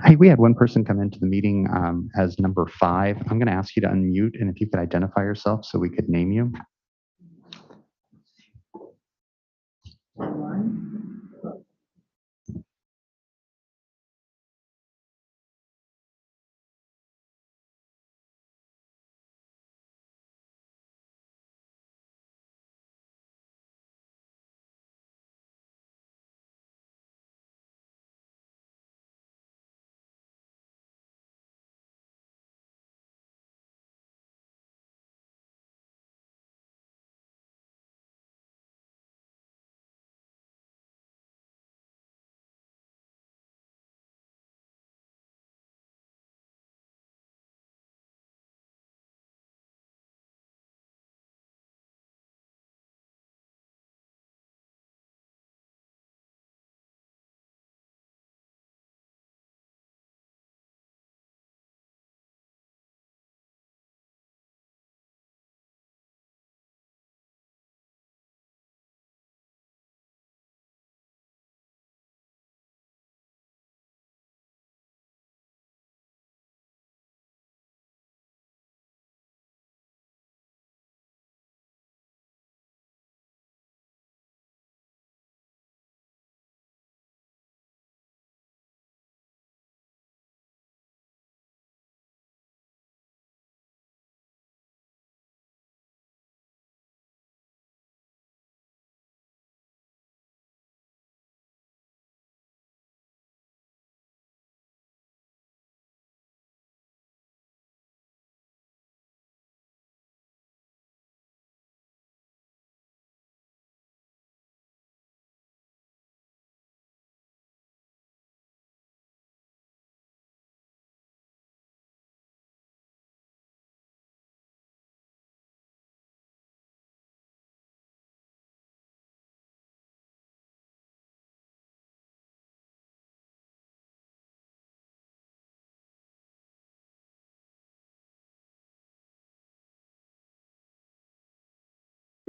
Hey, we had one person come into the meeting as number 5. I'm going to ask you to unmute, and if you could identify yourself so we could name you.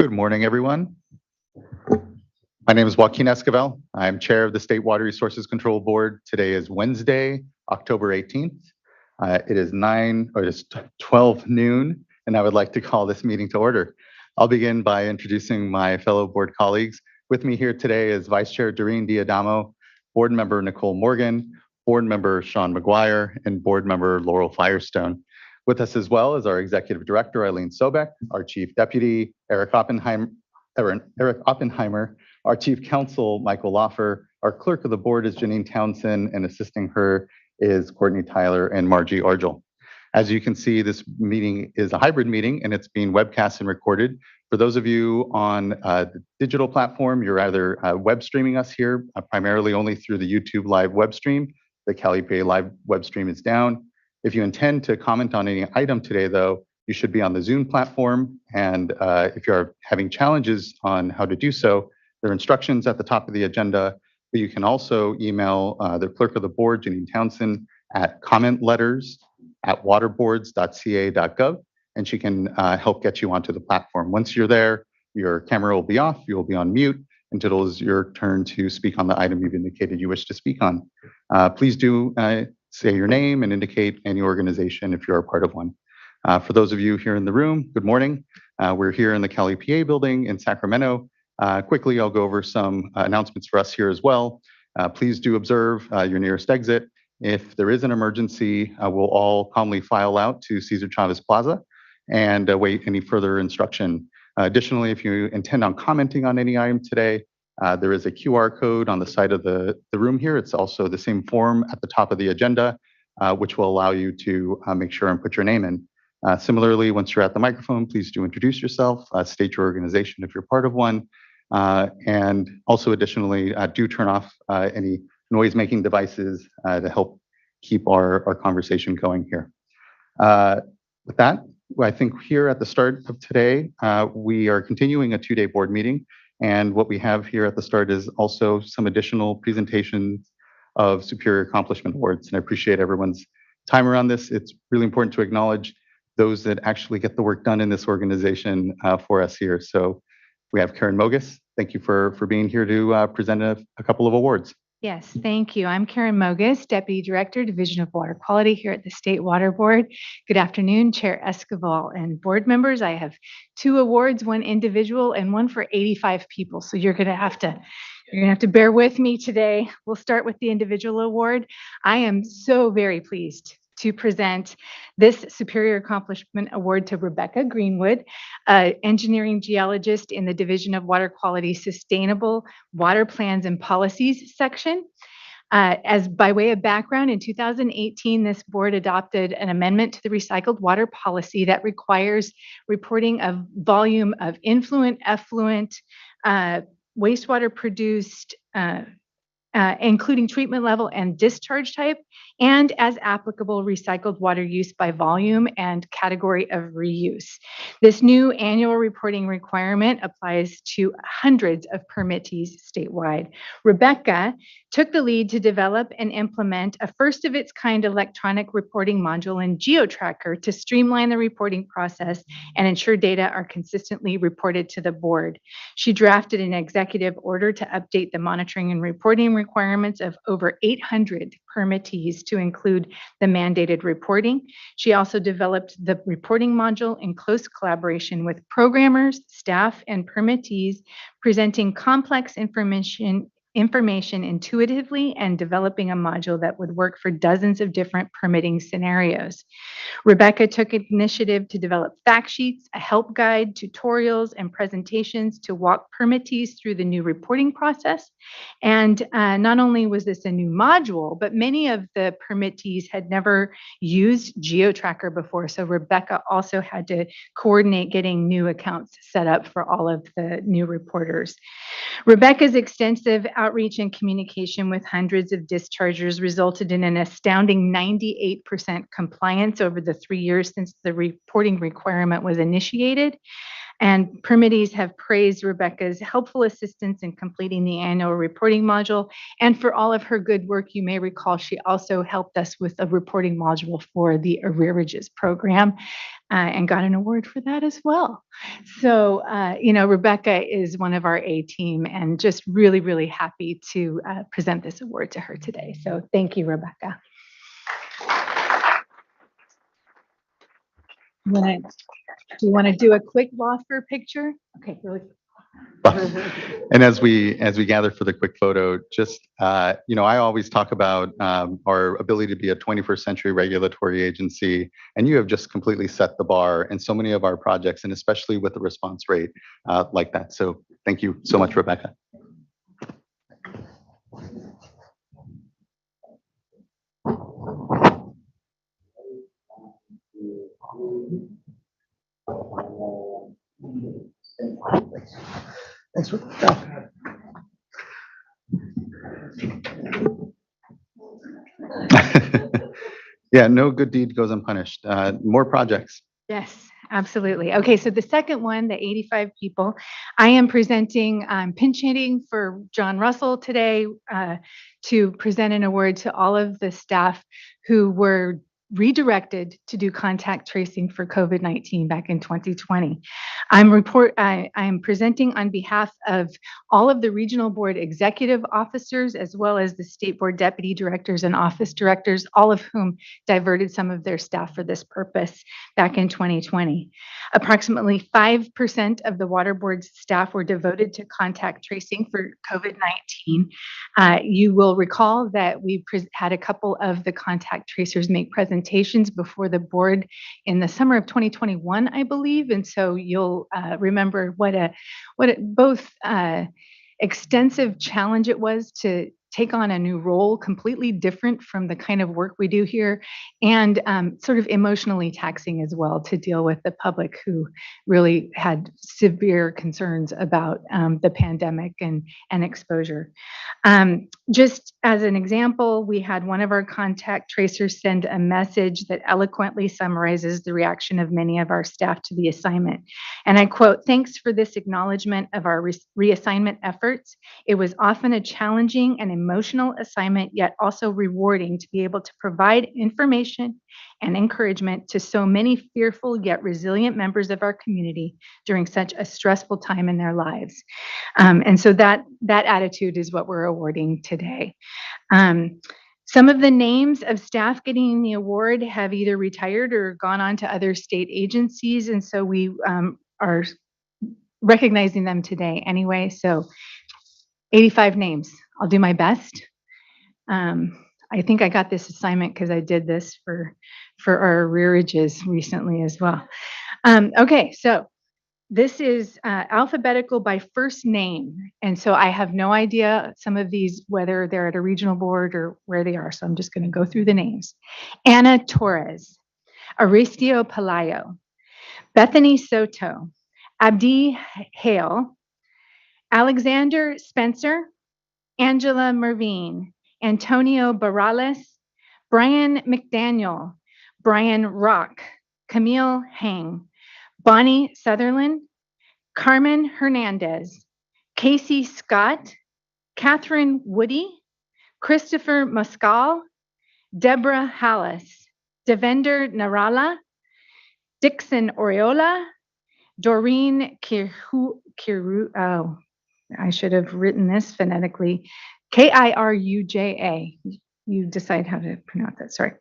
Good morning, everyone. My name is Joaquin Esquivel. I'm chair of the State Water Resources Control Board. Today is Wednesday, October 18th. It is 12 noon, and I would like to call this meeting to order. I'll begin by introducing my fellow board colleagues. With me here today is Vice Chair Doreen Diadamo, Board Member Nicole Morgan, Board Member Sean McGuire, and Board Member Laurel Firestone. With us as well is our Executive Director, Eileen Sobek, our Chief Deputy, Eric Oppenheimer, our Chief Counsel, Michael Loffer, our Clerk of the Board is Janine Townsend, and assisting her is Courtney Tyler and Margie Argel. As you can see, this meeting is a hybrid meeting, and it's being webcast and recorded. For those of you on the digital platform, you're either web streaming us here, primarily only through the YouTube live web stream. The CaliPA live web stream is down. If you intend to comment on any item today, though, you should be on the Zoom platform. And if you're having challenges on how to do so, there are instructions at the top of the agenda. But you can also email the clerk of the board, Janine Townsend, at commentletters@waterboards.ca.gov, and she can help get you onto the platform. Once you're there, your camera will be off, you will be on mute until it is your turn to speak on the item you've indicated you wish to speak on. Please do say your name and indicate any organization if you're a part of one. For those of you here in the room, good morning. We're here in the CaliPA building in Sacramento. Quickly, I'll go over some announcements for us here as well. Please do observe your nearest exit. If there is an emergency, we'll all calmly file out to Cesar Chavez Plaza and await any further instruction. Additionally, if you intend on commenting on any item today, there is a QR code on the side of the room here. It's also the same form at the top of the agenda, which will allow you to make sure and put your name in. Similarly, once you're at the microphone, please do introduce yourself, state your organization if you're part of one, and also additionally, do turn off any noise-making devices to help keep our conversation going here. With that, I think here at the start of today, we are continuing a 2-day board meeting. And what we have here at the start is also some additional presentations of Superior Accomplishment Awards. And I appreciate everyone's time around this. It's really important to acknowledge those that actually get the work done in this organization for us here. So we have Karen Mogus. Thank you for being here to present a couple of awards. Yes, thank you. I'm Karen Mogus, Deputy Director, Division of Water Quality here at the State Water Board. Good afternoon, Chair Escobar and board members. I have 2 awards, one individual and one for 85 people. So you're going to have to bear with me today. We'll start with the individual award. I am so very pleased to present this Superior Accomplishment Award to Rebecca Greenwood, engineering geologist in the Division of Water Quality Sustainable Water Plans and Policies section. As by way of background, in 2018, this board adopted an amendment to the recycled water policy that requires reporting of volume of influent, effluent, wastewater produced, including treatment level and discharge type, and as applicable, recycled water use by volume and category of reuse. This new annual reporting requirement applies to hundreds of permittees statewide. Rebecca took the lead to develop and implement a first-of-its-kind electronic reporting module in GeoTracker to streamline the reporting process and ensure data are consistently reported to the board. She drafted an executive order to update the monitoring and reporting requirements of over 800 permittees to include the mandated reporting. She also developed the reporting module in close collaboration with programmers, staff, and permittees, presenting complex information intuitively and developing a module that would work for dozens of different permitting scenarios. Rebecca took initiative to develop fact sheets, a help guide, tutorials, and presentations to walk permittees through the new reporting process. And not only was this a new module, but many of the permittees had never used GeoTracker before. So Rebecca also had to coordinate getting new accounts set up for all of the new reporters. Rebecca's extensive outreach and communication with hundreds of dischargers resulted in an astounding 98% compliance over the 3 years since the reporting requirement was initiated. And permittees have praised Rebecca's helpful assistance in completing the annual reporting module. And for all of her good work, you may recall she also helped us with a reporting module for the arrearages program and got an award for that as well. So, Rebecca is one of our A team and just really, really happy to present this award to her today. So thank you, Rebecca. Do you want to do a quick law for picture? Okay, really. And as we gather for the quick photo, just I always talk about our ability to be a 21st century regulatory agency, and you have just completely set the bar in so many of our projects, and especially with the response rate like that. So thank you so much, Rebecca. Thanks, Rebecca. Yeah, no good deed goes unpunished. More projects. Yes, absolutely. Okay, so the second one, the 85 people, I am presenting, pinch hitting for John Russell today to present an award to all of the staff who were redirected to do contact tracing for COVID-19 back in 2020. I am presenting on behalf of all of the regional board executive officers, as well as the state board deputy directors and office directors, all of whom diverted some of their staff for this purpose back in 2020. Approximately 5% of the water board's staff were devoted to contact tracing for COVID-19. You will recall that we had a couple of the contact tracers make presentations before the board in the summer of 2021, I believe. And so you'll remember what a both extensive challenge it was to take on a new role completely different from the kind of work we do here, and sort of emotionally taxing as well to deal with the public who really had severe concerns about the pandemic and exposure. Just as an example, we had one of our contact tracers send a message that eloquently summarizes the reaction of many of our staff to the assignment. And I quote, "Thanks for this acknowledgement of our reassignment efforts. It was often a challenging and emotional assignment, yet also rewarding to be able to provide information and encouragement to so many fearful yet resilient members of our community during such a stressful time in their lives. And so that attitude is what we're awarding today. Some of the names of staff getting the award have either retired or gone on to other state agencies, and so we are recognizing them today anyway. So 85 names. I'll do my best. I think I got this assignment because I did this for our arrearages recently as well. Okay, so this is alphabetical by first name. And so I have no idea some of these, whether they're at a regional board or where they are. So I'm just going to go through the names. Anna Torres, Aristio Palayo, Bethany Soto, Abdi Hale, Alexander Spencer, Angela Mervine, Antonio Barrales, Brian McDaniel, Brian Rock, Camille Hang, Bonnie Sutherland, Carmen Hernandez, Casey Scott, Catherine Woody, Christopher Muscal, Deborah Hallis, Devender Narala, Dixon Oriola, Doreen I should have written this phonetically, Kiruja. You decide how to pronounce that, sorry.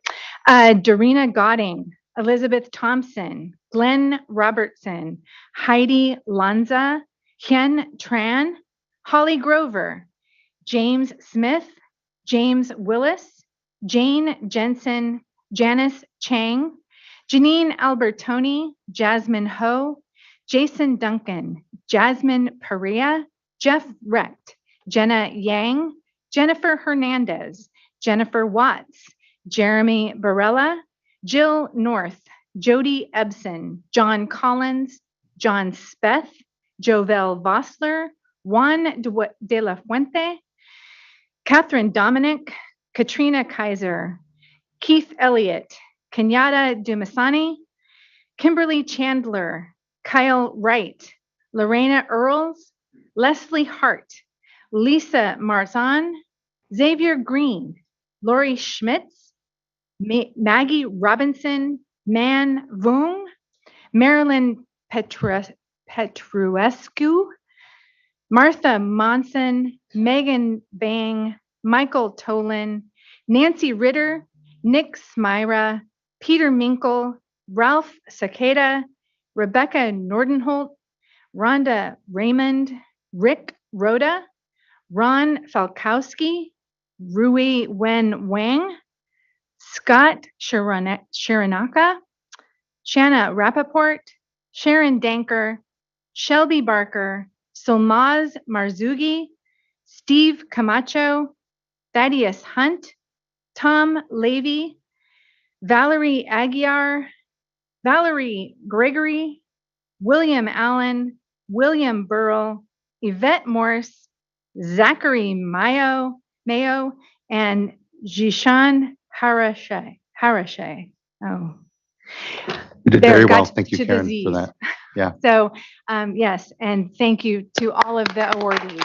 Dorina Godding, Elizabeth Thompson, Glenn Robertson, Heidi Lanza, Hien Tran, Holly Grover, James Smith, James Willis, Jane Jensen, Janice Chang, Janine Albertoni, Jasmine Ho, Jason Duncan, Jasmine Perea, Jeff Recht, Jenna Yang, Jennifer Hernandez, Jennifer Watts, Jeremy Barella, Jill North, Jody Ebson, John Collins, John Speth, Jovel Vossler, Juan de la Fuente, Catherine Dominic, Katrina Kaiser, Keith Elliott, Kenyatta Dumasani, Kimberly Chandler, Kyle Wright, Lorena Earls, Leslie Hart, Lisa Marzan, Xavier Green, Lori Schmitz, Maggie Robinson, Man Vung, Marilyn Petruescu, Martha Monson, Megan Bang, Michael Tolan, Nancy Ritter, Nick Smyra, Peter Minkle, Ralph Sakeda, Rebecca Nordenholt, Rhonda Raymond, Rick Rhoda, Ron Falkowski, Rui Wen Wang, Scott Sharonaka, Shanna Rappaport, Sharon Danker, Shelby Barker, Solmaz Marzugi, Steve Camacho, Thaddeus Hunt, Tom Levy, Valerie Aguiar, Valerie Gregory, William Allen, William Burrell, Yvette Morse, Zachary Mayo, and Jishan Harashe. Oh, You did very well. Thank you, Karen, for that. Yeah. So, yes, and thank you to all of the awardees.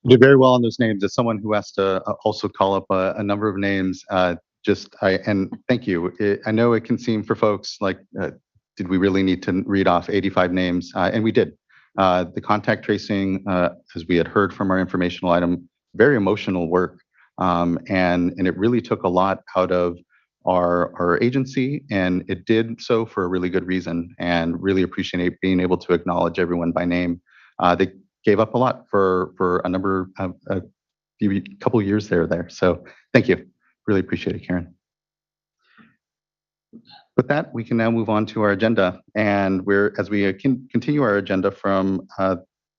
You did very well on those names. As someone who has to also call up a number of names, and thank you. I know it can seem for folks like, did we really need to read off 85 names? And we did. The contact tracing, as we had heard from our informational item, very emotional work. And it really took a lot out of our agency, and it did so for a really good reason, and really appreciate being able to acknowledge everyone by name. They gave up a lot for a number of couple of years there. So thank you. Really appreciate it, Karen. With that, we can now move on to our agenda. And as we continue our agenda from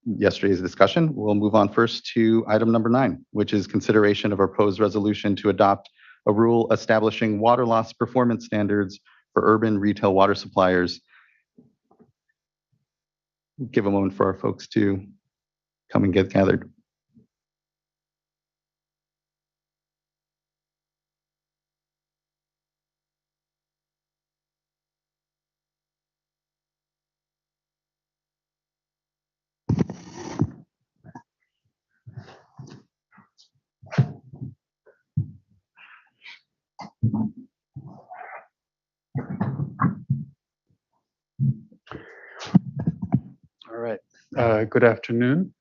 yesterday's discussion, we'll move on first to item number 9, which is consideration of a proposed resolution to adopt a rule establishing water loss performance standards for urban retail water suppliers. Give a moment for our folks to come and get gathered. Good afternoon,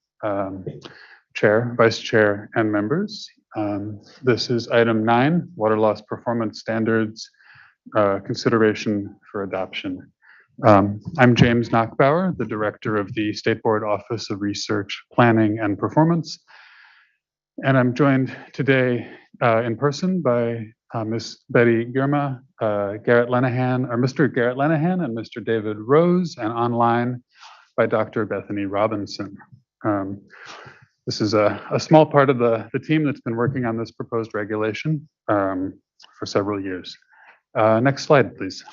Chair, Vice Chair, and members. This is item 9, Water Loss Performance Standards, consideration for adoption. I'm James Knockbauer, the Director of the State Board Office of Research, Planning, and Performance. And I'm joined today in person by Ms. Betty Girma, Mr. Garrett Lenahan and Mr. David Rose, and online by Dr. Bethany Robinson. This is a small part of the team that's been working on this proposed regulation for several years. Next slide, please.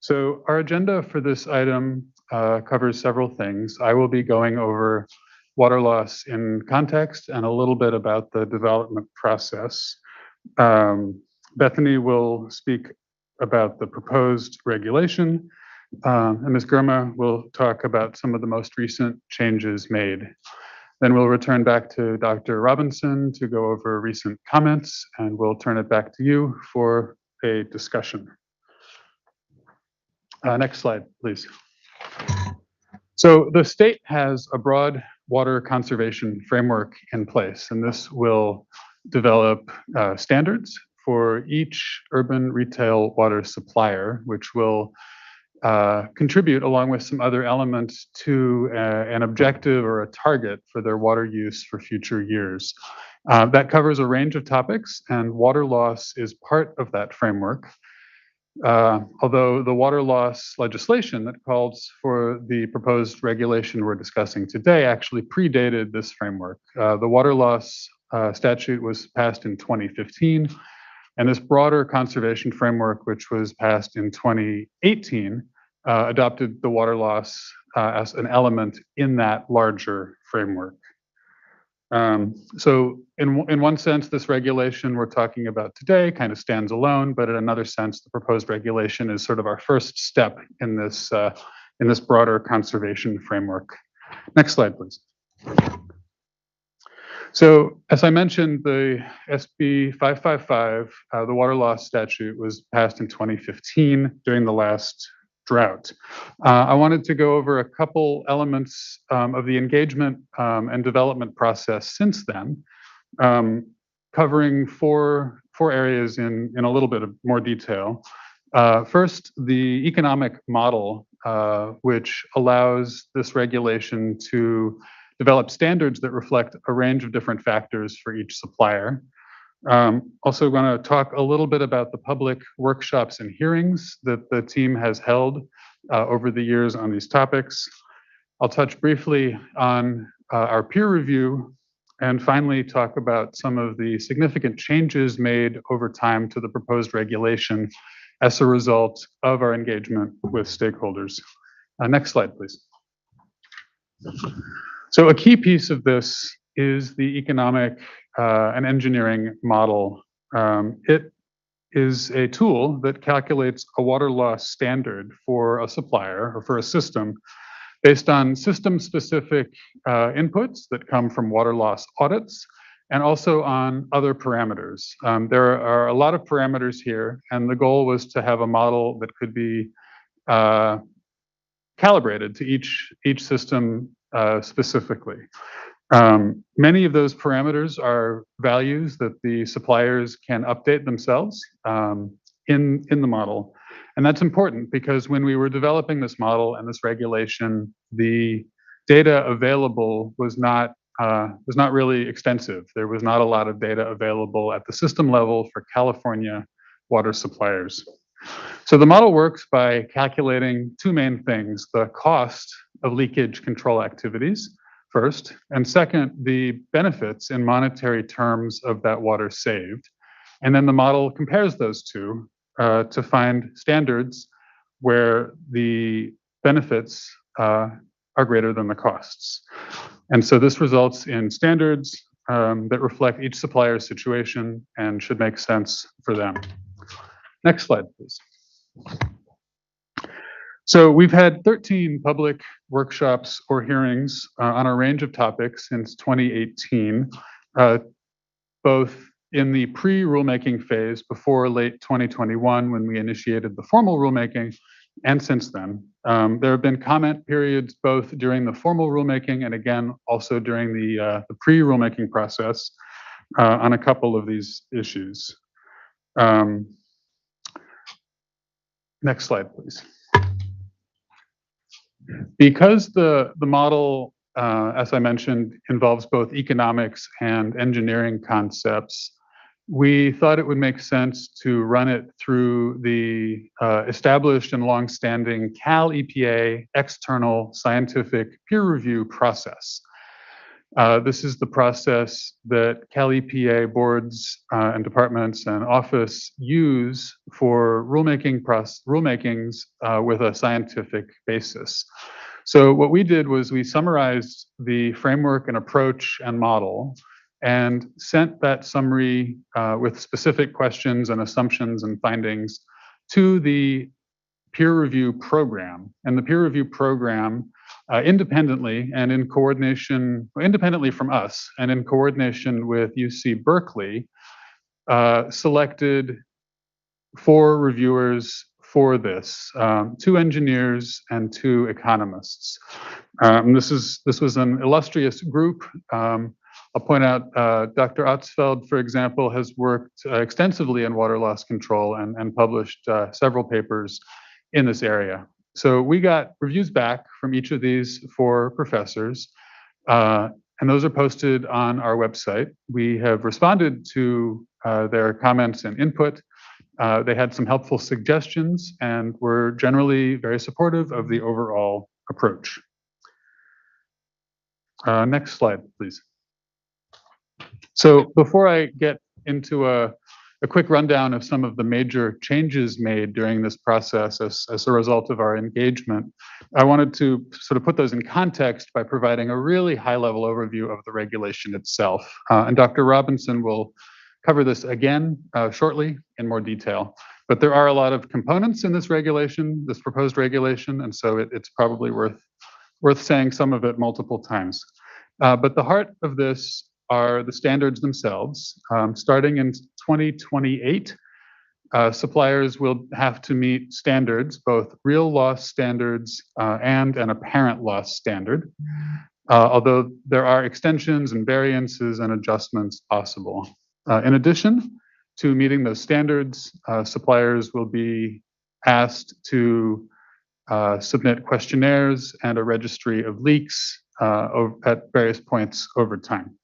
So our agenda for this item covers several things. I will be going over water loss in context and a little bit about the development process. Bethany will speak about the proposed regulation, and Ms. Girma will talk about some of the most recent changes made. Then we'll return back to Dr. Robinson to go over recent comments, and we'll turn it back to you for a discussion. Next slide, please. So the state has a broad water conservation framework in place, and this will develop standards for each urban retail water supplier, which will contribute, along with some other elements, to an objective or a target for their water use for future years. That covers a range of topics, and water loss is part of that framework. Although the water loss legislation that calls for the proposed regulation we're discussing today actually predated this framework. The water loss statute was passed in 2015, and this broader conservation framework, which was passed in 2018, adopted the water loss as an element in that larger framework. So in one sense, this regulation we're talking about today kind of stands alone, but in another sense, the proposed regulation is sort of our first step in this broader conservation framework. Next slide, please. So as I mentioned, the SB 555, the water loss statute, was passed in 2015 during the last drought. I wanted to go over a couple elements of the engagement and development process since then, covering four areas in a little bit of more detail. First, the economic model, which allows this regulation to develop standards that reflect a range of different factors for each supplier. Also going to talk a little bit about the public workshops and hearings that the team has held over the years on these topics. I'll touch briefly on our peer review, and finally talk about some of the significant changes made over time to the proposed regulation as a result of our engagement with stakeholders. Next slide, please. So a key piece of this is the economic and engineering model. It is a tool that calculates a water loss standard for a supplier or for a system based on system-specific inputs that come from water loss audits, and also on other parameters. There are a lot of parameters here, and the goal was to have a model that could be calibrated to each system specifically. Many of those parameters are values that the suppliers can update themselves in the model. And that's important because when we were developing this model and this regulation, the data available was not really extensive. There was not a lot of data available at the system level for California water suppliers. So the model works by calculating two main things: the cost of leakage control activities, first, and second, the benefits in monetary terms of that water saved. And then the model compares those two to find standards where the benefits are greater than the costs. And so this results in standards that reflect each supplier's situation and should make sense for them. Next slide, please. So we've had 13 public workshops or hearings on a range of topics since 2018, both in the pre-rulemaking phase before late 2021 when we initiated the formal rulemaking, and since then. There have been comment periods both during the formal rulemaking and again also during the pre-rulemaking process on a couple of these issues. Next slide, please. Because the model, as I mentioned, involves both economics and engineering concepts, we thought it would make sense to run it through the established and longstanding Cal EPA external scientific peer review process. This is the process that Cal EPA boards and departments and office use for rulemakings with a scientific basis. So what we did was we summarized the framework and approach and model and sent that summary with specific questions and assumptions and findings to the peer review program. And the peer review program, independently and in coordination, independently from us and in coordination with UC Berkeley, selected 4 reviewers for this, 2 engineers and 2 economists. This was an illustrious group. I'll point out Dr. Otzfeld, for example, has worked extensively in water loss control and published several papers in this area. So we got reviews back from each of these 4 professors, and those are posted on our website. We have responded to their comments and input. They had some helpful suggestions and were generally very supportive of the overall approach. Next slide, please. So before I get into a quick rundown of some of the major changes made during this process as a result of our engagement, I wanted to sort of put those in context by providing a really high-level overview of the regulation itself. And Dr. Robinson will cover this again shortly in more detail. But there are a lot of components in this regulation, this proposed regulation, and so it's probably worth saying some of it multiple times. But the heart of this are the standards themselves. Starting in 2028, suppliers will have to meet standards, both real loss standards and an apparent loss standard, although there are extensions and variances and adjustments possible. In addition to meeting those standards, suppliers will be asked to submit questionnaires and a registry of leaks at various points over time.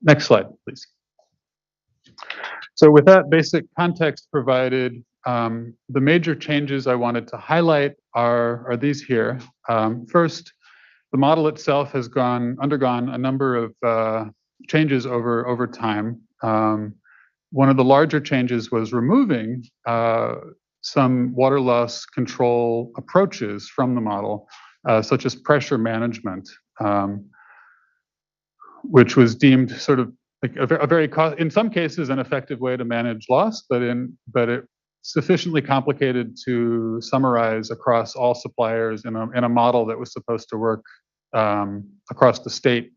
Next slide, please. So with that basic context provided, the major changes I wanted to highlight are these here. First, the model itself has undergone a number of changes over time. One of the larger changes was removing some water loss control approaches from the model, such as pressure management, which was deemed sort of like a very, in some cases, an effective way to manage loss, but it sufficiently complicated to summarize across all suppliers in a model that was supposed to work across the state.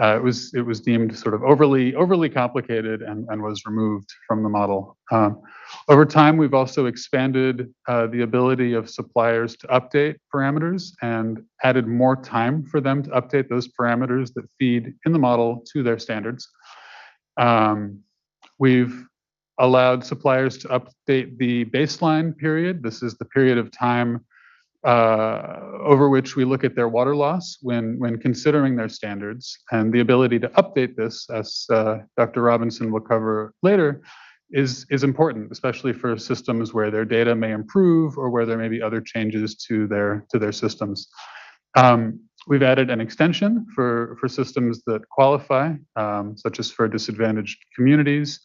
It was deemed sort of overly complicated and was removed from the model. Over time, we've also expanded the ability of suppliers to update parameters and added more time for them to update those parameters that feed in the model to their standards. We've allowed suppliers to update the baseline period. This is the period of time over which we look at their water loss when considering their standards, and the ability to update this, as Dr. Robinson will cover later, is important, especially for systems where their data may improve or where there may be other changes to their systems. We've added an extension for systems that qualify, such as for disadvantaged communities,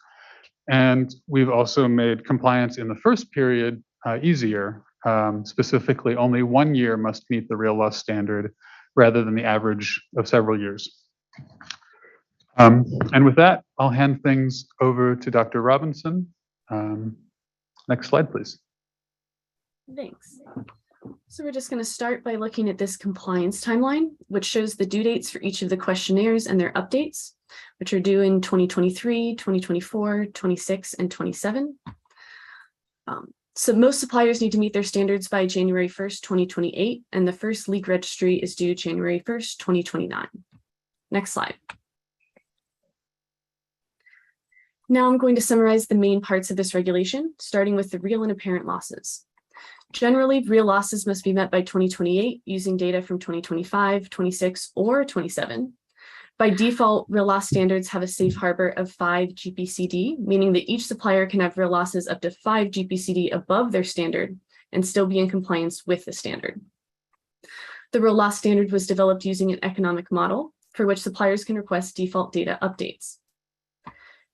and we've also made compliance in the first period easier. Specifically, only 1 year must meet the real loss standard rather than the average of several years. And with that, I'll hand things over to Dr. Robinson. Next slide, please. Thanks. So we're just going to start by looking at this compliance timeline, which shows the due dates for each of the questionnaires and their updates, which are due in 2023, 2024, 26, and 27. So most suppliers need to meet their standards by January 1st, 2028, and the first leak registry is due January 1st, 2029. Next slide. Now I'm going to summarize the main parts of this regulation, starting with the real and apparent losses. Generally, real losses must be met by 2028 using data from 2025, 26, or 27. By default, real loss standards have a safe harbor of 5 GPCD, meaning that each supplier can have real losses up to 5 GPCD above their standard and still be in compliance with the standard. The real loss standard was developed using an economic model for which suppliers can request default data updates.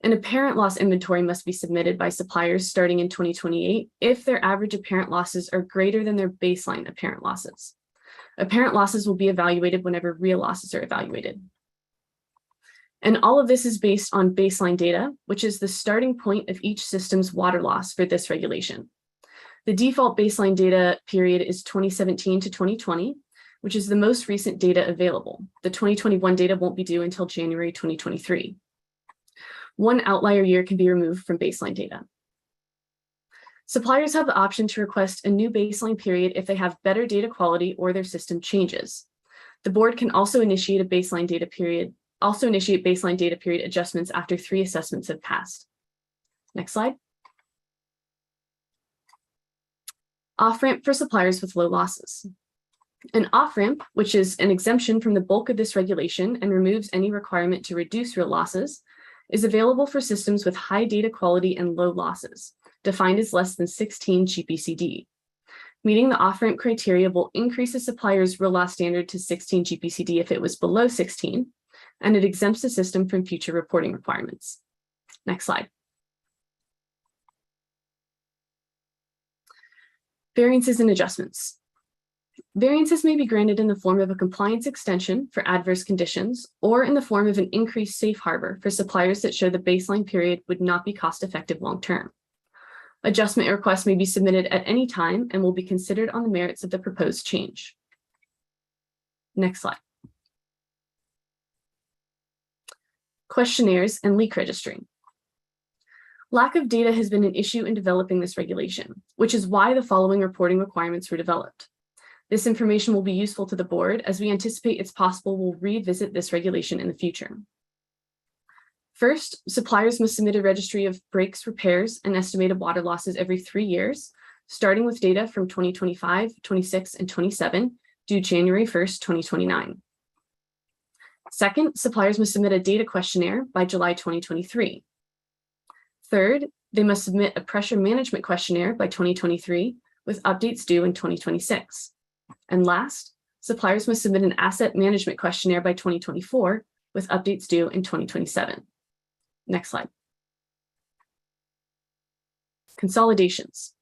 An apparent loss inventory must be submitted by suppliers starting in 2028 if their average apparent losses are greater than their baseline apparent losses. Apparent losses will be evaluated whenever real losses are evaluated. And all of this is based on baseline data, which is the starting point of each system's water loss for this regulation. The default baseline data period is 2017 to 2020, which is the most recent data available. The 2021 data won't be due until January 2023. One outlier year can be removed from baseline data. Suppliers have the option to request a new baseline period if they have better data quality or their system changes. The board can also initiate baseline data period adjustments after 3 assessments have passed. Next slide. Off-ramp for suppliers with low losses. An off-ramp, which is an exemption from the bulk of this regulation and removes any requirement to reduce real losses, is available for systems with high data quality and low losses, defined as less than 16 GPCD. Meeting the off-ramp criteria will increase a supplier's real loss standard to 16 GPCD if it was below 16, and it exempts the system from future reporting requirements. Next slide. Variances and adjustments. Variances may be granted in the form of a compliance extension for adverse conditions or in the form of an increased safe harbor for suppliers that show the baseline period would not be cost-effective long-term. Adjustment requests may be submitted at any time and will be considered on the merits of the proposed change. Next slide. Questionnaires and leak registry. Lack of data has been an issue in developing this regulation, which is why the following reporting requirements were developed. This information will be useful to the board as we anticipate it's possible we'll revisit this regulation in the future. First, suppliers must submit a registry of breaks, repairs, and estimated water losses every 3 years, starting with data from 2025, 26, and 27, due January 1st, 2029. Second, suppliers must submit a data questionnaire by July 2023. Third, they must submit a pressure management questionnaire by 2023 with updates due in 2026. And last, suppliers must submit an asset management questionnaire by 2024 with updates due in 2027. Next slide. Consolidations.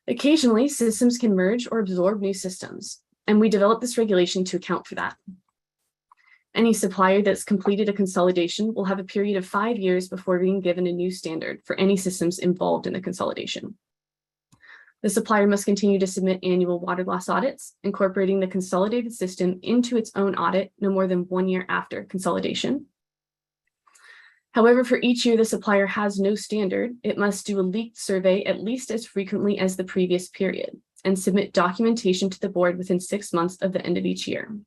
Occasionally, systems can merge or absorb new systems, and we developed this regulation to account for that. Any supplier that's completed a consolidation will have a period of 5 years before being given a new standard for any systems involved in the consolidation. The supplier must continue to submit annual water loss audits, incorporating the consolidated system into its own audit no more than 1 year after consolidation. However, for each year the supplier has no standard, it must do a leak survey at least as frequently as the previous period and submit documentation to the board within 6 months of the end of each year.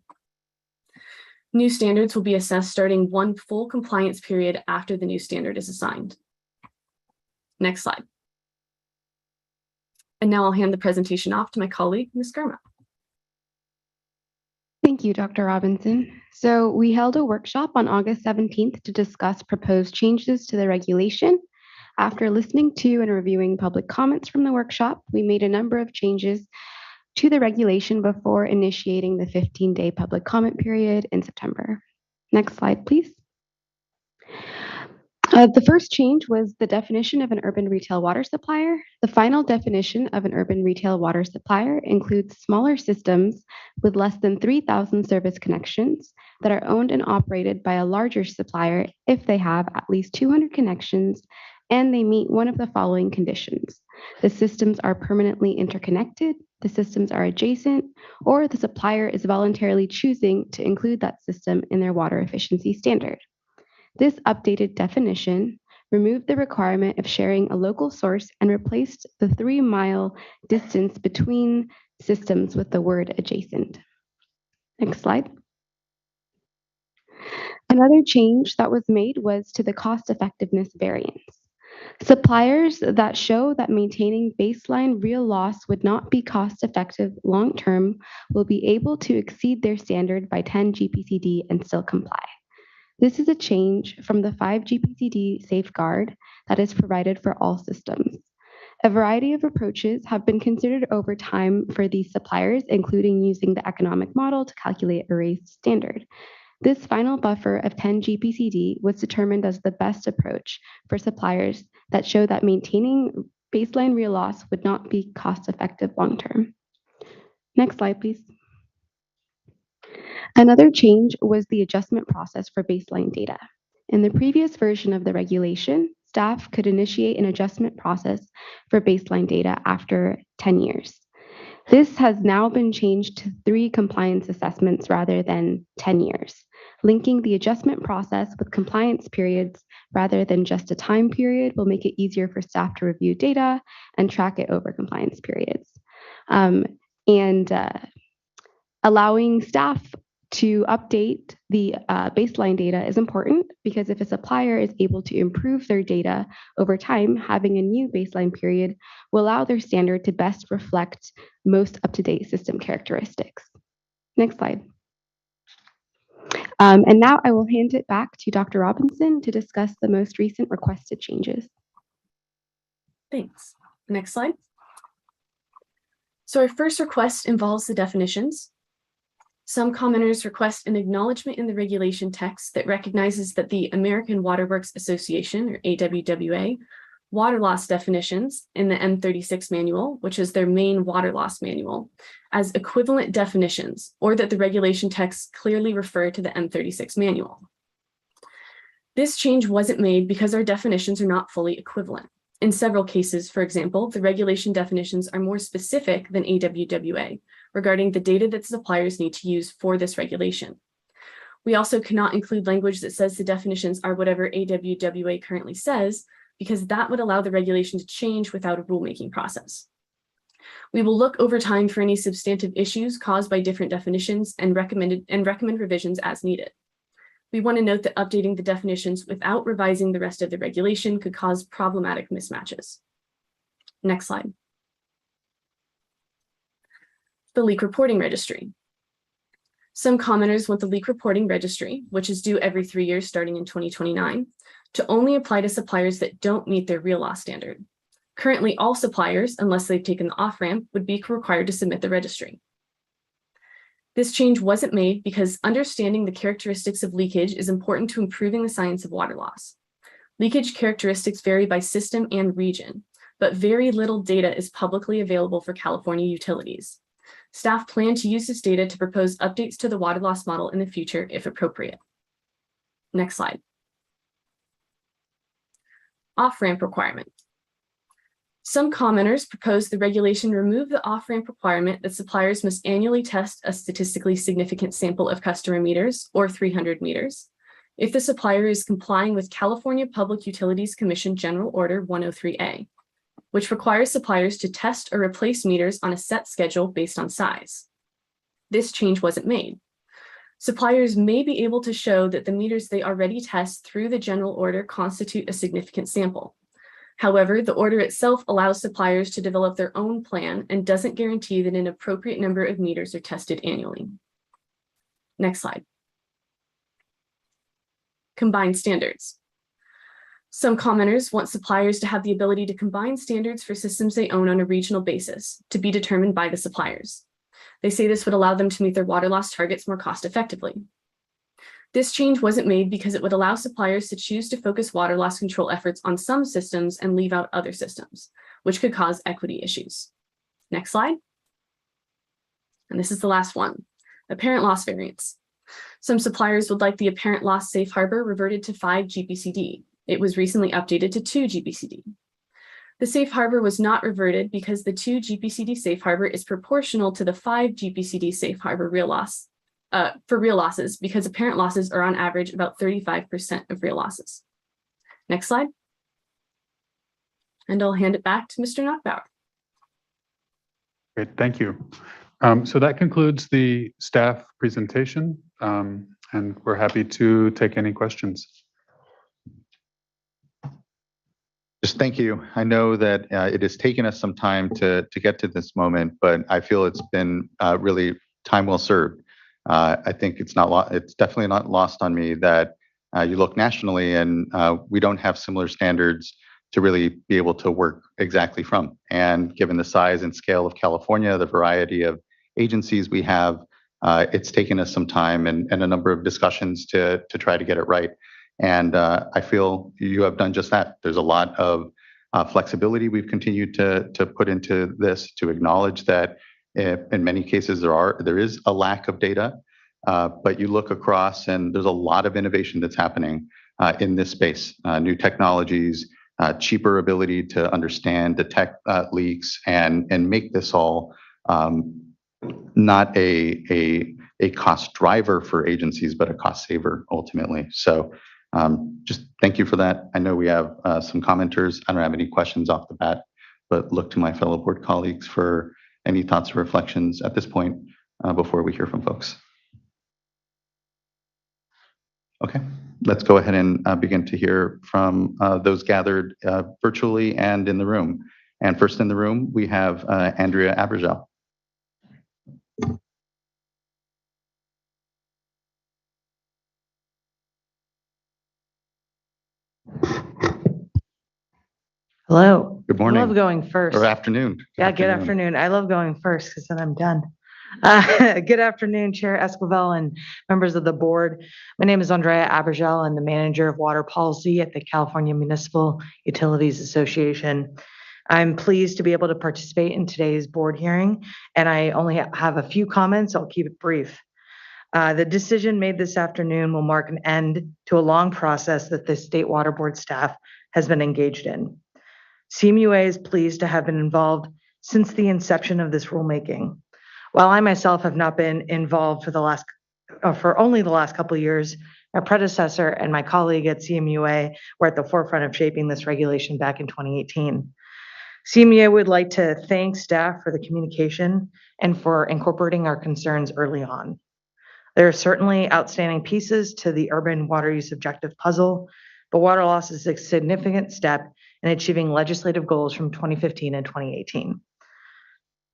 New standards will be assessed starting 1 full compliance period after the new standard is assigned. Next slide. And now I'll hand the presentation off to my colleague, Ms. Garma. Thank you, Dr. Robinson. So we held a workshop on August 17th to discuss proposed changes to the regulation. After listening to and reviewing public comments from the workshop, we made a number of changes to the regulation before initiating the 15-day public comment period in September. Next slide, please. The first change was the definition of an urban retail water supplier. The final definition of an urban retail water supplier includes smaller systems with less than 3,000 service connections that are owned and operated by a larger supplier if they have at least 200 connections and they meet one of the following conditions. The systems are permanently interconnected, the systems are adjacent, or the supplier is voluntarily choosing to include that system in their water efficiency standard. This updated definition removed the requirement of sharing a local source and replaced the 3-mile distance between systems with the word adjacent. Next slide. Another change that was made was to the cost effectiveness variance. Suppliers that show that maintaining baseline real loss would not be cost effective long term will be able to exceed their standard by 10 GPCD and still comply. This is a change from the 5 GPCD safeguard that is provided for all systems. A variety of approaches have been considered over time for these suppliers, including using the economic model to calculate a raised standard. This final buffer of 10 GPCD was determined as the best approach for suppliers that show that maintaining baseline real loss would not be cost effective long term. Next slide, please. Another change was the adjustment process for baseline data. In the previous version of the regulation, staff could initiate an adjustment process for baseline data after 10 years. This has now been changed to 3 compliance assessments rather than 10 years, linking the adjustment process with compliance periods rather than just a time period will make it easier for staff to review data and track it over compliance periods. Allowing staff to update the baseline data is important because if a supplier is able to improve their data over time, having a new baseline period will allow their standard to best reflect most up-to-date system characteristics. Next slide. And now I will hand it back to Dr. Robinson to discuss the most recent requested changes. Thanks. Next slide. So our first request involves the definitions. Some commenters request an acknowledgement in the regulation text that recognizes that the American Water Works Association, or AWWA, water loss definitions in the M36 manual, which is their main water loss manual, as equivalent definitions, or that the regulation texts clearly refer to the M36 manual. This change wasn't made because our definitions are not fully equivalent. In several cases, for example, the regulation definitions are more specific than AWWA regarding the data that suppliers need to use for this regulation. We also cannot include language that says the definitions are whatever AWWA currently says, because that would allow the regulation to change without a rulemaking process. We will look over time for any substantive issues caused by different definitions and recommend revisions as needed. We want to note that updating the definitions without revising the rest of the regulation could cause problematic mismatches. Next slide. The leak reporting registry. Some commenters want the leak reporting registry, which is due every 3 years starting in 2029, to only apply to suppliers that don't meet their real loss standard. Currently, all suppliers, unless they've taken the off-ramp, would be required to submit the registry. This change wasn't made because understanding the characteristics of leakage is important to improving the science of water loss. Leakage characteristics vary by system and region, but very little data is publicly available for California utilities. Staff plan to use this data to propose updates to the water loss model in the future if appropriate. Next slide. Off-ramp requirement. Some commenters propose the regulation remove the off-ramp requirement that suppliers must annually test a statistically significant sample of customer meters, or 300 meters, if the supplier is complying with California Public Utilities Commission General Order 103A, which requires suppliers to test or replace meters on a set schedule based on size. This change wasn't made. Suppliers may be able to show that the meters they already test through the general order constitute a significant sample. However, the order itself allows suppliers to develop their own plan and doesn't guarantee that an appropriate number of meters are tested annually. Next slide. Combined standards. Some commenters want suppliers to have the ability to combine standards for systems they own on a regional basis to be determined by the suppliers. They say this would allow them to meet their water loss targets more cost effectively. This change wasn't made because it would allow suppliers to choose to focus water loss control efforts on some systems and leave out other systems, which could cause equity issues. Next slide. And this is the last one, apparent loss variance. Some suppliers would like the apparent loss safe harbor reverted to 5 GPCD. It was recently updated to 2 GPCD. The safe harbor was not reverted because the 2 GPCD safe harbor is proportional to the 5 GPCD safe harbor real loss. For real losses, because apparent losses are on average about 35% of real losses. Next slide. And I'll hand it back to Mr. Knockbauer. Great, thank you. So that concludes the staff presentation, and we're happy to take any questions. Just thank you. I know that it has taken us some time to get to this moment, but I feel it's been really time well served. I think it's definitely not lost on me that you look nationally and we don't have similar standards to really be able to work exactly from. And given the size and scale of California, the variety of agencies we have, it's taken us some time and a number of discussions to try to get it right. And I feel you have done just that. There's a lot of flexibility we've continued to put into this, to acknowledge that in many cases there is a lack of data, but you look across and there's a lot of innovation that's happening in this space. New technologies, cheaper ability to understand, detect leaks, and make this all not a cost driver for agencies, but a cost saver ultimately. So just thank you for that. I know we have some commenters. I don't have any questions off the bat, but look to my fellow board colleagues for any thoughts or reflections at this point before we hear from folks. Okay, let's go ahead and begin to hear from those gathered virtually and in the room. And first in the room, we have Andrea Abergel. Hello. Good morning. I love going first. Or afternoon. Good afternoon. I love going first because then I'm done. Good afternoon, Chair Esquivel and members of the board. My name is Andrea Abergel. I'm the manager of water policy at the California Municipal Utilities Association. I'm pleased to be able to participate in today's board hearing, and I only have a few comments. I'll keep it brief. The decision made this afternoon will mark an end to a long process that the State Water Board staff has been engaged in. CMUA is pleased to have been involved since the inception of this rulemaking. While I myself have not been involved for only the last couple of years, my predecessor and my colleague at CMUA were at the forefront of shaping this regulation back in 2018. CMUA would like to thank staff for the communication and for incorporating our concerns early on. There are certainly outstanding pieces to the urban water use objective puzzle, but water loss is a significant step in achieving legislative goals from 2015 and 2018.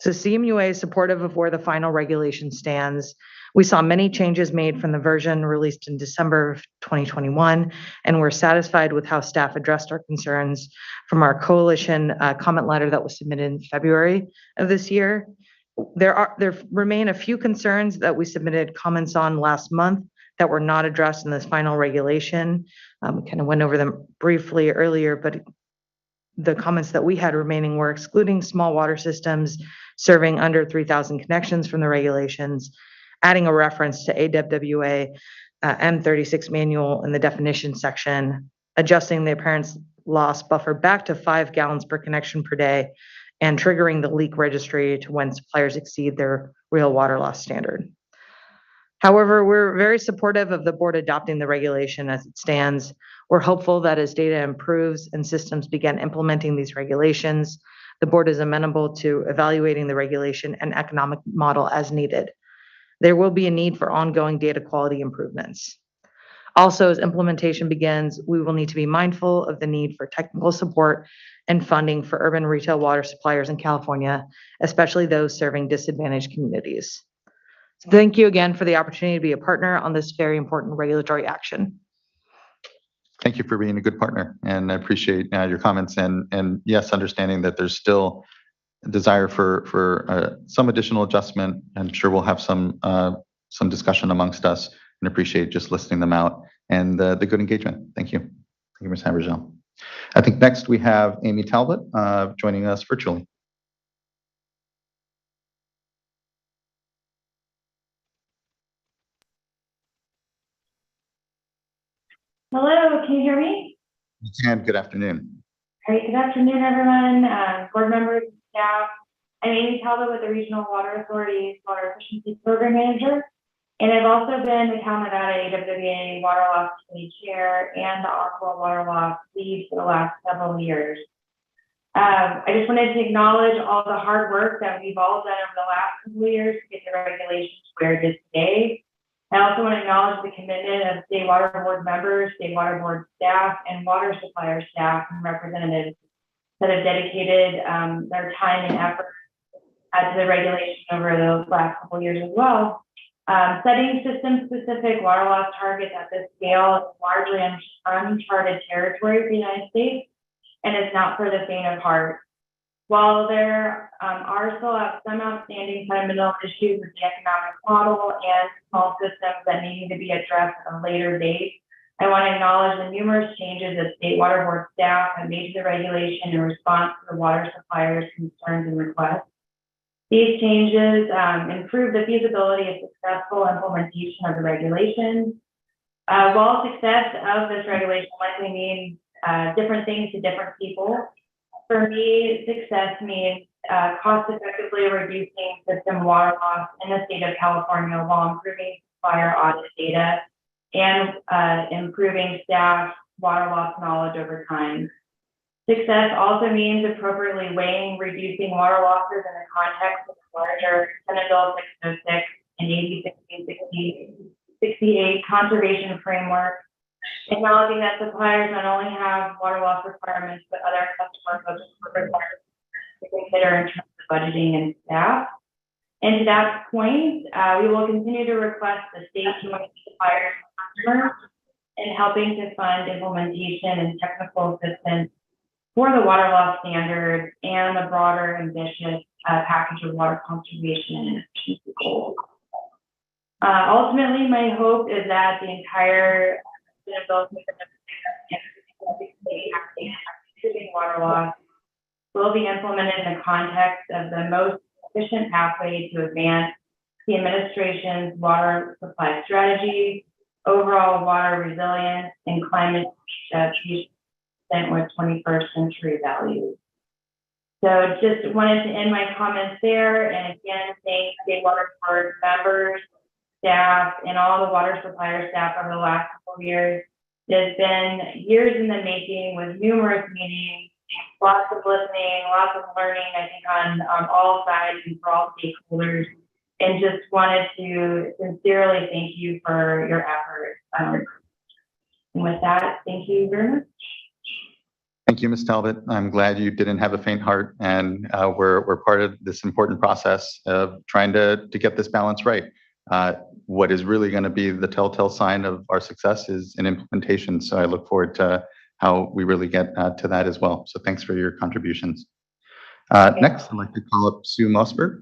So CMUA is supportive of where the final regulation stands. We saw many changes made from the version released in December of 2021, and we're satisfied with how staff addressed our concerns from our coalition comment letter that was submitted in February of this year. There remain a few concerns that we submitted comments on last month that were not addressed in this final regulation. We kind of went over them briefly earlier, but the comments that we had remaining were excluding small water systems serving under 3,000 connections from the regulations, adding a reference to AWWA M36 manual in the definition section, adjusting the apparent loss buffer back to 5 gallons per connection per day, and triggering the leak registry to when suppliers exceed their real water loss standard. However, we're very supportive of the board adopting the regulation as it stands. We're hopeful that as data improves and systems begin implementing these regulations, the board is amenable to evaluating the regulation and economic model as needed. There will be a need for ongoing data quality improvements. Also, as implementation begins, we will need to be mindful of the need for technical support and funding for urban retail water suppliers in California, especially those serving disadvantaged communities. So thank you again for the opportunity to be a partner on this very important regulatory action. Thank you for being a good partner, and I appreciate your comments. And yes, understanding that there's still a desire for some additional adjustment. I'm sure we'll have some discussion amongst us, and appreciate just listing them out and the good engagement. Thank you. Thank you, Ms. Abergel. I think next we have Amy Talbot joining us virtually. Hello, can you hear me? You can. Good afternoon. Great. Good afternoon, everyone. Board members and staff. I'm Amy Talbot with the Regional Water Authority's Water Efficiency Program Manager, and I've also been the Cal Nevada AWWA Water Loss Committee Chair and the Aqua Water Loss Lead for the last several years. I just wanted to acknowledge all the hard work that we've all done over the last couple of years to get the regulations where it is today. I also want to acknowledge the commitment of State Water Board members, State Water Board staff, and water supplier staff and representatives that have dedicated their time and effort to the regulation over the last couple of years as well. Setting system-specific water loss targets at this scale is largely uncharted territory for the United States and is not for the faint of heart. While there are still some outstanding fundamental issues with the economic model and small systems that need to be addressed at a later date, I want to acknowledge the numerous changes that State Water Board staff have made to the regulation in response to the water suppliers' concerns and requests. These changes improve the feasibility of successful implementation of the regulation. While success of this regulation likely means different things to different people, for me, success means cost effectively reducing system water loss in the state of California while improving supplier audit data and improving staff water loss knowledge over time. Success also means appropriately weighing reducing water losses in the context of the larger Senate Bill 606 and AB 1668 conservation framework, acknowledging that suppliers not only have water loss requirements, but other customer-focused requirements to consider in terms of budgeting and staff. And to that point, we will continue to request the state joint suppliers and customers in helping to fund implementation and technical assistance for the water loss standards and the broader ambitious package of water conservation and efficiency goals. Ultimately, my hope is that the entire water loss will be implemented in the context of the most efficient pathway to advance the administration's water supply strategy, overall water resilience, and climate change with 21st century values. So just wanted to end my comments there, and again, thank State Water Board members, staff, and all the water supplier staff over the last couple of years. It has been years in the making with numerous meetings, lots of listening, lots of learning, I think on all sides and for all stakeholders, and just wanted to sincerely thank you for your efforts. And with that, thank you very much. Thank you, Ms. Talbot. I'm glad you didn't have a faint heart, and we're part of this important process of trying to get this balance right. What is really going to be the telltale sign of our success is in implementation. So I look forward to how we really get to that as well. So thanks for your contributions. Next, I'd like to call up Sue Mossberg.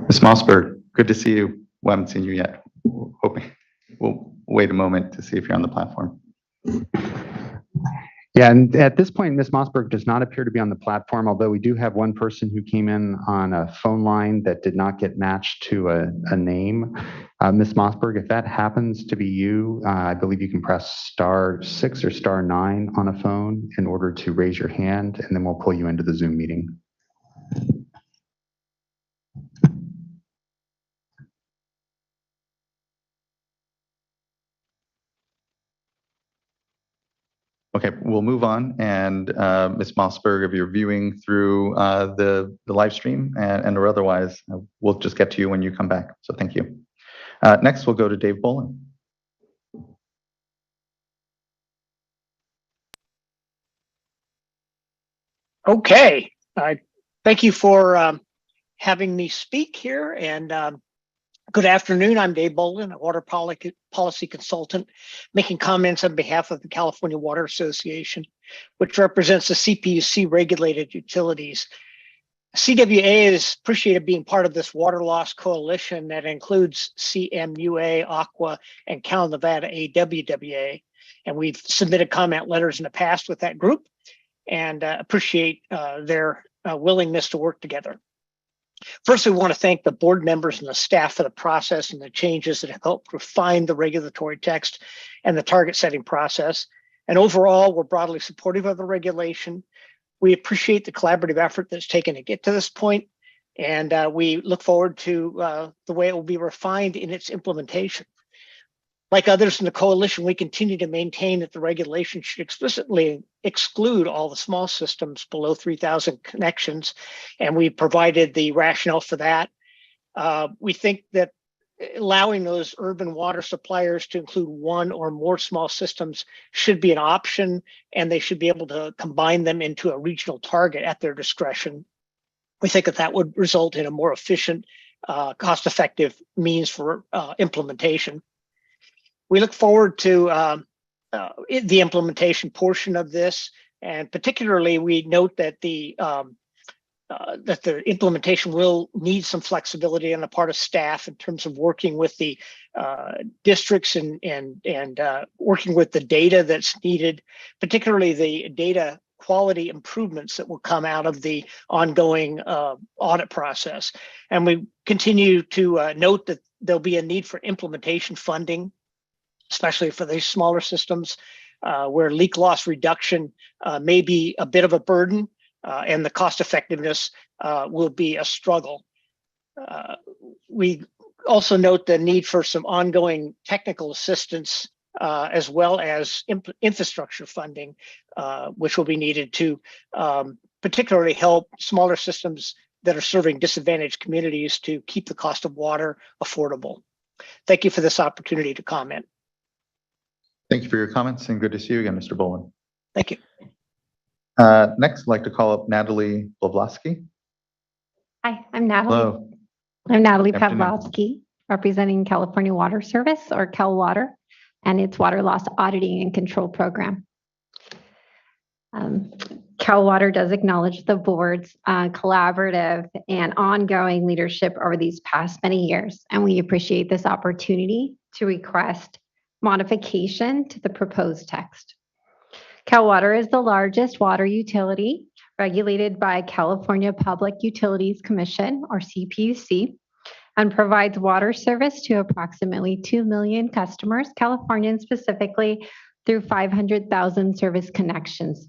Ms. Mossberg, good to see you. We haven't seen you yet. Hoping we'll wait a moment to see if you're on the platform. Yeah, and at this point, Ms. Mossberg does not appear to be on the platform, although we do have one person who came in on a phone line that did not get matched to a name. Ms. Mossberg, if that happens to be you, I believe you can press *6 or *9 on a phone in order to raise your hand, and then we'll pull you into the Zoom meeting. Okay, we'll move on. And Ms. Mossberg, if you're viewing through the live stream or otherwise, we'll just get to you when you come back. So thank you. Next, we'll go to Dave Bolin. Okay, thank you for having me speak here, and good afternoon. I'm Dave Bolin, a water policy consultant, making comments on behalf of the California Water Association, which represents the CPUC regulated utilities. CWA is appreciated being part of this water loss coalition that includes CMUA, Aqua, and Cal Nevada AWWA. And we've submitted comment letters in the past with that group, and appreciate their willingness to work together. First, we want to thank the board members and the staff for the process and the changes that have helped refine the regulatory text and the target setting process. And overall, we're broadly supportive of the regulation. We appreciate the collaborative effort that's taken to get to this point, and we look forward to the way it will be refined in its implementation. Like others in the coalition, we continue to maintain that the regulation should explicitly exclude all the small systems below 3,000 connections, and we provided the rationale for that. We think that allowing those urban water suppliers to include one or more small systems should be an option, and they should be able to combine them into a regional target at their discretion. We think that that would result in a more efficient, cost-effective means for implementation. We look forward to the implementation portion of this, and particularly we note that the implementation will need some flexibility on the part of staff in terms of working with the districts and working with the data that's needed, particularly the data quality improvements that will come out of the ongoing audit process. And we continue to note that there'll be a need for implementation funding, especially for these smaller systems where leak loss reduction may be a bit of a burden and the cost effectiveness will be a struggle. We also note the need for some ongoing technical assistance as well as infrastructure funding, which will be needed to particularly help smaller systems that are serving disadvantaged communities to keep the cost of water affordable. Thank you for this opportunity to comment. Thank you for your comments, and good to see you again, Mr. Boland. Thank you. Next, I'd like to call up Natalie Pawlowski. Hi, I'm Natalie. Hello. I'm Natalie Good afternoon. Pawlowski, representing California Water Service, or CalWater, and its water loss auditing and control program. CalWater does acknowledge the board's collaborative and ongoing leadership over these past many years, and we appreciate this opportunity to request modification to the proposed text. CalWater is the largest water utility regulated by California Public Utilities Commission, or CPUC, and provides water service to approximately 2 million customers, Californians specifically, through 500,000 service connections.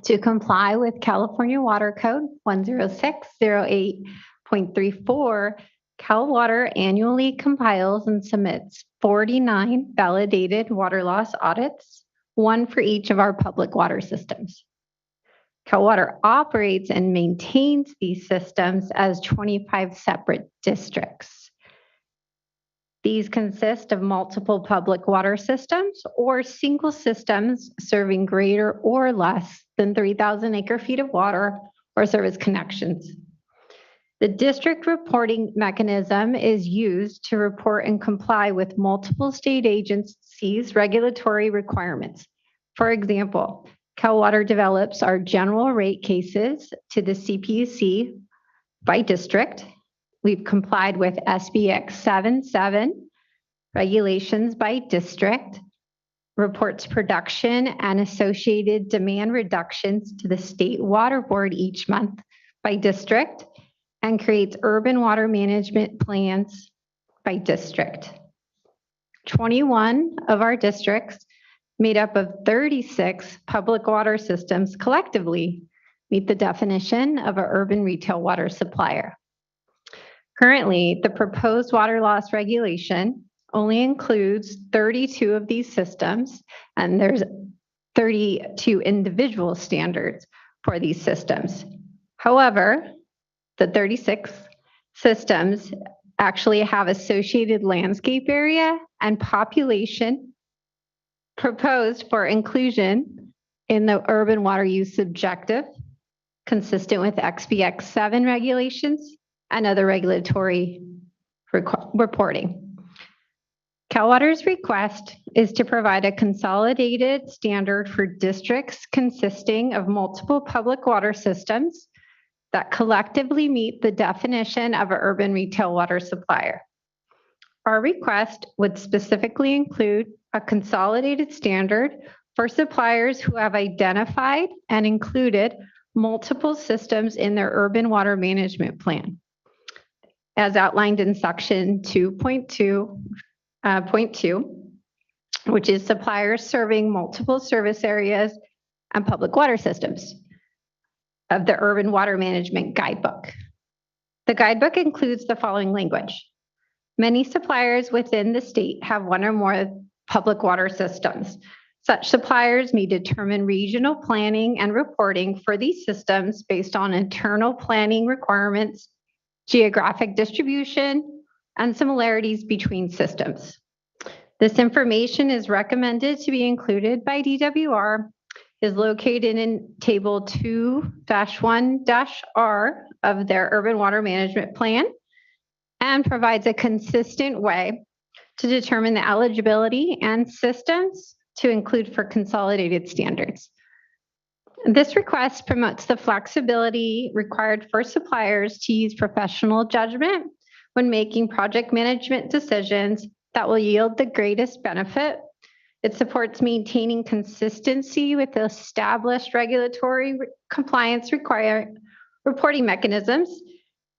To comply with California Water Code 10608.34, CalWater annually compiles and submits 49 validated water loss audits, one for each of our public water systems. CalWater operates and maintains these systems as 25 separate districts. These consist of multiple public water systems or single systems serving greater or less than 3,000 acre-feet of water or service connections. The district reporting mechanism is used to report and comply with multiple state agencies' regulatory requirements. For example, CalWater develops our general rate cases to the CPUC by district. We've complied with SBX 77 regulations by district, reports production and associated demand reductions to the State Water Board each month by district, and creates urban water management plans by district. 21 of our districts, made up of 36 public water systems, collectively meet the definition of an urban retail water supplier. Currently, the proposed water loss regulation only includes 32 of these systems, and there's 32 individual standards for these systems. However, the 36 systems actually have associated landscape area and population proposed for inclusion in the urban water use objective, consistent with XBX 7 regulations and other regulatory reporting. CalWater's request is to provide a consolidated standard for districts consisting of multiple public water systems that collectively meet the definition of an urban retail water supplier. Our request would specifically include a consolidated standard for suppliers who have identified and included multiple systems in their urban water management plan, as outlined in section 2.2.2, which is suppliers serving multiple service areas and public water systems of the Urban Water Management Guidebook. The guidebook includes the following language: Many suppliers within the state have one or more public water systems. Such suppliers may determine regional planning and reporting for these systems based on internal planning requirements, geographic distribution, and similarities between systems. This information is recommended to be included by DWR, is located in Table 2-1-R of their Urban Water Management Plan, and provides a consistent way to determine the eligibility and systems to include for consolidated standards. This request promotes the flexibility required for suppliers to use professional judgment when making project management decisions that will yield the greatest benefit. It supports maintaining consistency with the established regulatory compliance reporting mechanisms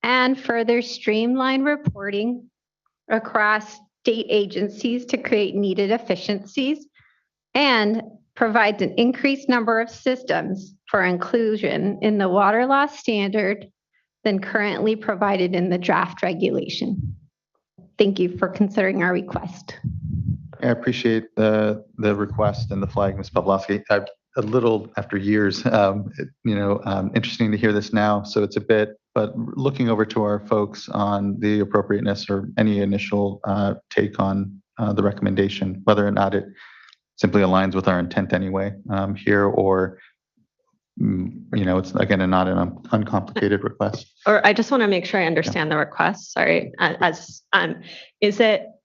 and further streamline reporting across state agencies to create needed efficiencies, and provides an increased number of systems for inclusion in the water loss standard than currently provided in the draft regulation. Thank you for considering our request. I appreciate the request and the flag, Ms. Pawlowski. A little after years, interesting to hear this now. So it's a bit, but looking over to our folks on the appropriateness or any initial take on the recommendation, whether or not it simply aligns with our intent anyway here, or it's again not an uncomplicated request. Or I just want to make sure I understand the request. Sorry,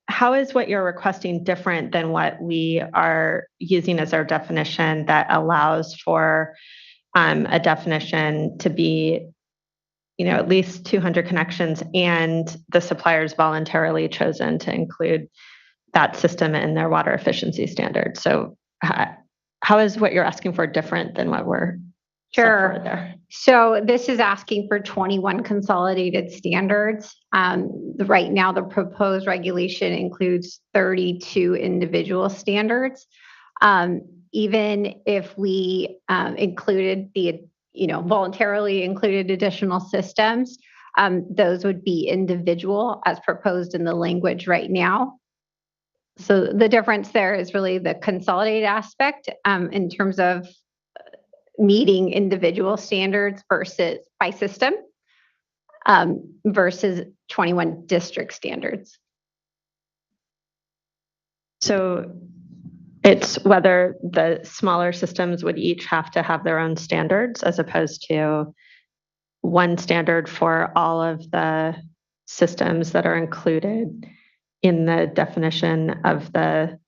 how is what you're requesting different than what we are using as our definition that allows for a definition to be, at least 200 connections, and the suppliers voluntarily chosen to include that system in their water efficiency standard? So how is what you're asking for different than what we're Sure. there? So this is asking for 21 consolidated standards. Right now, the proposed regulation includes 32 individual standards. Even if we included voluntarily included additional systems, those would be individual as proposed in the language right now. So the difference there is really the consolidated aspect in terms of meeting individual standards versus by system versus 21 district standards. So it's whether the smaller systems would each have to have their own standards as opposed to one standard for all of the systems that are included in the definition of that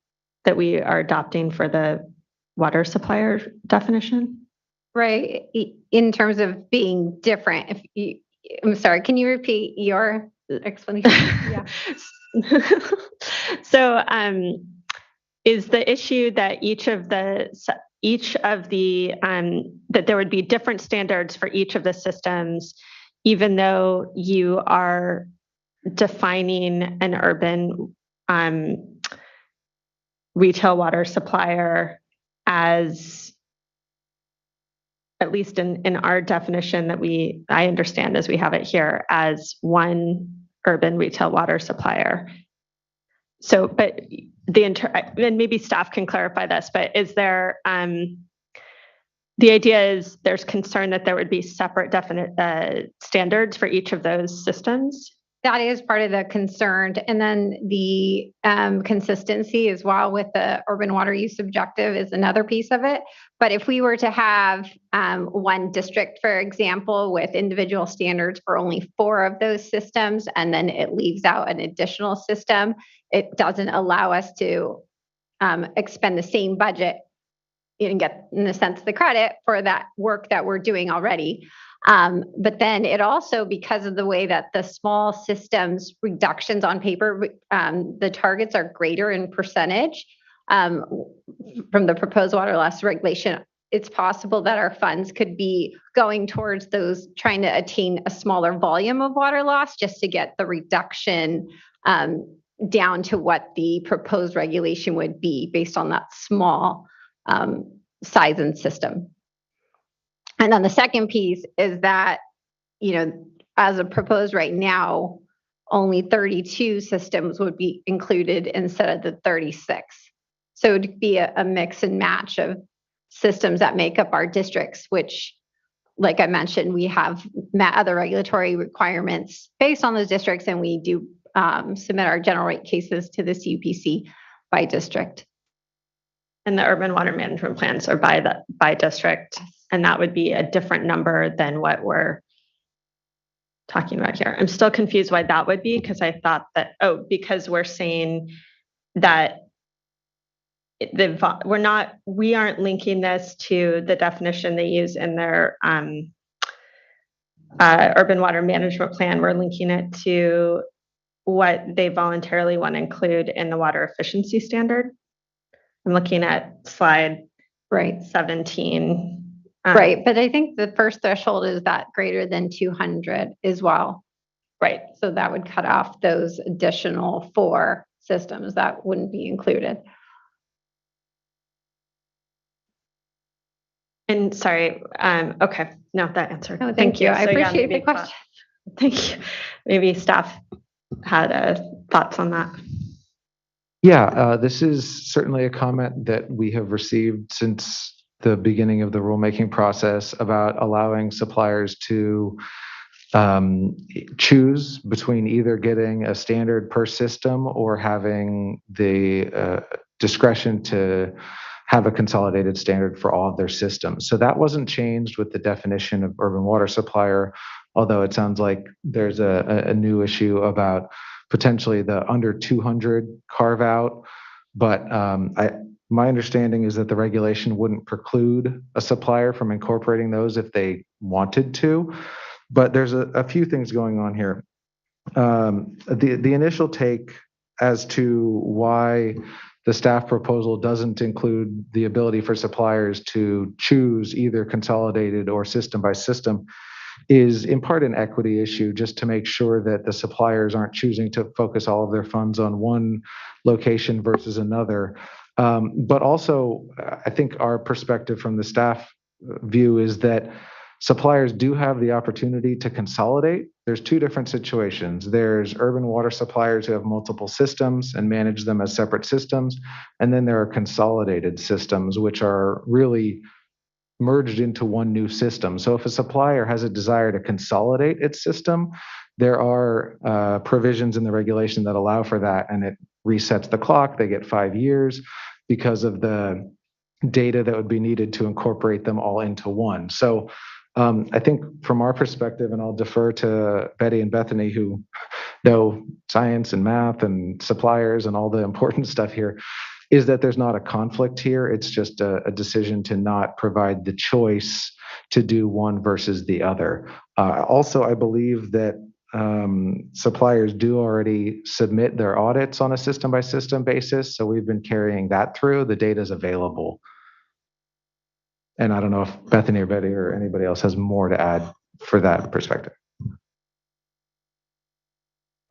we are adopting for the water supplier definition? Right. In terms of being different, I'm sorry, can you repeat your explanation? Yeah. So is the issue that that there would be different standards for each of the systems, even though you are defining an urban retail water supplier as, at least in our definition that I understand as we have it here, as one urban retail water supplier. So, but and maybe staff can clarify this, but is there, the idea is there's concern that there would be separate definite standards for each of those systems? That is part of the concern. And then the consistency as well with the urban water use objective is another piece of it. But if we were to have one district, for example, with individual standards for only 4 of those systems, and then it leaves out an additional system, it doesn't allow us to expend the same budget and get, in a sense, the credit for that work that we're doing already. But then it also, because of the way that the small systems reductions on paper, the targets are greater in percentage from the proposed water loss regulation, it's possible that our funds could be going towards those trying to attain a smaller volume of water loss just to get the reduction down to what the proposed regulation would be based on that small size and system. And then the second piece is that, as a proposed right now, only 32 systems would be included instead of the 36. So it'd be a mix and match of systems that make up our districts, which, like I mentioned, we have met other regulatory requirements based on those districts, and we do submit our general rate cases to the CUPC by district. And the urban water management plans are by district, and that would be a different number than what we're talking about here. I'm still confused why that would be, because I thought that, because we're saying that we aren't linking this to the definition they use in their urban water management plan. We're linking it to what they voluntarily want to include in the water efficiency standard. I'm looking at slide 17. Right, but I think the first threshold is that greater than 200 as well. Right. So that would cut off those additional 4 systems that wouldn't be included. And sorry, okay, no, that answered. No, thank you. I appreciate the question. Thank you. Maybe staff had thoughts on that. Yeah, this is certainly a comment that we have received since the beginning of the rulemaking process about allowing suppliers to choose between either getting a standard per system or having the discretion to have a consolidated standard for all of their systems. So that wasn't changed with the definition of urban water supplier, although it sounds like there's a new issue about potentially the under 200 carve out. But my understanding is that the regulation wouldn't preclude a supplier from incorporating those if they wanted to. But there's a few things going on here. The initial take as to why the staff proposal doesn't include the ability for suppliers to choose either consolidated or system by system is in part an equity issue, just to make sure that the suppliers aren't choosing to focus all of their funds on one location versus another. But also, I think our perspective from the staff view is that suppliers do have the opportunity to consolidate. There's 2 different situations. There's urban water suppliers who have multiple systems and manage them as separate systems. And then there are consolidated systems, which are really merged into one new system. So if a supplier has a desire to consolidate its system, there are provisions in the regulation that allow for that, and it resets the clock. They get 5 years because of the data that would be needed to incorporate them all into one. So I think from our perspective, and I'll defer to Betty and Bethany, who know science and math and suppliers and all the important stuff here, is that there's not a conflict here. It's just a decision to not provide the choice to do one versus the other. Also, I believe that suppliers do already submit their audits on a system by system basis. So we've been carrying that through. The data is available. And I don't know if Bethany or Betty or anybody else has more to add for that perspective.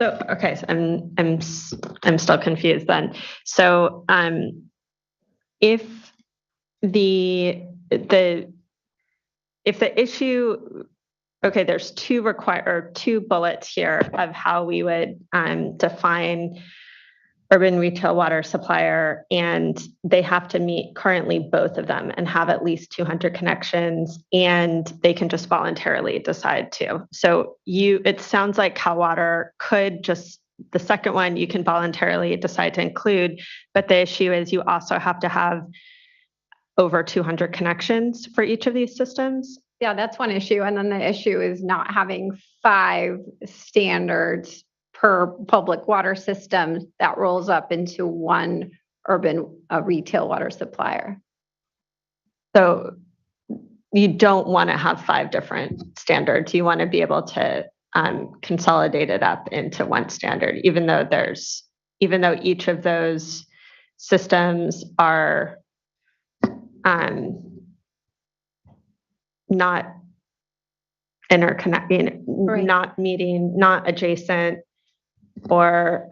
So, okay, so I'm still confused then. So, if the issue, okay, there's 2 bullets here of how we would define urban retail water supplier, and they have to meet currently both of them and have at least 200 connections, and they can just voluntarily decide to. So it sounds like Cal Water could just, the second one you can voluntarily decide to include, but the issue is you also have to have over 200 connections for each of these systems. Yeah, that's one issue. And then the issue is not having 5 standards per public water system that rolls up into one urban retail water supplier. So you don't want to have 5 different standards. You want to be able to consolidate it up into one standard, even though each of those systems are not interconnecting, right, not meeting, not adjacent, or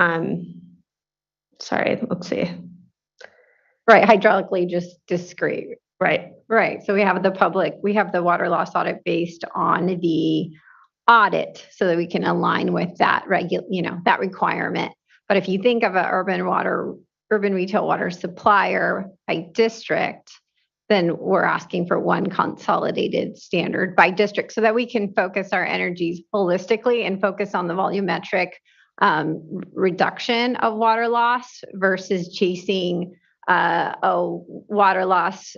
sorry, let's see. Right, hydraulically just discrete. Right. Right. So we have the water loss audit based on the audit so that we can align with that that requirement. But if you think of an urban retail water supplier by district, then we're asking for one consolidated standard by district so that we can focus our energies holistically and focus on the volumetric reduction of water loss versus chasing a water loss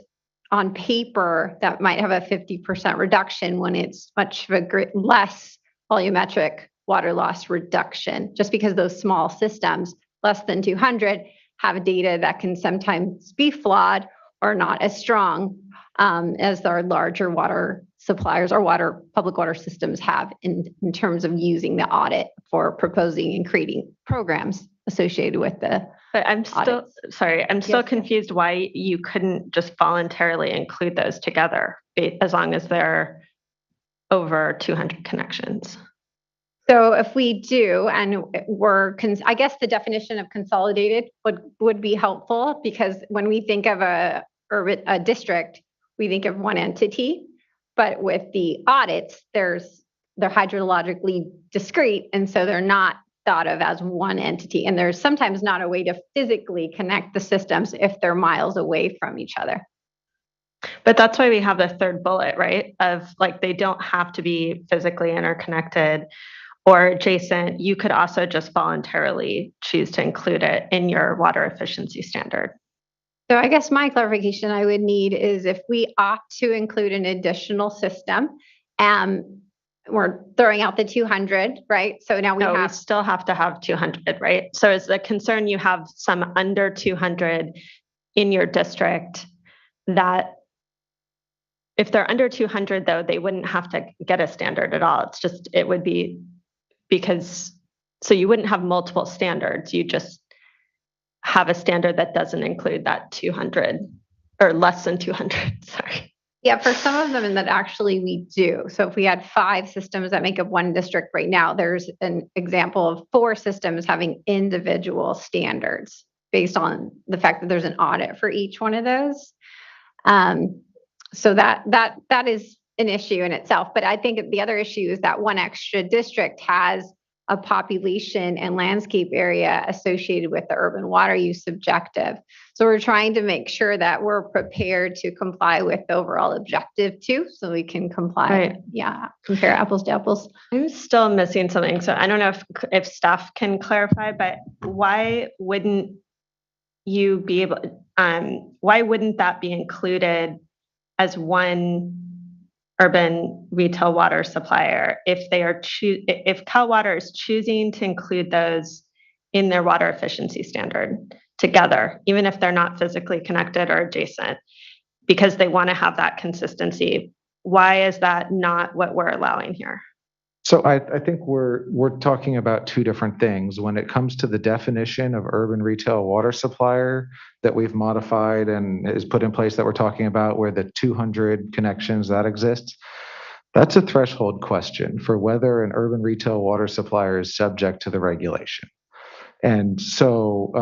on paper that might have a 50% reduction when it's much of a less volumetric water loss reduction, just because those small systems, less than 200, have data that can sometimes be flawed or not as strong as our larger water suppliers or public water systems have in terms of using the audit for proposing and creating programs associated with the But I'm still sorry, I'm still Yes, confused why you couldn't just voluntarily include those together as long as they're over 200 connections. So if we do, and I guess the definition of consolidated would be helpful, because when we think of a district, we think of one entity, but with the audits, they're hydrologically discrete, and so they're not thought of as one entity. And there's sometimes not a way to physically connect the systems if they're miles away from each other. But that's why we have the third bullet, right? Of like, they don't have to be physically interconnected or adjacent. You could also just voluntarily choose to include it in your water efficiency standard. So I guess my clarification I would need is if we opt to include an additional system, we're throwing out the 200, right? So now we still have to have 200, right? So is the concern you have some under 200 in your district that if they're under 200 though, they wouldn't have to get a standard at all. It's just, it would be so you wouldn't have multiple standards. You just have a standard that doesn't include that 200 or less than 200, sorry. Yeah, for some of them that actually we do. So if we had 5 systems that make up one district right now, there's an example of 4 systems having individual standards based on the fact that there's an audit for each one of those. So that is an issue in itself. But I think the other issue is that one extra district has a population and landscape area associated with the urban water use objective. So we're trying to make sure that we're prepared to comply with the overall objective too, so we can comply. Right. Yeah, compare apples to apples. I'm still missing something. So I don't know if staff can clarify, but why wouldn't you be able, why wouldn't that be included as one urban retail water supplier if Cal Water is choosing to include those in their water efficiency standard together, even if they're not physically connected or adjacent, because they want to have that consistency? Why is that not what we're allowing here? So I think we're talking about 2 different things. When it comes to the definition of urban retail water supplier that we've modified and is put in place that we're talking about, where the 200 connections that exists, that's a threshold question for whether an urban retail water supplier is subject to the regulation. And so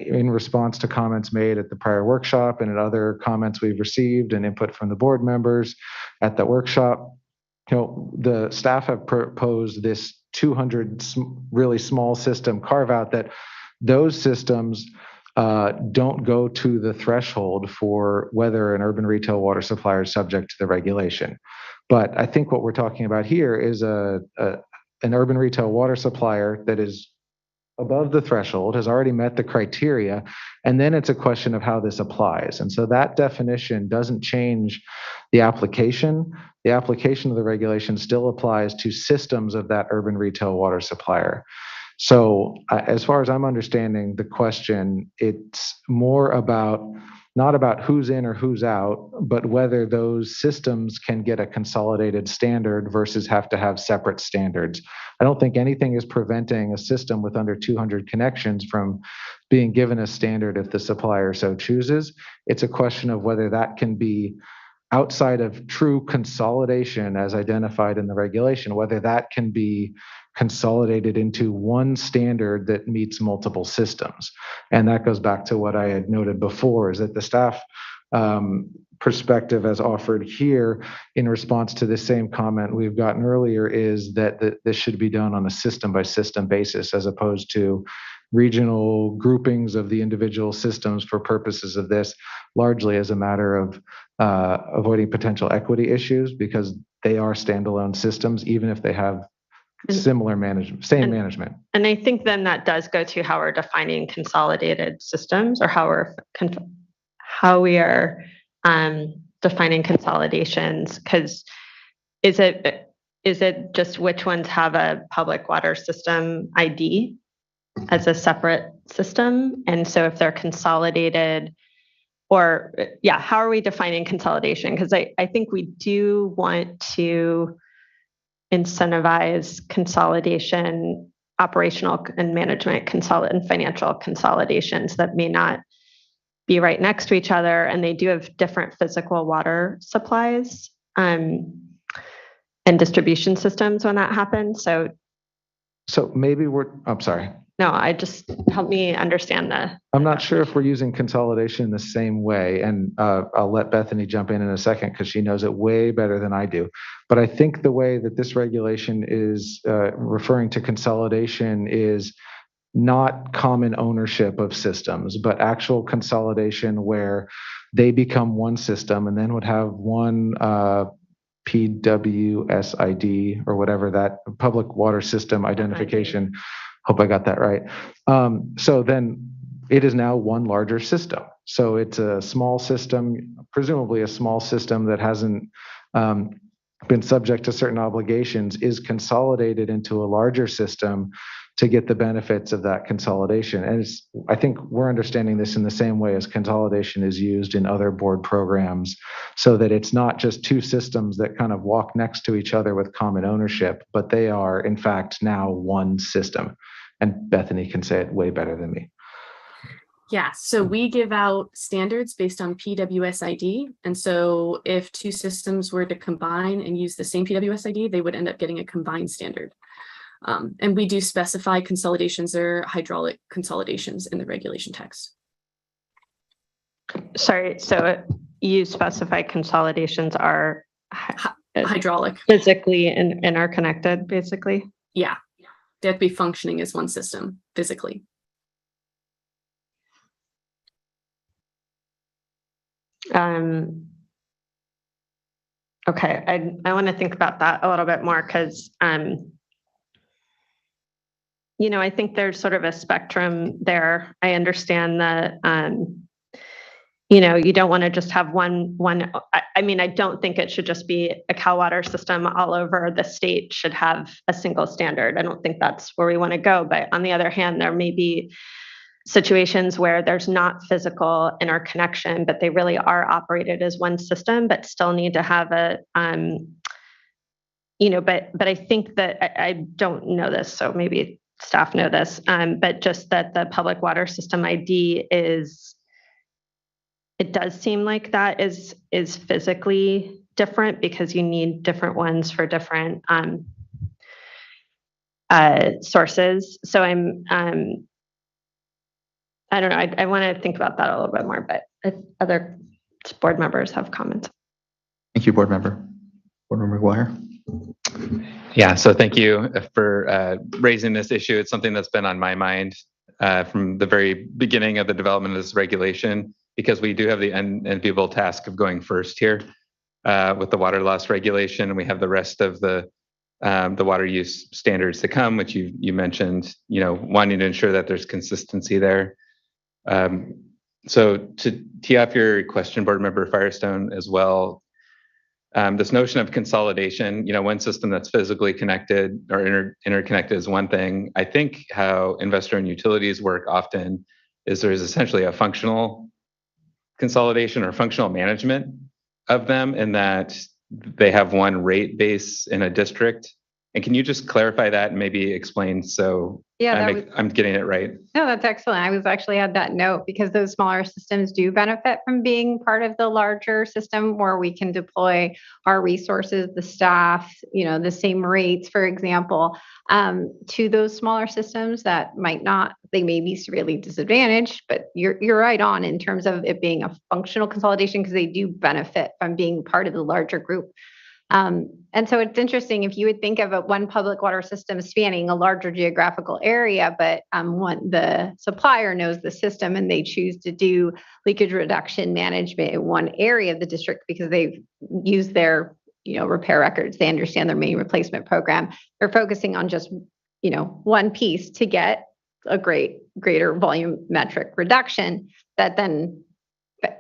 in response to comments made at the prior workshop and at other comments we've received and input from the board members at the workshop, the staff have proposed this 200 really small system carve out that those systems don't go to the threshold for whether an urban retail water supplier is subject to the regulation. But I think what we're talking about here is an urban retail water supplier that is above the threshold, has already met the criteria, and then it's a question of how this applies. And so that definition doesn't change the application. The application of the regulation still applies to systems of that urban retail water supplier. So as far as I'm understanding the question, it's more about not about who's in or who's out, but whether those systems can get a consolidated standard versus have to have separate standards. I don't think anything is preventing a system with under 200 connections from being given a standard if the supplier so chooses. It's a question of whether that can be outside of true consolidation as identified in the regulation, whether that can be consolidated into one standard that meets multiple systems. And that goes back to what I had noted before, is that the staff perspective as offered here in response to the same comment we've gotten earlier is that this should be done on a system by system basis as opposed to regional groupings of the individual systems for purposes of this, largely as a matter of avoiding potential equity issues because they are standalone systems, even if they have similar management, same management. And I think then that does go to how we're defining consolidated systems or how we are defining consolidations. Because is it just which ones have a public water system ID as a separate system? And so if they're consolidated, or how are we defining consolidation? Because I think we do want to incentivize consolidation, operational and management and financial consolidations that may not be right next to each other, and they do have different physical water supplies and distribution systems when that happens. So maybe I'm sorry. No, I just help me understand I'm not sure if we're using consolidation the same way, and I'll let Bethany jump in a second because she knows it way better than I do. But I think the way that this regulation is referring to consolidation is not common ownership of systems, but actual consolidation where they become one system and then would have one PWSID or whatever that public water system identification. Hope I got that right. So then it is now one larger system. So it's a small system, presumably a small system that hasn't been subject to certain obligations, is consolidated into a larger system to get the benefits of that consolidation. And I think we're understanding this in the same way as consolidation is used in other board programs, so that it's not just two systems that kind of walk next to each other with common ownership, but they are in fact now one system. And Bethany can say it way better than me. Yeah, so we give out standards based on PWSID. And so if two systems were to combine and use the same PWSID, they would end up getting a combined standard. And we do specify consolidations or hydraulic consolidations in the regulation text. Sorry, so you specify consolidations are hydraulic, physically and are connected, basically? Yeah, they have to be functioning as one system physically. Okay, I want to think about that a little bit more because I think there's sort of a spectrum there. I understand that, you don't want to just have one. I don't think it should just be a Cal water system all over the state should have a single standard. I don't think that's where we want to go. But on the other hand, there may be situations where there's not physical interconnection, but they really are operated as one system, but still need to have a, but I think that I don't know this, so maybe staff know this, but just that the public water system ID it does seem like that is physically different because you need different ones for different sources. So I don't know. I want to think about that a little bit more, but if other board members have comments. Thank you, Board Member. Board Member Guire. Yeah, so thank you for raising this issue. It's something that's been on my mind from the very beginning of the development of this regulation, because we do have the enviable task of going first here with the water loss regulation, and we have the rest of the water use standards to come, which you mentioned, wanting to ensure that there's consistency there. So to tee off your question, Board Member Firestone, as well, this notion of consolidation, one system that's physically connected or interconnected is one thing. I think how investor-owned utilities work often is there's essentially a functional consolidation or functional management of them, in that they have one rate base in a district. And can you just clarify that and maybe explain? So Yeah, that was, I'm getting it right. no, that's excellent. I was actually had that note because those smaller systems do benefit from being part of the larger system where we can deploy our resources, the staff, the same rates, for example, to those smaller systems that might not, they may be severely disadvantaged, but you're right on in terms of it being a functional consolidation because they do benefit from being part of the larger group. And so it's interesting if you would think of one public water system spanning a larger geographical area, but the supplier knows the system and they choose to do leakage reduction management in one area of the district because they've used their repair records, they understand their main replacement program. They're focusing on just one piece to get a greater volumetric reduction that then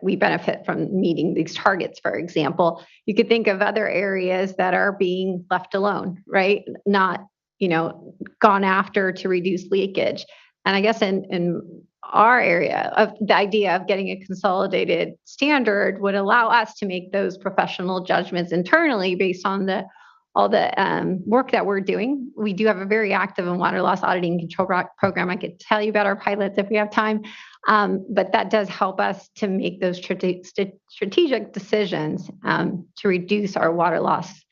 we benefit from meeting these targets, for example. You could think of other areas that are being left alone, right? Not, gone after to reduce leakage. And I guess in our area of the idea of getting a consolidated standard would allow us to make those professional judgments internally based on all the work that we're doing. We do have a very active and water loss auditing control program. I could tell you about our pilots if we have time. But that does help us to make those strategic decisions to reduce our water losses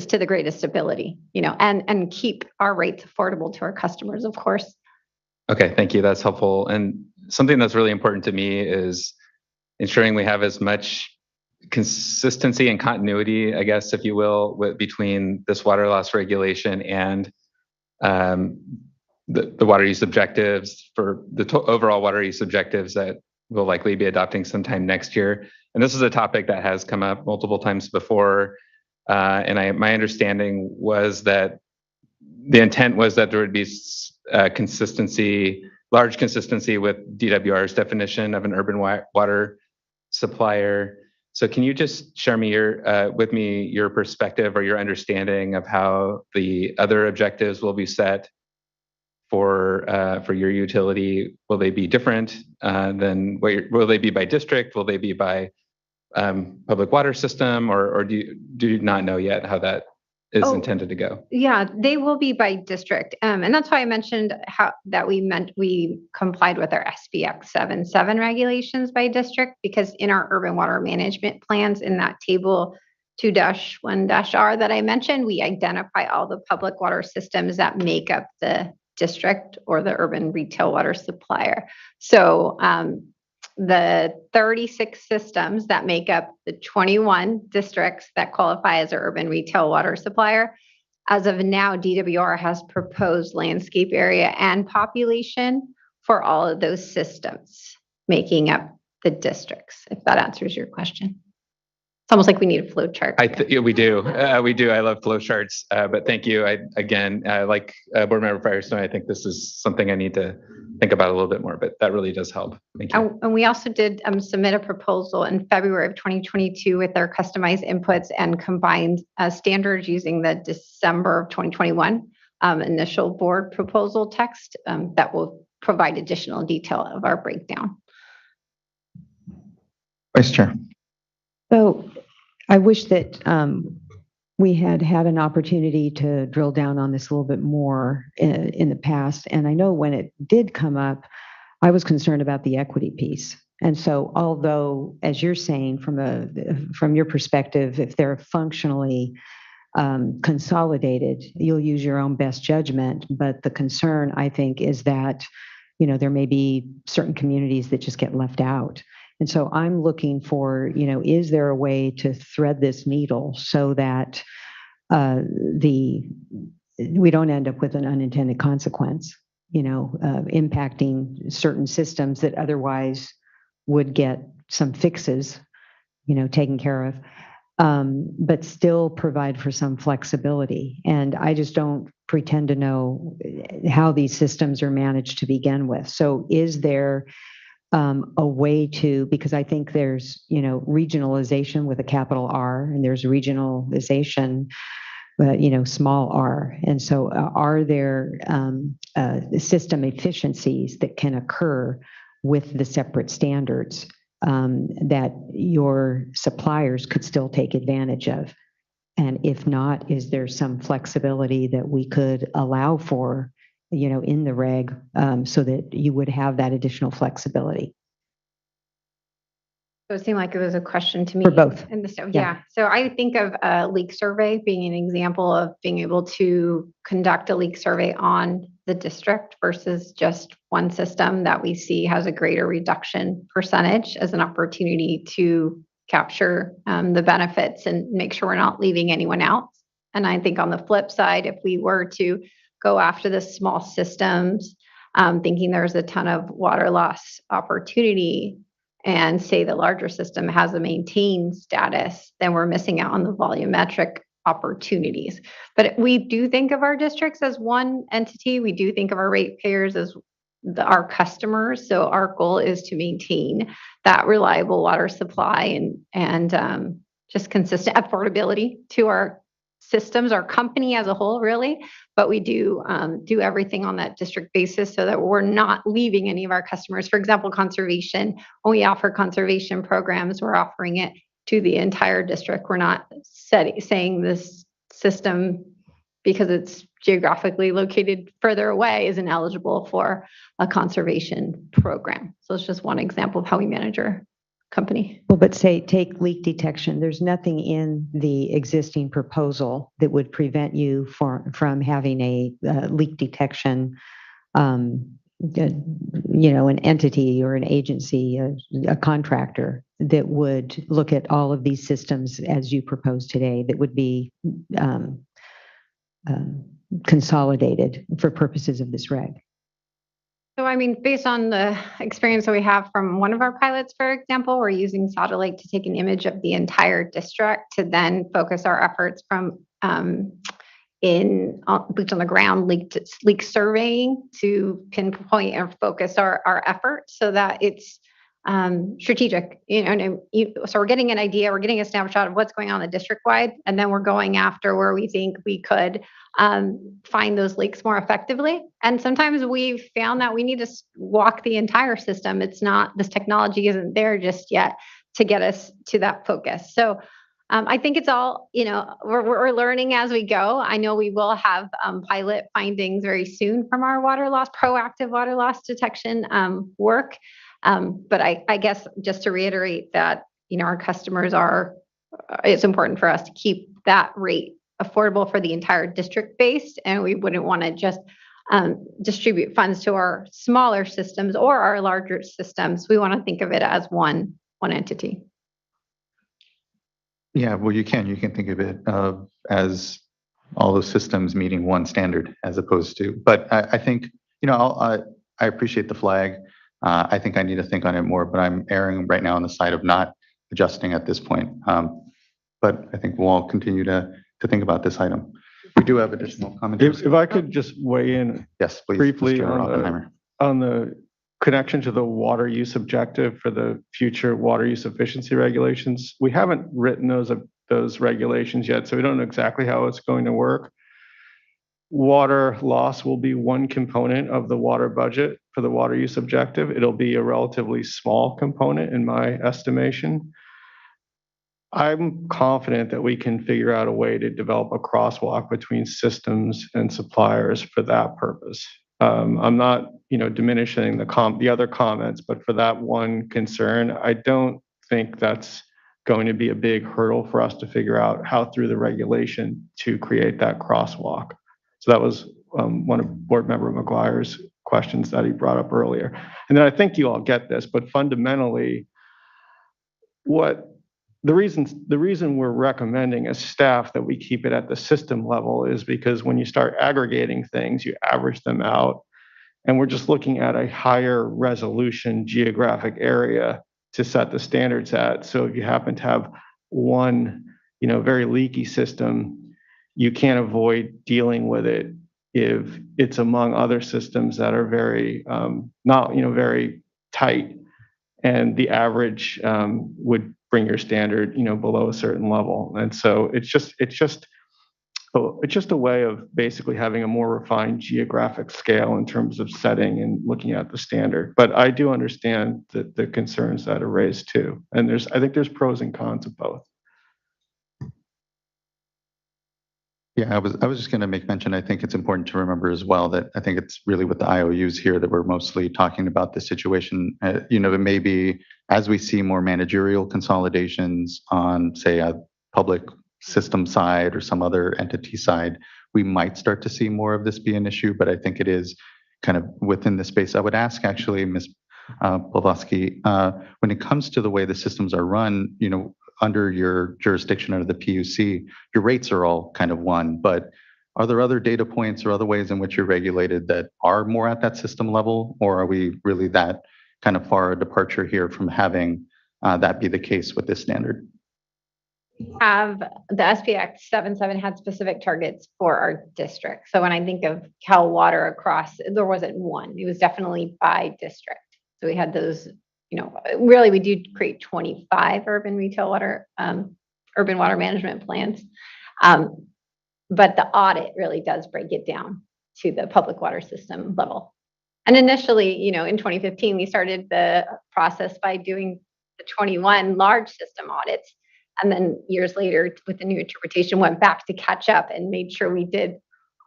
to the greatest ability, and keep our rates affordable to our customers, of course. Okay, thank you. That's helpful. And something that's really important to me is ensuring we have as much consistency and continuity, I guess, if you will, between this water loss regulation and the water use objectives for the overall water use objectives that we'll likely be adopting sometime next year. And this is a topic that has come up multiple times before. And my understanding was that the intent was that there would be large consistency with DWR's definition of an urban water supplier. So can you just share with me your perspective or your understanding of how the other objectives will be set for your utility? Will they be different will they be by district? Will they be by public water system, or do you not know yet how that is intended to go? Yeah, they will be by district. And that's why I mentioned that we complied with our SBX 77 regulations by district, because in our urban water management plans in that table 2-1-R that I mentioned, we identify all the public water systems that make up the district or the urban retail water supplier. So the 36 systems that make up the 21 districts that qualify as an urban retail water supplier. As of now, DWR has proposed landscape area and population for all of those systems making up the districts, if that answers your question. It's almost like we need a flow chart. Yeah, we do. We do. I love flow charts, but thank you. Like Board Member Firestone, I think this is something I need to think about a little bit more, but that really does help. Thank you. And we also did submit a proposal in February of 2022 with our customized inputs and combined standards using the December of 2021 initial board proposal text that will provide additional detail of our breakdown. Vice Chair. So I wish that we had an opportunity to drill down on this a little bit more in the past. And I know when it did come up, I was concerned about the equity piece. And so although, as you're saying, from your perspective, if they're functionally consolidated, you'll use your own best judgment. But the concern, I think, is that, there may be certain communities that just get left out. And so I'm looking for, is there a way to thread this needle so that we don't end up with an unintended consequence, impacting certain systems that otherwise would get some fixes, taken care of, but still provide for some flexibility. And I just don't pretend to know how these systems are managed to begin with. So is there a way to, because I think there's, regionalization with a capital R, and there's regionalization, small r. And so are there system efficiencies that can occur with the separate standards that your suppliers could still take advantage of? And if not, is there some flexibility that we could allow for in the reg, so that you would have that additional flexibility. So it seemed like it was a question to me. For both. In the, Yeah. yeah. So I think of a leak survey being an example of being able to conduct a leak survey on the district versus just one system that we see has a greater reduction percentage as an opportunity to capture the benefits and make sure we're not leaving anyone out. And I think on the flip side, if we were to go after the small systems, thinking there's a ton of water loss opportunity, and say the larger system has a maintained status, then we're missing out on the volumetric opportunities. But we do think of our districts as one entity. We do think of our ratepayers as our customers. So our goal is to maintain that reliable water supply and just consistent affordability to our systems, our company as a whole, really. But we do everything on that district basis so that we're not leaving any of our customers. For example, conservation, when we offer conservation programs, we're offering it to the entire district. We're not saying this system, because it's geographically located further away, isn't eligible for a conservation program. So it's just one example of how we manage our company. Well, but take leak detection. There's nothing in the existing proposal that would prevent you from having a leak detection, an entity or an agency, a contractor that would look at all of these systems as you propose today, that would be consolidated for purposes of this reg. So, I mean, based on the experience that we have from one of our pilots, for example, we're using satellite to take an image of the entire district to then focus our efforts from boots on the ground leak surveying to pinpoint and focus our efforts so that it's strategic. So we're getting an idea, we're getting a snapshot of what's going on the district wide, and then we're going after where we think we could find those leaks more effectively. And sometimes we've found that we need to walk the entire system. It's not, this technology isn't there just yet to get us to that focus. So I think it's all, we're learning as we go. I know we will have pilot findings very soon from our proactive water loss detection work. But I guess just to reiterate that, our customers it's important for us to keep that rate affordable for the entire district base. And we wouldn't want to just distribute funds to our smaller systems or our larger systems. We want to think of it as one entity. Yeah, well, you can think of it as all those systems meeting one standard as opposed to, but I think, I appreciate the flag. I think I need to think on it more, but I'm erring right now on the side of not adjusting at this point. But I think we'll all continue to think about this item. We do have additional comments. If I could just weigh in, yes, please, briefly Mr. on the connection to the water use objective for the future water use efficiency regulations. We haven't written those regulations yet, so we don't know exactly how it's going to work. Water loss will be one component of the water budget for the water use objective. It'll be a relatively small component in my estimation. I'm confident that we can figure out a way to develop a crosswalk between systems and suppliers for that purpose. I'm not, diminishing the other comments, but for that one concern, I don't think that's going to be a big hurdle for us to figure out how through the regulation to create that crosswalk. So that was one of Board Member McGuire's questions that he brought up earlier. And then I think you all get this, but fundamentally, the reason we're recommending as staff that we keep it at the system level is because when you start aggregating things, you average them out. And we're just looking at a higher resolution geographic area to set the standards at. So if you happen to have one, very leaky system, you can't avoid dealing with it if it's among other systems that are very, very tight. And the average would bring your standard, below a certain level. And so it's just a way of basically having a more refined geographic scale in terms of setting and looking at the standard. But I do understand the concerns that are raised too. And I think there's pros and cons of both. Yeah, I was just going to make mention. I think it's important to remember as well that I think it's really with the IOUs here that we're mostly talking about this situation. It may be as we see more managerial consolidations on, say, a public system side or some other entity side, we might start to see more of this be an issue. But I think it is kind of within the space. I would ask actually, Ms. Blavatsky, when it comes to the way the systems are run, under your jurisdiction under the PUC, your rates are all kind of one, but are there other data points or other ways in which you're regulated that are more at that system level, or are we really that kind of far a departure here from having that be the case with this standard? Have the SPX 77 had specific targets for our district. So when I think of Cal Water across, there wasn't one. It was definitely by district. So we had those, really we do create 25 urban retail water, urban water management plans. But the audit really does break it down to the public water system level. And initially, in 2015, we started the process by doing the 21 large system audits. And then years later, with the new interpretation, went back to catch up and made sure we did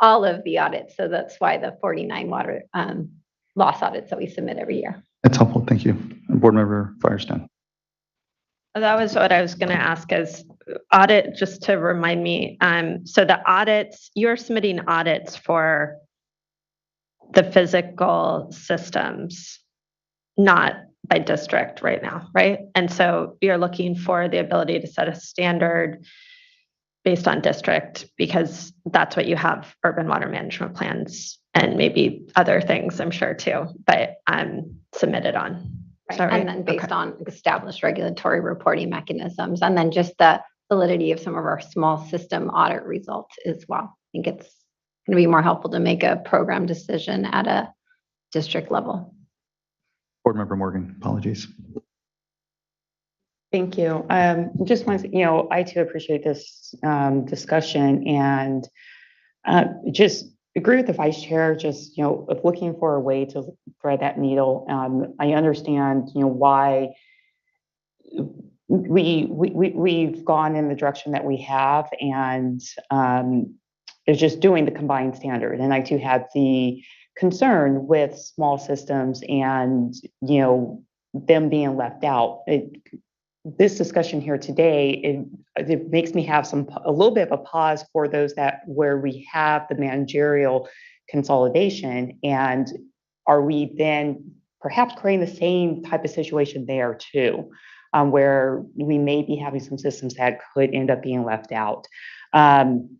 all of the audits. So that's why the 49 water loss audits that we submit every year. That's helpful. Thank you. Board Member Firestone. That was what I was going to ask as audit, just to remind me. So the audits, you're submitting audits for the physical systems, not by district right now, right? And so you're looking for the ability to set a standard based on district, because that's what you have urban water management plans and maybe other things, I'm sure too, but submitted on. Right. And then based on established regulatory reporting mechanisms, and then just the validity of some of our small system audit results as well. I think it's going to be more helpful to make a program decision at a district level. Board Member Morgan, apologies. Thank you. Just want to, I too appreciate this discussion and just agree with the Vice Chair, just, of looking for a way to thread that needle. I understand, why we've gone in the direction that we have, and it's just doing the combined standard. And I too had the concern with small systems and, them being left out. This discussion here today, it makes me have a little bit of a pause for those where we have the managerial consolidation, and are we then perhaps creating the same type of situation there too, where we may be having some systems that could end up being left out. And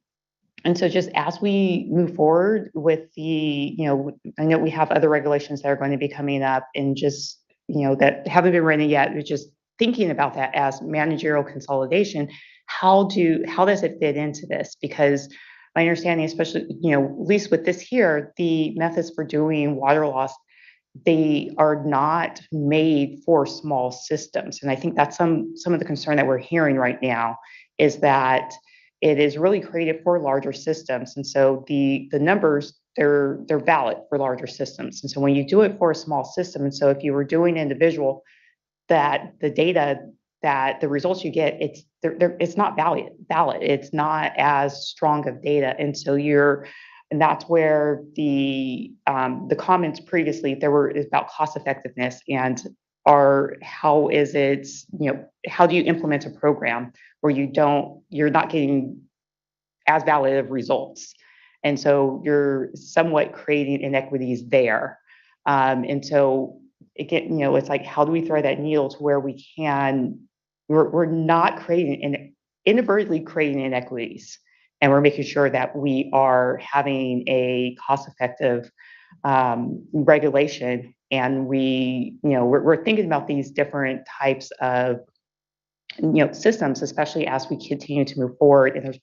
so just as we move forward with I know we have other regulations that are going to be coming up, and just, that haven't been written yet, but just thinking about that as managerial consolidation, how does it fit into this? Because my understanding, especially, at least with this here, the methods for doing water loss, they are not made for small systems. And I think that's some of the concern that we're hearing right now, is that it is really created for larger systems. And so the numbers, they're valid for larger systems. And so when you do it for a small system, and so if you were doing individual, that the data, that the results you get, it's not valid. It's not as strong of data. And so and that's where the comments previously is about cost effectiveness, and how is it, how do you implement a program where you're not getting as valid of results? And so you're somewhat creating inequities there. And so again, it's like, how do we thread that needle to where we're not inadvertently creating inequities, and we're making sure that we are having a cost-effective regulation, and we're thinking about these different types of systems, especially as we continue to move forward. And there's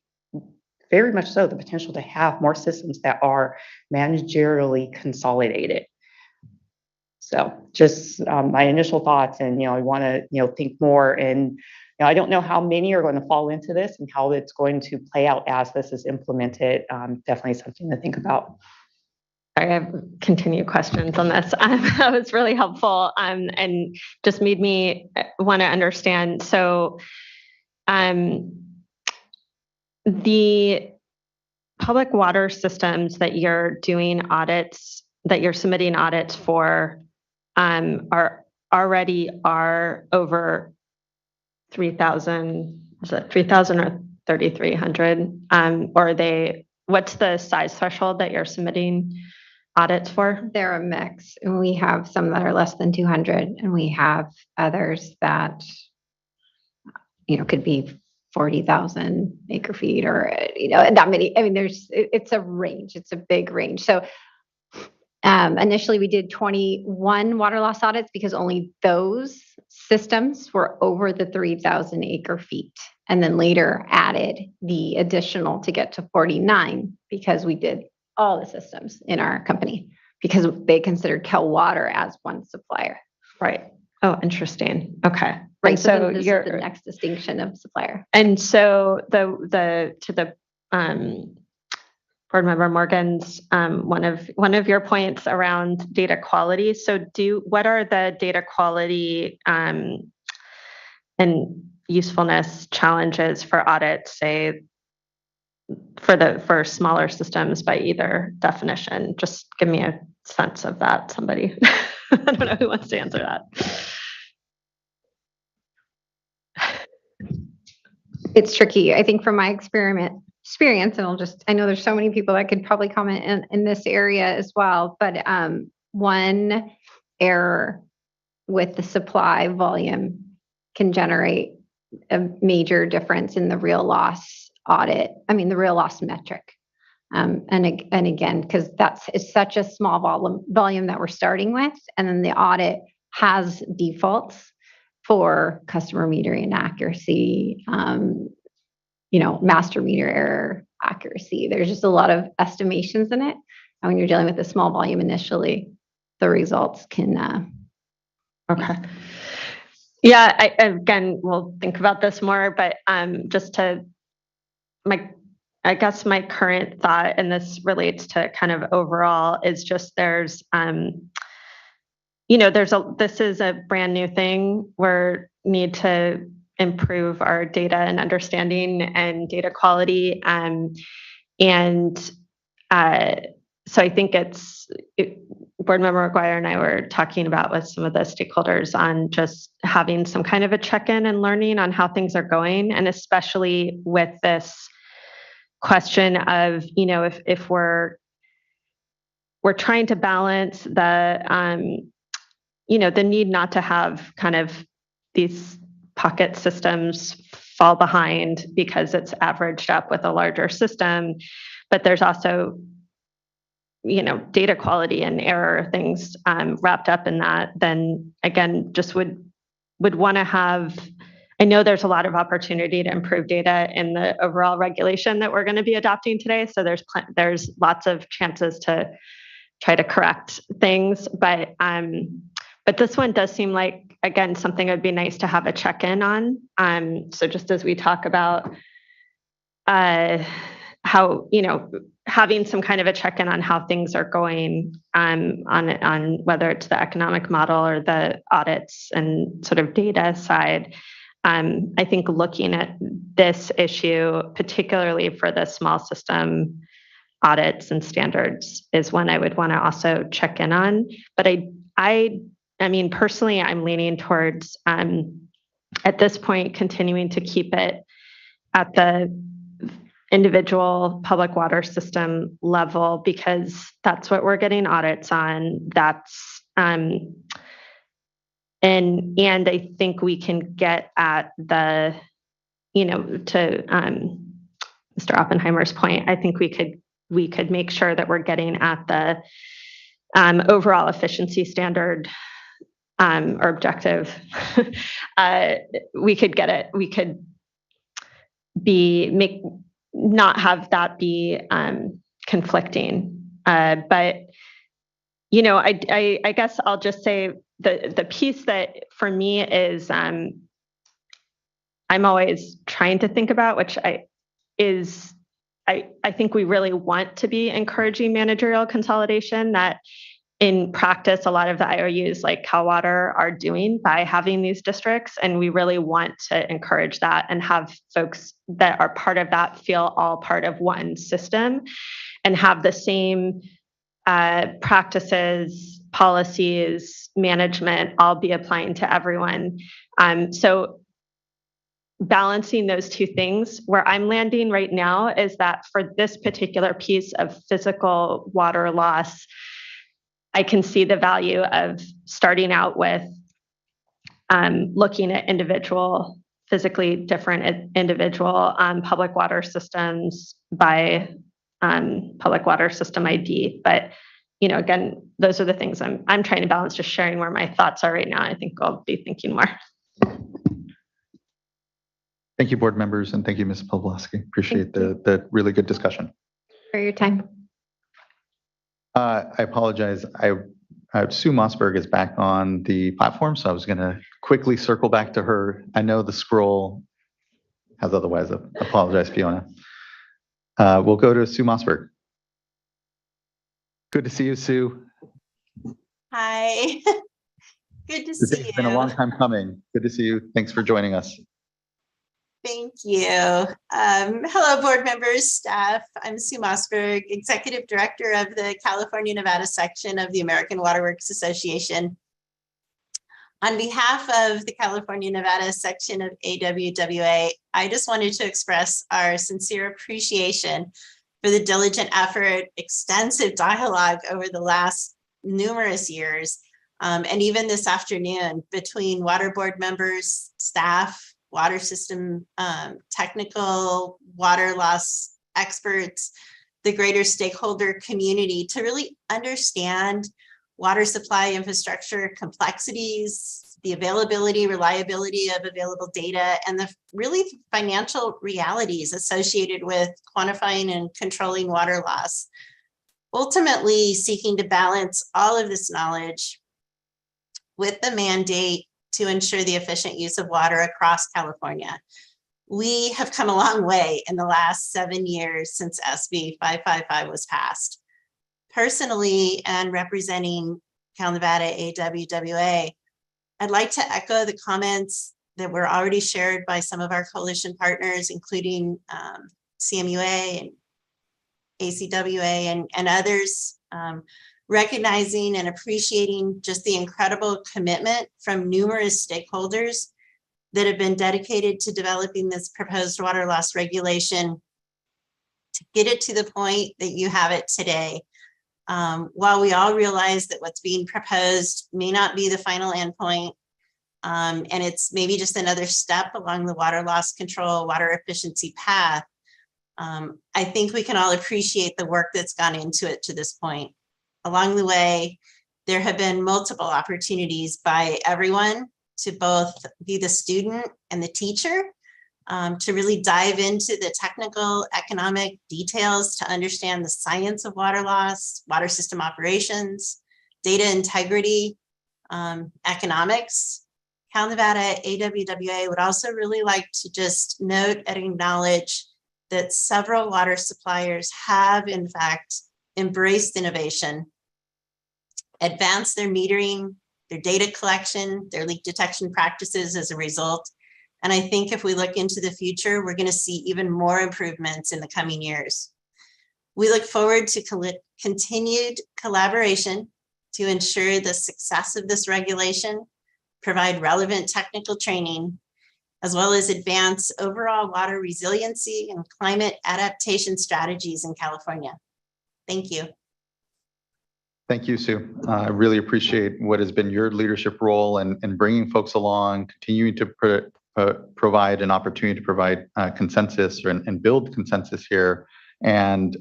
very much so the potential to have more systems that are managerially consolidated. So just my initial thoughts, and I want to think more, and I don't know how many are going to fall into this and how it's going to play out as this is implemented. Definitely something to think about. I have continued questions on this. That was really helpful, and just made me want to understand. So, the public water systems that you're doing audits, that you're submitting audits for, are over 3,000, is it 3,000 or 3,300? Or are they, what's the size threshold that you're submitting audits for? They're a mix, and we have some that are less than 200, and we have others that, could be 40,000 acre feet or, that many. I mean, it's a range. It's a big range. So initially we did 21 water loss audits because only those systems were over the 3,000 acre feet. And then later added the additional to get to 49 because we did all the systems in our company because they considered Cal Water as one supplier. Right. Oh, interesting. Okay. Right. And So so this you're is the next distinction of supplier. And so the board member Morgan's one of your points around data quality. So what are the data quality and usefulness challenges for audits, say for smaller systems by either definition? Just give me a sense of that, somebody. I don't know who wants to answer that. It's tricky. I think from my experience, and I know there's so many people that could probably comment in this area as well, but one error with the supply volume can generate a major difference in the real loss the real loss metric. And again, because it's such a small volume that we're starting with, and then the audit has defaults for customer meter inaccuracy, master meter error accuracy. There's just a lot of estimations in it. And when you're dealing with a small volume initially, the results can. Okay. Yeah, again, we'll think about this more, but I guess my current thought, and this relates to kind of overall, is just this is a brand new thing. We need to improve our data and understanding and data quality. So I think Board Member McGuire and I were talking about with some of the stakeholders on just having some kind of a check-in and learning on how things are going, and especially with this question of, if we're trying to balance the need not to have kind of these pocket systems fall behind because it's averaged up with a larger system, but there's also data quality and error things wrapped up in that. Then again, just would want to have. I know there's a lot of opportunity to improve data in the overall regulation that we're going to be adopting today. So there's lots of chances to try to correct things, but this one does seem like, again, something would be nice to have a check-in on. So just as we talk about how, having some kind of a check-in on how things are going on whether it's the economic model or the audits and sort of data side. I think looking at this issue, particularly for the small system audits and standards, is one I would want to also check in on. But I mean, personally, I'm leaning towards, at this point, continuing to keep it at the individual public water system level, because that's what we're getting audits on. That's, and I think we can get at the, to Mr. Oppenheimer's point, I think we could make sure that we're getting at the overall efficiency standard or objective. We could get it. We could not have that be conflicting. But I guess I'll just say the piece that for me is I'm always trying to think about, which I think we really want to be encouraging managerial consolidation, that in practice, a lot of the IOUs like Cal Water are doing by having these districts. And we really want to encourage that and have folks that are part of that feel all part of one system and have the same practices, policies, management all be applying to everyone. So balancing those two things, where I'm landing right now is that for this particular piece of physical water loss, I can see the value of starting out with looking at individual, physically different individual public water systems by public water system ID. But again, those are the things I'm trying to balance, just sharing where my thoughts are right now. I think I'll be thinking more. Thank you, board members, and thank you, Ms. Pawlowski. Appreciate the really good discussion. For your time. I apologize. Sue Mossberg is back on the platform, so I was going to quickly circle back to her. I know the scroll has otherwise. I apologize, Fiona. We'll go to Sue Mossberg. Good to see you, Sue. Hi. Good to see you. It's been a long time coming. Good to see you. Thanks for joining us. Thank you. Hello, board members, staff. I'm Sue Mossberg, Executive Director of the California-Nevada section of the American Water Works Association. On behalf of the California-Nevada section of AWWA, I just wanted to express our sincere appreciation for the diligent effort, extensive dialogue over the last numerous years, and even this afternoon between water board members, staff, water system technical, water loss experts, the greater stakeholder community to really understand water supply infrastructure complexities, the availability, reliability of available data, and the really financial realities associated with quantifying and controlling water loss. Ultimately, seeking to balance all of this knowledge with the mandate to ensure the efficient use of water across California. We have come a long way in the last 7 years since SB 555 was passed. Personally, and representing Cal Nevada AWWA, I'd like to echo the comments that were already shared by some of our coalition partners, including CMUA and ACWA and others, recognizing and appreciating just the incredible commitment from numerous stakeholders that have been dedicated to developing this proposed water loss regulation to get it to the point that you have it today. While we all realize that what's being proposed may not be the final endpoint, and it's maybe just another step along the water loss control, water efficiency path, I think we can all appreciate the work that's gone into it to this point. Along the way, there have been multiple opportunities by everyone to both be the student and the teacher, to really dive into the technical economic details to understand the science of water loss, water system operations, data integrity, economics. Cal Nevada AWWA would also really like to just note and acknowledge that several water suppliers have in fact embraced innovation, advanced their metering, their data collection, their leak detection practices as a result. And I think if we look into the future, we're going to see even more improvements in the coming years. We look forward to continued collaboration to ensure the success of this regulation, provide relevant technical training, as well as advance overall water resiliency and climate adaptation strategies in California. Thank you. Thank you, Sue. I really appreciate what has been your leadership role in bringing folks along, continuing to provide an opportunity to provide consensus and build consensus here, and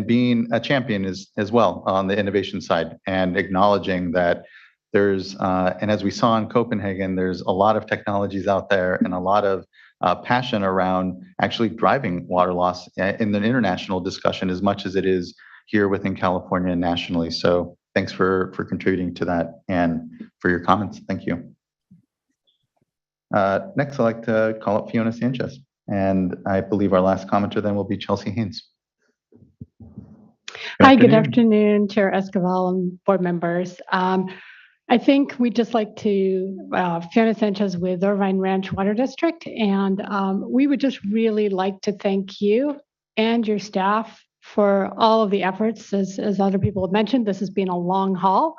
being a champion as well on the innovation side, and acknowledging that there's, and as we saw in Copenhagen, there's a lot of technologies out there and a lot of passion around actually driving water loss in the international discussion as much as it is here within California and nationally. So thanks for contributing to that and for your comments. Thank you. Next, I'd like to call up Fiona Sanchez. And I believe our last commenter then will be Chelsea Haynes. Hi, good afternoon, Chair Escobar and board members. I think we'd just like to, Fiona Sanchez with Irvine Ranch Water District, and we would just really like to thank you and your staff for all of the efforts. As other people have mentioned, this has been a long haul,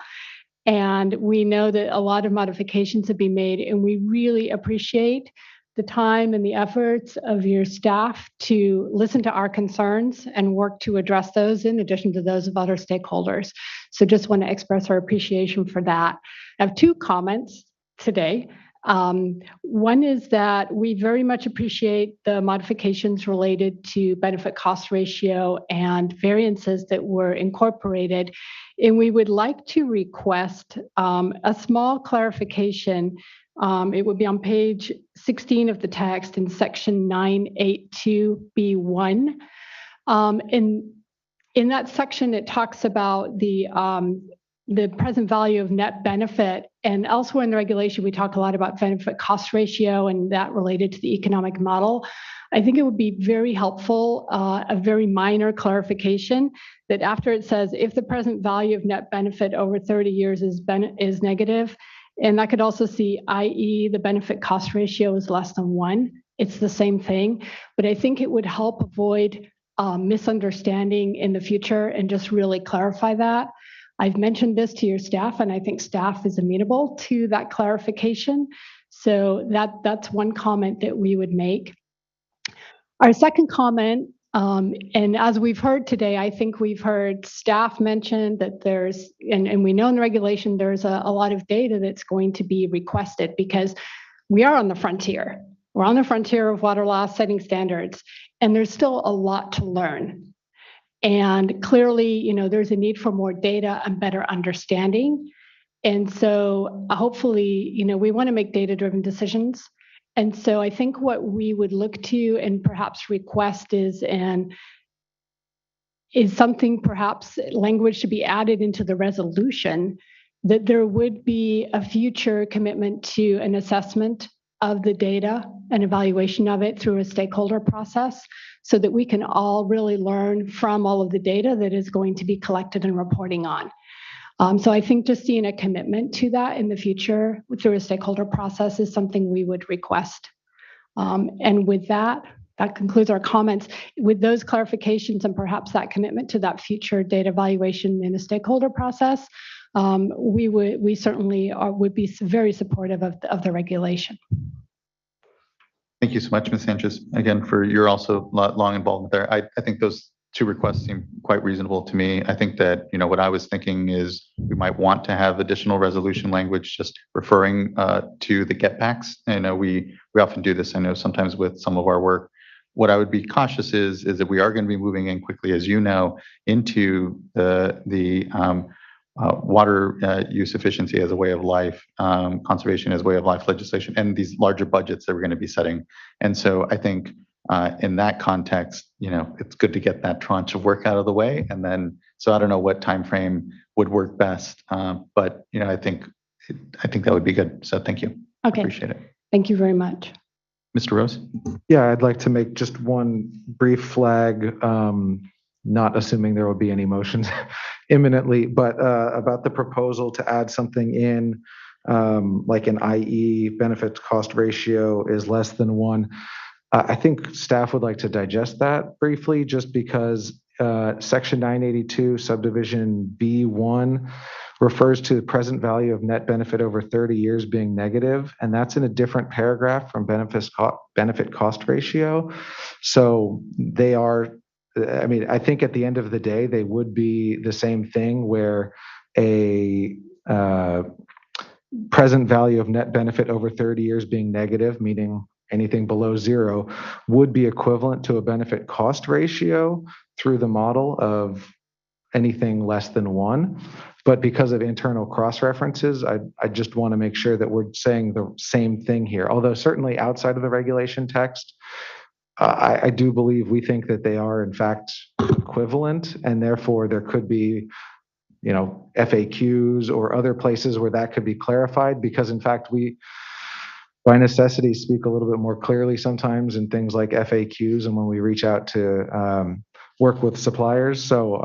and we know that a lot of modifications have been made, and we really appreciate the time and the efforts of your staff to listen to our concerns and work to address those in addition to those of other stakeholders. So just want to express our appreciation for that. I have two comments today. One is that we very much appreciate the modifications related to benefit cost ratio and variances that were incorporated. And we would like to request a small clarification. It would be on page 16 of the text in section 982B1. In that section, it talks about the present value of net benefit. And elsewhere in the regulation, we talk a lot about benefit cost ratio and that related to the economic model. I think it would be very helpful, a very minor clarification that after it says, if the present value of net benefit over 30 years is negative, and I could also see, i.e., the benefit cost ratio is less than 1. It's the same thing, but I think it would help avoid misunderstanding in the future and just really clarify that. I've mentioned this to your staff, and I think staff is amenable to that clarification. So that's one comment that we would make. Our second comment, and as we've heard today, I think we've heard staff mention that there's, and we know in the regulation, there's a lot of data that's going to be requested because we are on the frontier. We're on the frontier of water law setting standards, and there's still a lot to learn. And clearly, there's a need for more data and better understanding. And so hopefully, we want to make data-driven decisions. And so I think what we would look to and perhaps request is something, perhaps language to be added into the resolution, that there would be a future commitment to an assessment of the data and evaluation of it through a stakeholder process so that we can all really learn from all of the data that is going to be collected and reporting on. So I think just seeing a commitment to that in the future through a stakeholder process is something we would request. And with that concludes our comments. With those clarifications and perhaps that commitment to that future data evaluation in a stakeholder process, we certainly would be very supportive of the regulation. Thank you so much, Ms. Sanchez, again, for your also long involvement there. I think those two requests seem quite reasonable to me. I think that, what I was thinking is we might want to have additional resolution language just referring to the get packs. I know we often do this, I know sometimes with some of our work. What I would be cautious is that we are going to be moving in quickly, as you know, into the water use efficiency as a way of life, conservation as a way of life legislation, and these larger budgets that we're going to be setting. And so I think in that context, it's good to get that tranche of work out of the way. And then, so I don't know what time frame would work best, but I think that would be good. So thank you. Okay. Appreciate it. Thank you very much. Mr. Rose? Yeah, I'd like to make just one brief flag, not assuming there will be any motions imminently, but about the proposal to add something in, like an IE benefit cost ratio is less than 1. I think staff would like to digest that briefly, just because section 982 subdivision B1 refers to the present value of net benefit over 30 years being negative, and that's in a different paragraph from benefit cost ratio. So they are, I think at the end of the day, they would be the same thing, where a present value of net benefit over 30 years being negative, meaning anything below 0, would be equivalent to a benefit cost ratio through the model of anything less than 1. But because of internal cross-references, I just want to make sure that we're saying the same thing here. Although certainly outside of the regulation text, I do believe we think that they are in fact equivalent, and therefore there could be, FAQs or other places where that could be clarified, because in fact we, by necessity, speak a little bit more clearly sometimes in things like FAQs and when we reach out to work with suppliers. So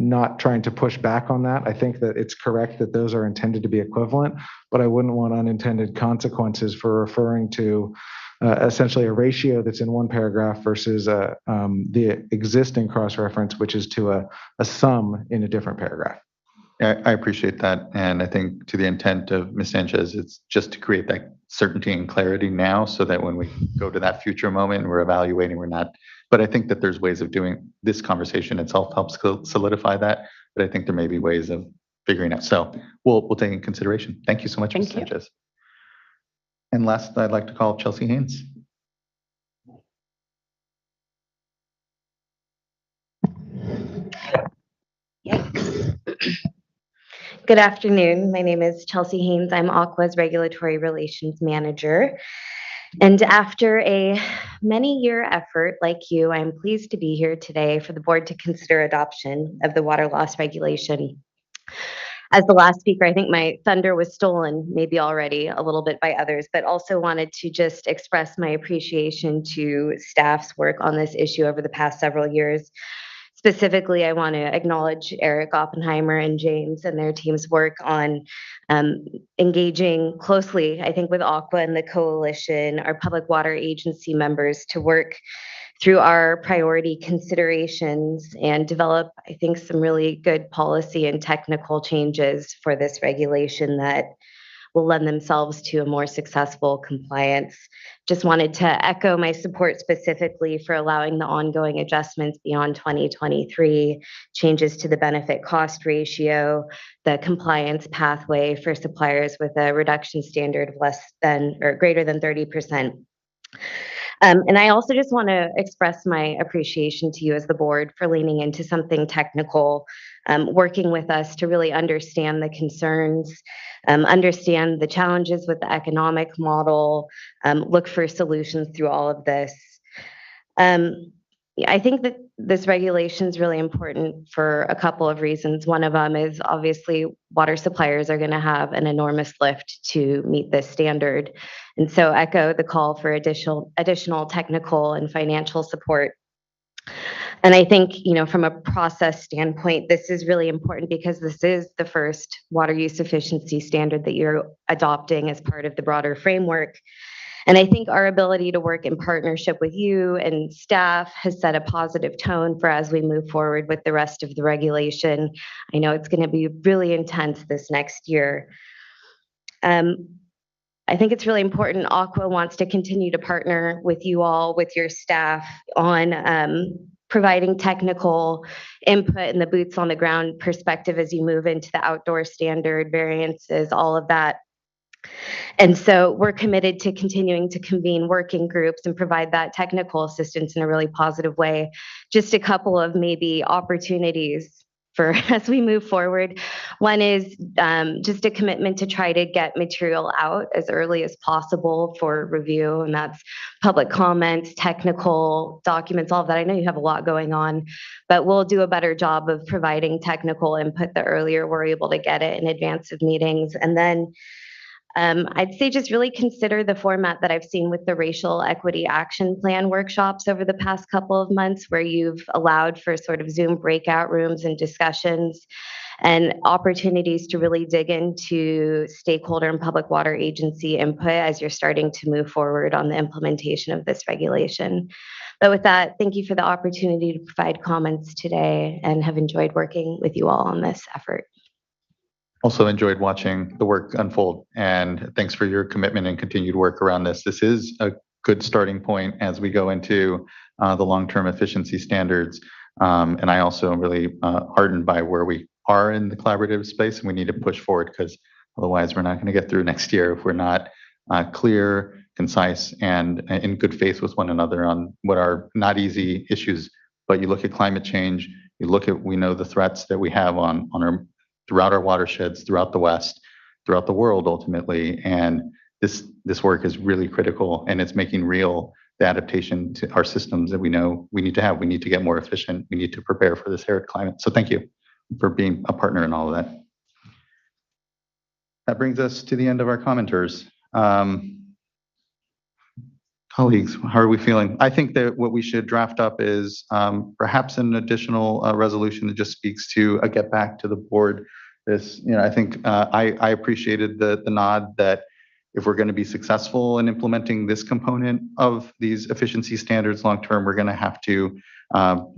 not trying to push back on that. I think that it's correct that those are intended to be equivalent, but I wouldn't want unintended consequences for referring to essentially a ratio that's in one paragraph versus the existing cross-reference, which is to a sum in a different paragraph. I appreciate that. And I think to the intent of Ms. Sanchez, it's just to create that certainty and clarity now so that when we go to that future moment, we're evaluating, we're not. But I think that there's ways of doing this conversation itself helps solidify that. But I think there may be ways of figuring out. So we'll take in consideration. Thank you so much, Ms. Sanchez. And last, I'd like to call Chelsea Haynes. Good afternoon. My name is Chelsea Haynes. I'm Aqua's Regulatory Relations Manager. And after a many-year effort like you, I'm pleased to be here today for the board to consider adoption of the water loss regulation. As the last speaker, I think my thunder was stolen maybe already a little bit by others, but also wanted to just express my appreciation to staff's work on this issue over the past several years. Specifically, I want to acknowledge Eric Oppenheimer and James and their team's work on engaging closely, I think, with Aqua and the coalition, our public water agency members, to work through our priority considerations and develop, I think, some really good policy and technical changes for this regulation that will lend themselves to a more successful compliance. Just wanted to echo my support specifically for allowing the ongoing adjustments beyond 2023, changes to the benefit cost ratio, the compliance pathway for suppliers with a reduction standard of less than or greater than 30%. And I also just want to express my appreciation to you as the board for leaning into something technical, working with us to really understand the concerns, understand the challenges with the economic model, look for solutions through all of this. I think that this regulation is really important for a couple of reasons. One of them is obviously water suppliers are going to have an enormous lift to meet this standard. And so echo the call for additional technical and financial support. And I think, from a process standpoint, this is really important because this is the first water use efficiency standard that you're adopting as part of the broader framework. And I think our ability to work in partnership with you and staff has set a positive tone for as we move forward with the rest of the regulation. I know it's going to be really intense this next year. I think it's really important. Aqua wants to continue to partner with you all, with your staff on providing technical input and the boots on the ground perspective as you move into the outdoor standard variances, all of that. And so we're committed to continuing to convene working groups and provide that technical assistance in a really positive way. Just a couple of maybe opportunities for as we move forward. One is just a commitment to try to get material out as early as possible for review, and that's public comments, technical documents, all of that. I know you have a lot going on, but we'll do a better job of providing technical input the earlier we're able to get it in advance of meetings. And then I'd say just really consider the format that I've seen with the Racial Equity Action Plan workshops over the past couple of months, where you've allowed for sort of Zoom breakout rooms and discussions and opportunities to really dig into stakeholder and public water agency input as you're starting to move forward on the implementation of this regulation. But with that, thank you for the opportunity to provide comments today and have enjoyed working with you all on this effort. Also enjoyed watching the work unfold, and thanks for your commitment and continued work around this. This is a good starting point as we go into the long-term efficiency standards. And I also am really heartened by where we are in the collaborative space, and we need to push forward because otherwise we're not going to get through next year if we're not clear, concise, and in good faith with one another on what are not easy issues. But you look at climate change, we know the threats that we have on our throughout our watersheds, throughout the West, throughout the world ultimately. And this work is really critical, and it's making real the adaptation to our systems that we know we need to have. We need to get more efficient. We need to prepare for this arid climate. So thank you for being a partner in all of that. That brings us to the end of our commenters. Colleagues, how are we feeling? I think that what we should draft up is perhaps an additional resolution that just speaks to a get back to the board. This, I think I appreciated the nod that if we're going to be successful in implementing this component of these efficiency standards long term, we're going to have to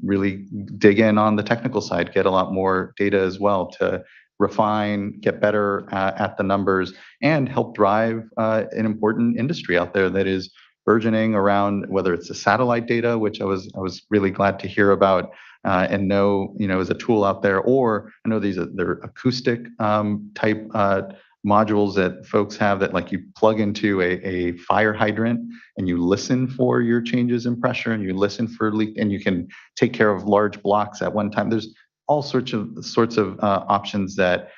really dig in on the technical side, get a lot more data as well to refine, get better at the numbers, and help drive an important industry out there that is burgeoning around, whether it's the satellite data, which I was really glad to hear about and know, is a tool out there, or I know they're acoustic type modules that folks have that like you plug into a fire hydrant and you listen for your changes in pressure and you listen for leak and you can take care of large blocks at one time. There's all sorts of options that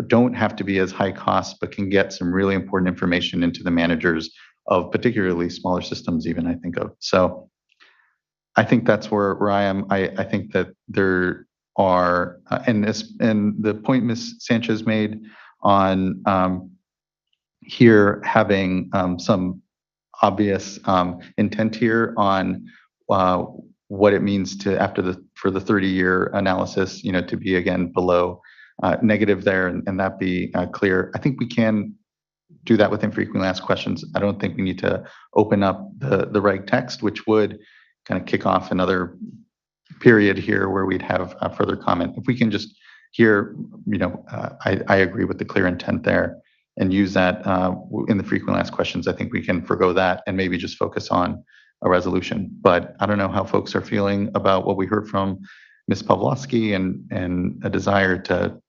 don't have to be as high cost, but can get some really important information into the managers of particularly smaller systems even, I think of. So I think that's where I am. I think that there are, and the point Ms. Sanchez made on here having some obvious intent here on what it means to for the 30-year analysis, to be again below negative there and that be clear. I think we can do that with infrequently asked questions. I don't think we need to open up the reg text, which would kind of kick off another period here where we'd have further comment. If we can just hear, I agree with the clear intent there and use that in the frequently asked questions, I think we can forgo that and maybe just focus on a resolution. But I don't know how folks are feeling about what we heard from Ms. Pawlowski and a desire to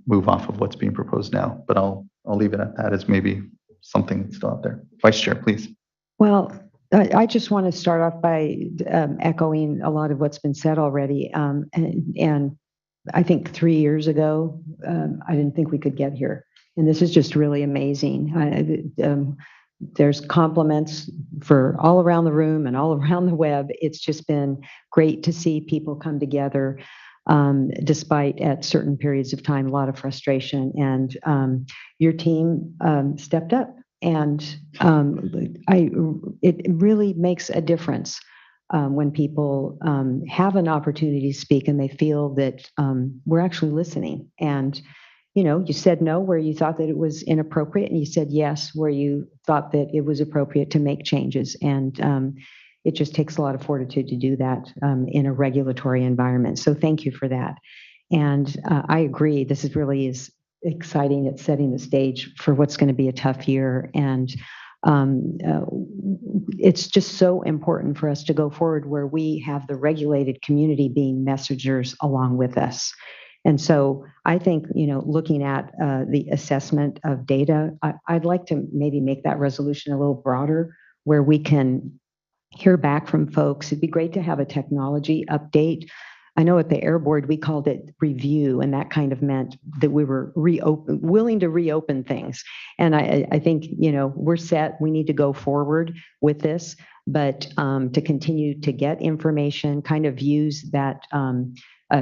move off of what's being proposed now. But I'll leave it at that as maybe something that's still out there. Vice Chair, please. Well, I just want to start off by echoing a lot of what's been said already. And I think 3 years ago, I didn't think we could get here. And this is just really amazing. There's compliments for all around the room and all around the web. It's just been great to see people come together despite at certain periods of time, a lot of frustration. And your team stepped up. And it really makes a difference when people have an opportunity to speak and they feel that we're actually listening. And you said no where you thought that it was inappropriate, and you said yes where you thought that it was appropriate to make changes. And it just takes a lot of fortitude to do that in a regulatory environment. So thank you for that. And I agree, this really is exciting. It's setting the stage for what's going to be a tough year. And it's just so important for us to go forward where we have the regulated community being messengers along with us. And so I think, looking at the assessment of data, I'd like to maybe make that resolution a little broader where we can hear back from folks. It'd be great to have a technology update. I know at the Air Board, we called it review, and that kind of meant that we were willing to reopen things. And I think, we're set. We need to go forward with this, but to continue to get information, kind of use that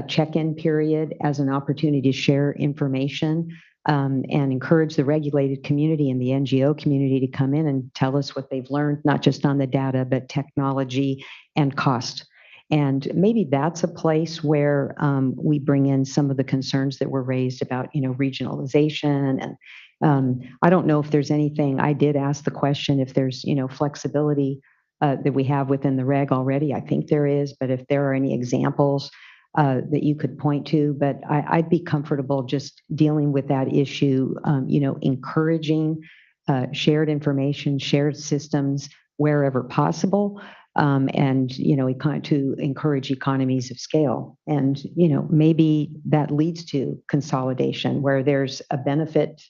check-in period as an opportunity to share information and encourage the regulated community and the NGO community to come in and tell us what they've learned, not just on the data, but technology and cost. And maybe that's a place where we bring in some of the concerns that were raised about, regionalization. And I don't know if there's anything, I did ask the question if there's, flexibility that we have within the reg already. I think there is, but if there are any examples that you could point to, but I'd be comfortable just dealing with that issue, encouraging shared information, shared systems wherever possible. And to encourage economies of scale. And maybe that leads to consolidation where there's a benefit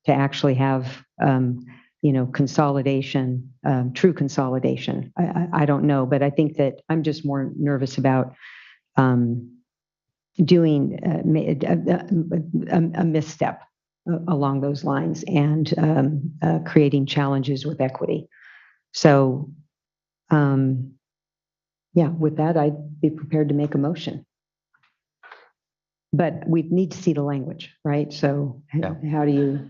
to actually have consolidation, true consolidation. I don't know, but I think that I'm just more nervous about doing a misstep along those lines and creating challenges with equity. So with that, I'd be prepared to make a motion. But we need to see the language, right? So how do you?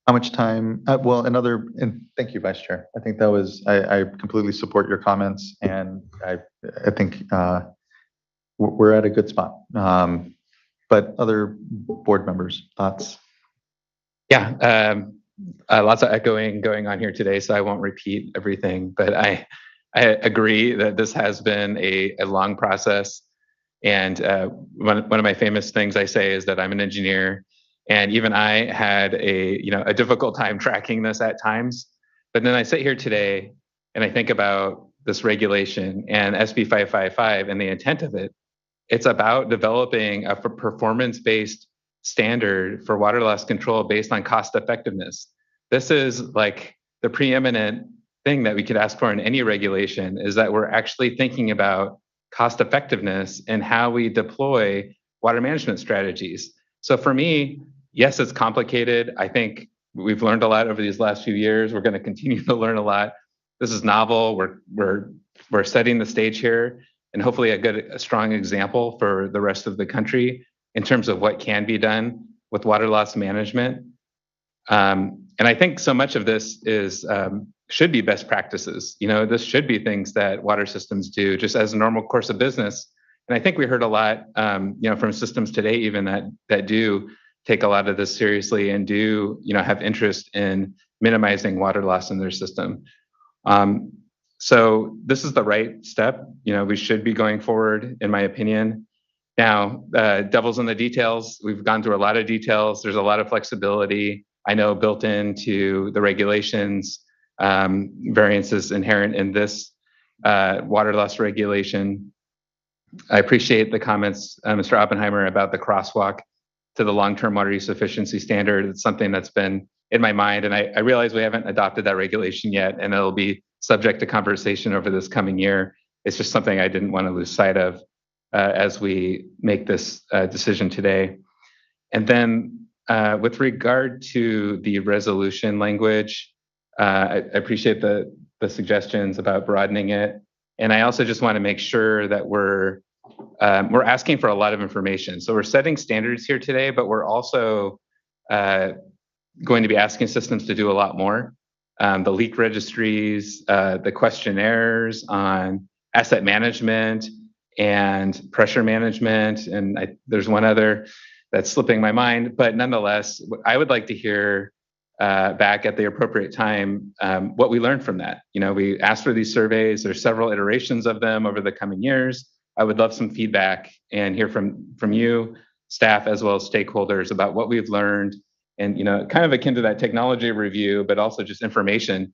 How much time? And thank you, Vice Chair. I think that was, I completely support your comments, and I think we're at a good spot. But other board members, thoughts? Yeah, lots of echoing going on here today, so I won't repeat everything, but I agree that this has been a long process. And one of my famous things I say is that I'm an engineer, and even I had a difficult time tracking this at times. But then I sit here today and I think about this regulation and SB 555 and the intent of it. It's about developing a performance-based standard for water loss control based on cost effectiveness. This is like the preeminent thing that we could ask for in any regulation, is that we're actually thinking about cost effectiveness and how we deploy water management strategies. So for me, yes, it's complicated. I think we've learned a lot over these last few years. We're going to continue to learn a lot. This is novel. We're setting the stage here, and hopefully a strong example for the rest of the country in terms of what can be done with water loss management. And I think so much of this is should be best practices. This should be things that water systems do just as a normal course of business. And I think we heard a lot, from systems today, even that do take a lot of this seriously and do, have interest in minimizing water loss in their system. So this is the right step. We should be going forward, in my opinion. Now, devil's in the details. We've gone through a lot of details. There's a lot of flexibility, I know, built into the regulations, variances inherent in this water loss regulation. I appreciate the comments, Mr. Oppenheimer, about the crosswalk to the long-term water use efficiency standard. It's something that's been in my mind, and I realize we haven't adopted that regulation yet, and it'll be subject to conversation over this coming year. It's just something I didn't want to lose sight of as we make this decision today. And then with regard to the resolution language, I appreciate the suggestions about broadening it. And I also just want to make sure that we're asking for a lot of information. So we're setting standards here today, but we're also going to be asking systems to do a lot more. The leak registries, the questionnaires on asset management and pressure management, and there's one other that's slipping my mind, but nonetheless, I would like to hear back at the appropriate time what we learned from that. We asked for these surveys. There's several iterations of them over the coming years. I would love some feedback and hear from you, staff, as well as stakeholders about what we've learned, and kind of akin to that technology review, but also just information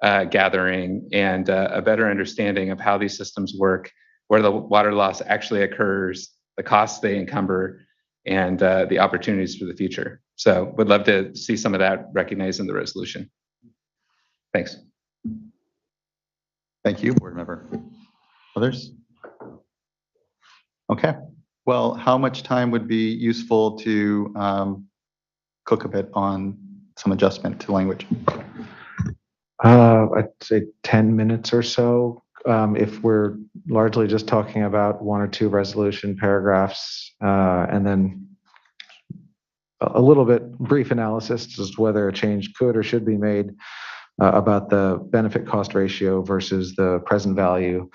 gathering and a better understanding of how these systems work, where the water loss actually occurs, the costs they encumber, and the opportunities for the future. So would love to see some of that recognized in the resolution. Thanks. Thank you, board member. Others? Okay. Well, how much time would be useful to cook a bit on some adjustment to language? I'd say 10 minutes or so. If we're largely just talking about one or two resolution paragraphs, and then a little bit brief analysis as to whether a change could or should be made about the benefit cost ratio versus the present value.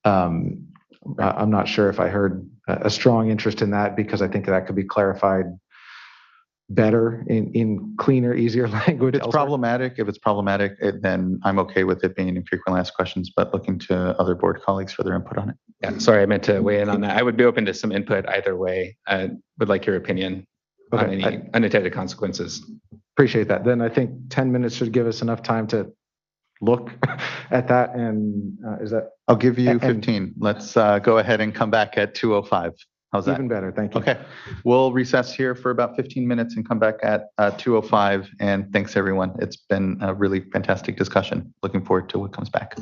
I'm not sure if I heard a strong interest in that, because I think that could be clarified better in cleaner, easier language. If it's problematic, then I'm okay with it being infrequently asked questions, but looking to other board colleagues for their input on it. Yeah, sorry, I meant to weigh in on that. I would be open to some input either way. I would like your opinion on any unintended consequences. Appreciate that. Then I think 10 minutes should give us enough time to look at that. And is that? I'll give you 15. Let's go ahead and come back at 2:05. How's that? Even better. Thank you. Okay. We'll recess here for about 15 minutes and come back at 2:05. And thanks, everyone. It's been a really fantastic discussion. Looking forward to what comes back.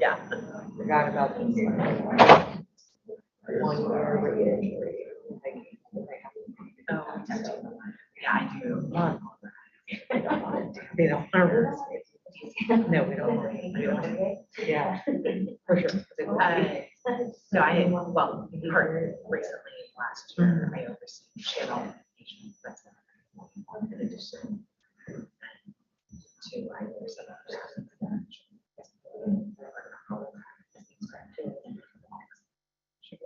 Yeah. Forgot about this. 1 year regulatory. Oh, yeah, I do. They don't harm. No, we don't. Yeah, for sure. No, well, part recently last year, I overseen channel communications. That's in addition to I oversaw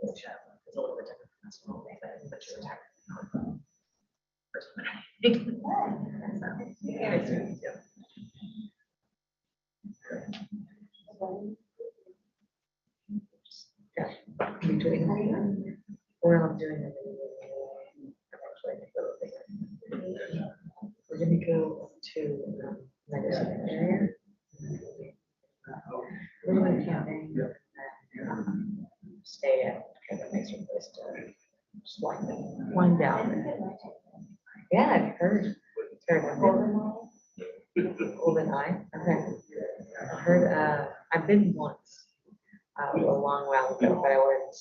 it's a little bit different. That's one way, but you're talking Or I'm doing it. We're gonna go to medicine area. We're going camping. Stay at kind of a nicer place to just wind down. Yeah, I've heard. Golden Eye. Okay. I heard. I've been once. A long while ago, but I was.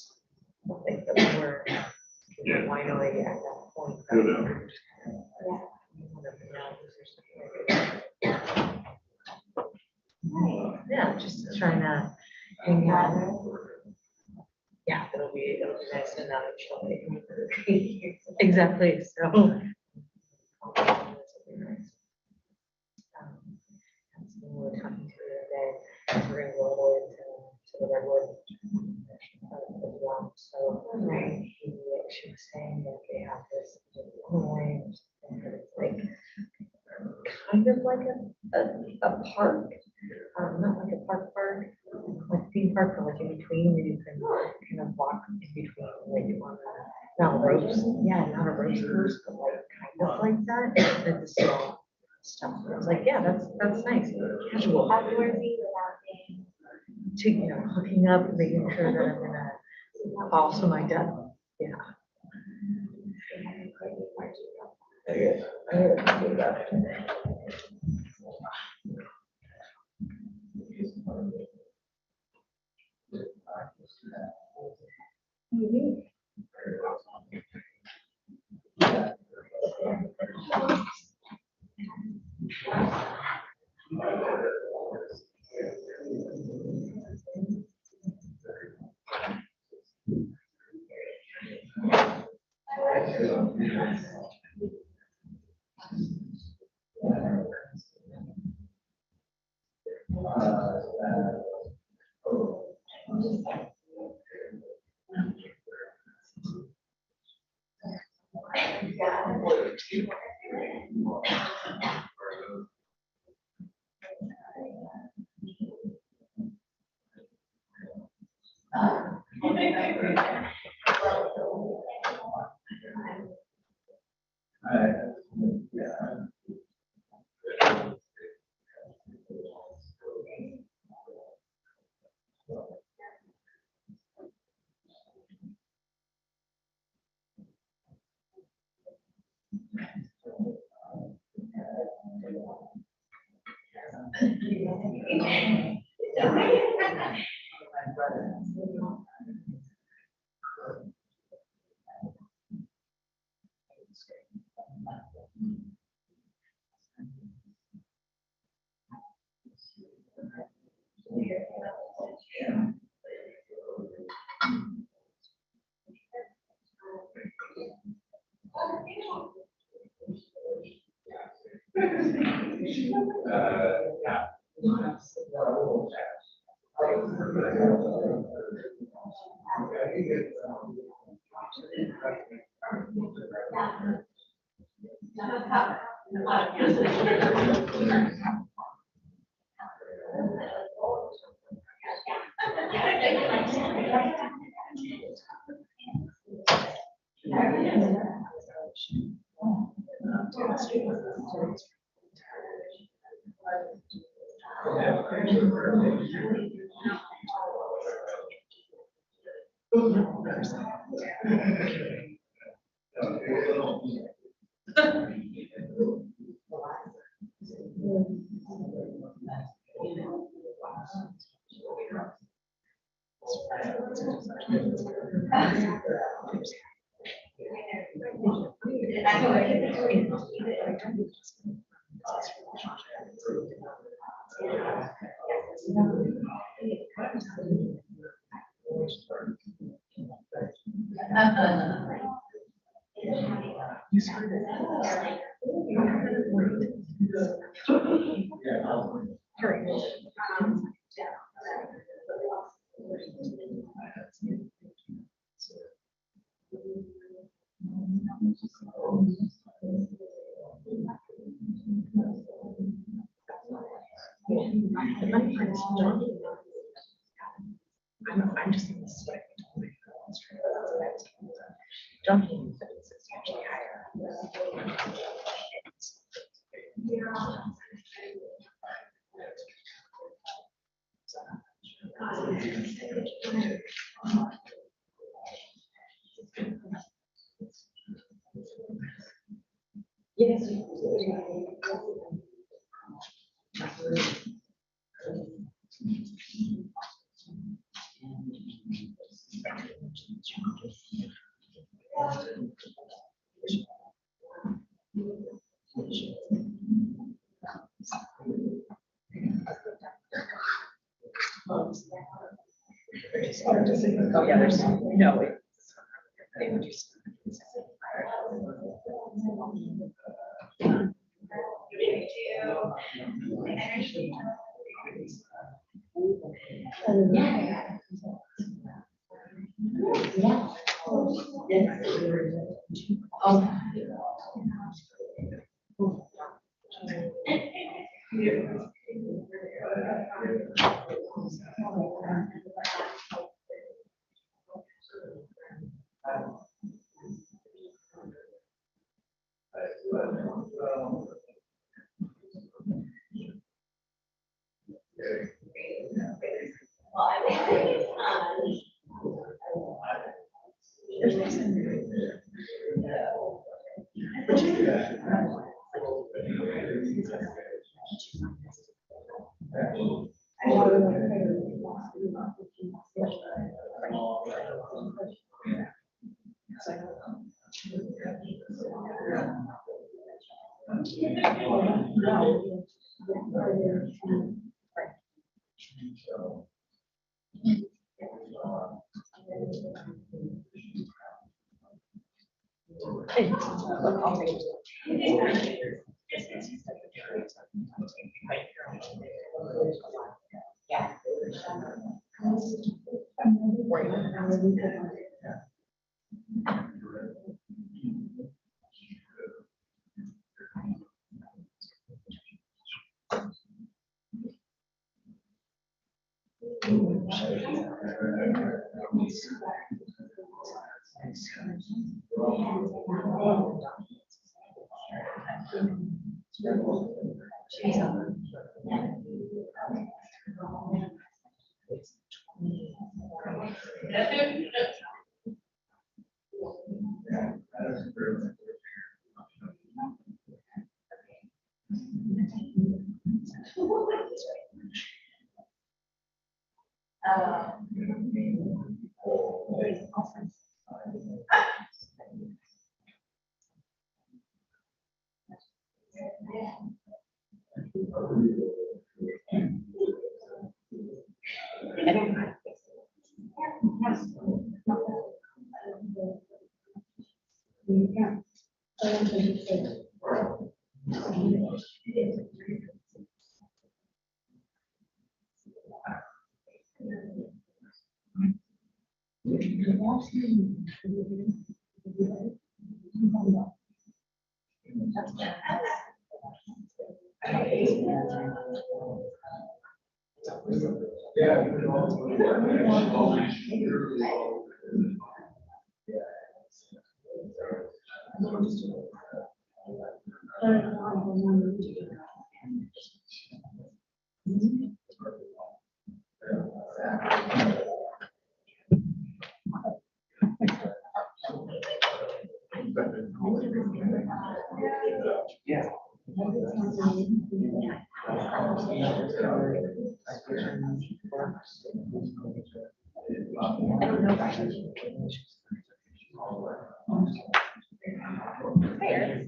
I think that we were winery at that point. Yeah, just trying to hang out. Yeah, it'll be nice and not chilly. Exactly. So. We were talking to the other day, we're gonna go to the redwood as well. So she was saying that they have this line, like kind of like a park, not like a park, like theme park, but like in between, where you can kind of walk in between, like on not ropes, yeah, not a ropes course, but like kind of like that. Like the small stuff. I was like, yeah, that's nice, casual. To hooking up, making sure that I'm gonna also my dad. Yeah.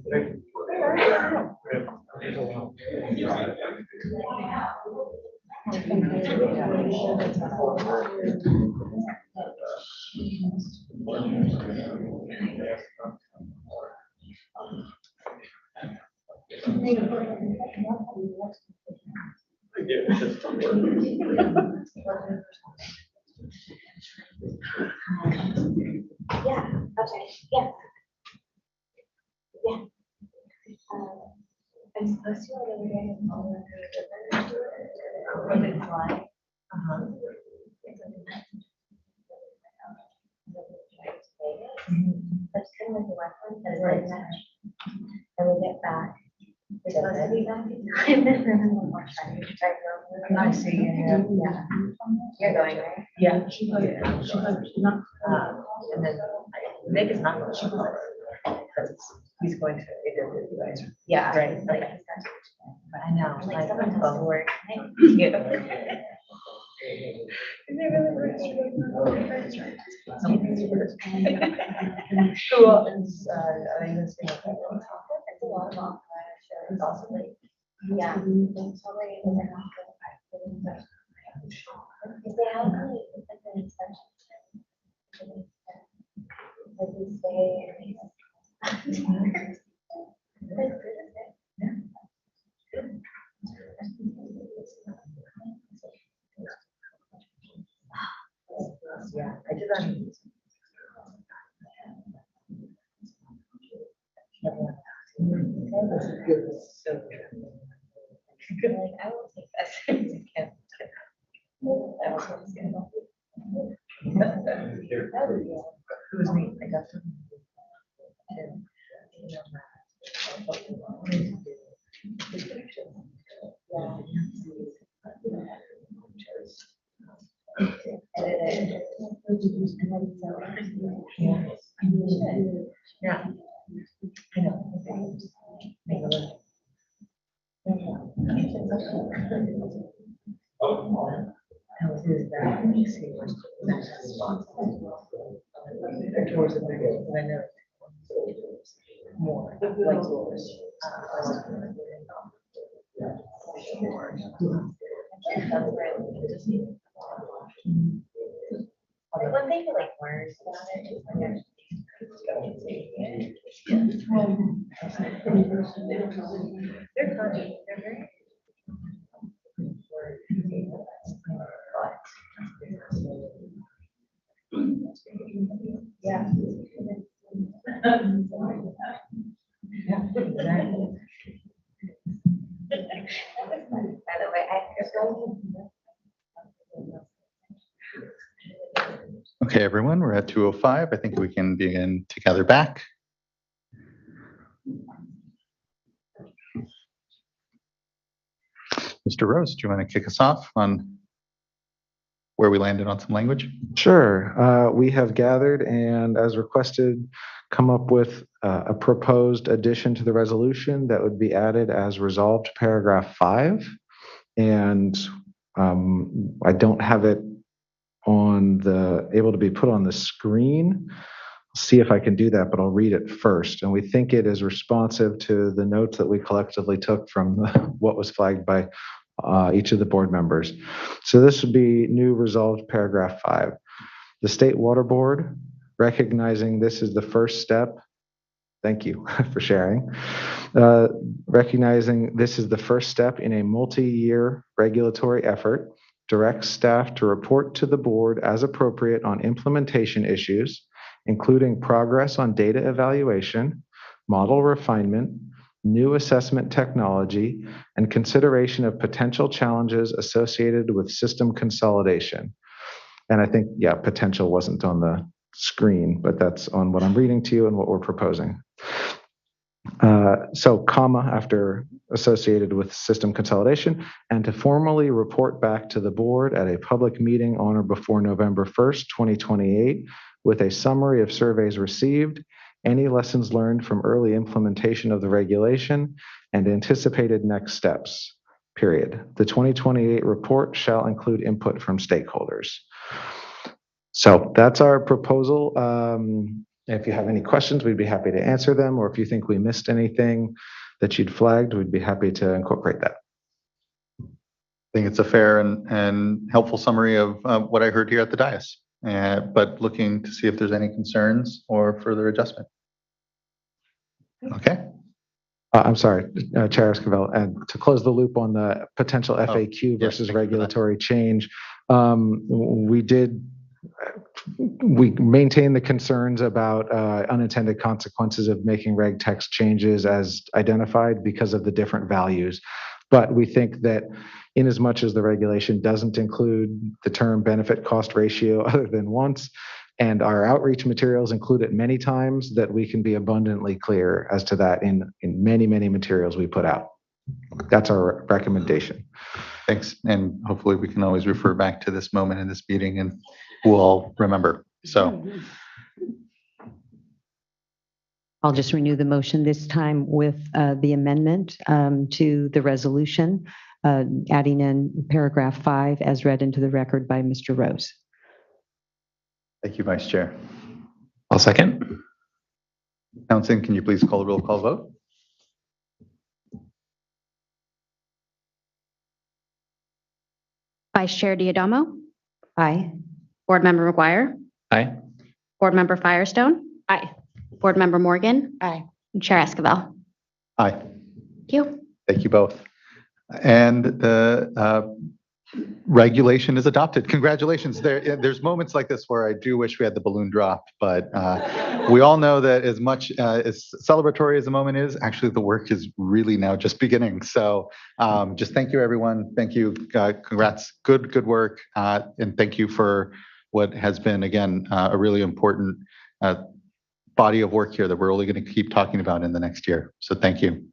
Yeah, okay, yeah. Yeah. I'm supposed to go over there and follow the fly. That's kind of like the weapon, that's right match. And we get back. We're supposed to be back in time, and then we'll watch that. I see, yeah. You're going, right? Yeah. She goes, not, and then Nick is not going to, because he's going to interview you guys. Yeah. Right. Like, But I know, like someone has to work. Who else, are you gonna say? It's a lot of office, it's also like, yeah. It's probably over half. If they have any, like an inspection. Like we stay. Yeah, I did that. So good. Like, I will take this. Can't. Who's me? I got some. Yeah. I know. Make a list. How is that? Let me see what's next response. Towards the video, I know. More like yours. One thing to like learn about it is when you're. They're funny, they're very. Yeah. By the way, Okay, everyone, we're at 2:05. I think we can begin to gather back. Mr. Rose, do you want to kick us off on where we landed on some language? Sure. We have gathered and, as requested, come up with a proposed addition to the resolution that would be added as resolved to paragraph 5. And I don't have it able to be put on the screen. I'll see if I can do that, but I'll read it first. And we think it is responsive to the notes that we collectively took from what was flagged by each of the board members. So this would be new resolved paragraph 5. The State Water Board, recognizing this is the first step, thank you for sharing, recognizing this is the first step in a multi-year regulatory effort, directs staff to report to the board as appropriate on implementation issues, including progress on data evaluation, model refinement, new assessment technology, and consideration of potential challenges associated with system consolidation. And I think, yeah, potential wasn't on the screen, but that's on what I'm reading to you and what we're proposing. So comma after associated with system consolidation, and to formally report back to the board at a public meeting on or before November 1st, 2028, with a summary of surveys received, any lessons learned from early implementation of the regulation, and anticipated next steps, period. The 2028 report shall include input from stakeholders. So that's our proposal. If you have any questions, we'd be happy to answer them, or if you think we missed anything that you'd flagged, we'd be happy to incorporate that. I think it's a fair and helpful summary of what I heard here at the dais, but looking to see if there's any concerns or further adjustment. Okay. I'm sorry, Chair Esquivel, and to close the loop on the potential FAQ versus regulatory change, we maintain the concerns about unintended consequences of making reg text changes as identified because of the different values. But we think that in as much as the regulation doesn't include the term benefit cost ratio other than once, and our outreach materials include it many times, that we can be abundantly clear as to that in many, many materials we put out. That's our recommendation. Thanks. And hopefully we can always refer back to this moment in this meeting and we'll all remember. So I'll just renew the motion this time with the amendment to the resolution, adding in paragraph 5 as read into the record by Mr. Rose. thank you, Vice Chair. I'll second. Townsend, can you please call the roll call vote? Vice Chair Diadamo, Aye. Board Member McGuire, Aye. Board Member Firestone, Aye. Board Member Morgan, Aye. and Chair Esquivel. Aye. Thank you. Thank you both. And the regulation is adopted. Congratulations. There's moments like this where I do wish we had the balloon drop, but we all know that as much as celebratory as the moment is, actually the work is really now just beginning. So just thank you, everyone. Thank you. Congrats. Good work. And thank you for what has been, again, a really important body of work here that we're only going to keep talking about in the next year. So thank you.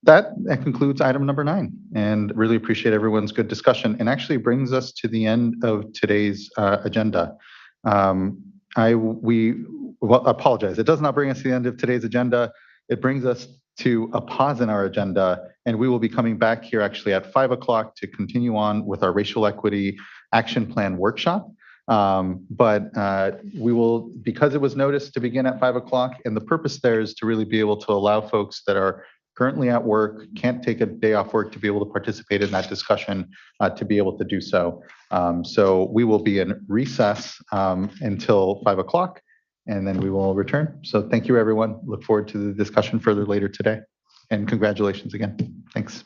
That concludes item number 9, and really appreciate everyone's good discussion, and actually brings us to the end of today's agenda. We apologize. It does not bring us to the end of today's agenda. It brings us to a pause in our agenda, and we will be coming back here actually at 5 o'clock to continue on with our racial equity action plan workshop. But we will, because it was noticed to begin at 5 o'clock, and the purpose there is to really be able to allow folks that are currently at work, can't take a day off work to be able to participate in that discussion, to be able to do so. So we will be in recess until 5 o'clock, and then we will return. So thank you, everyone. Look forward to the discussion further later today. And congratulations again. Thanks.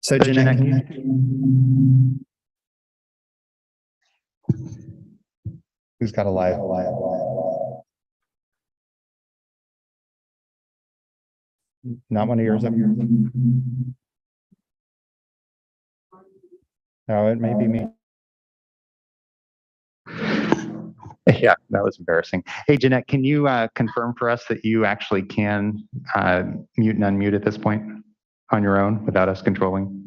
So Jeanette, Who's got a live? Not one of yours up here? No, it may be me. Yeah, that was embarrassing. Hey, Jeanette, can you confirm for us that you actually can mute and unmute at this point on your own without us controlling?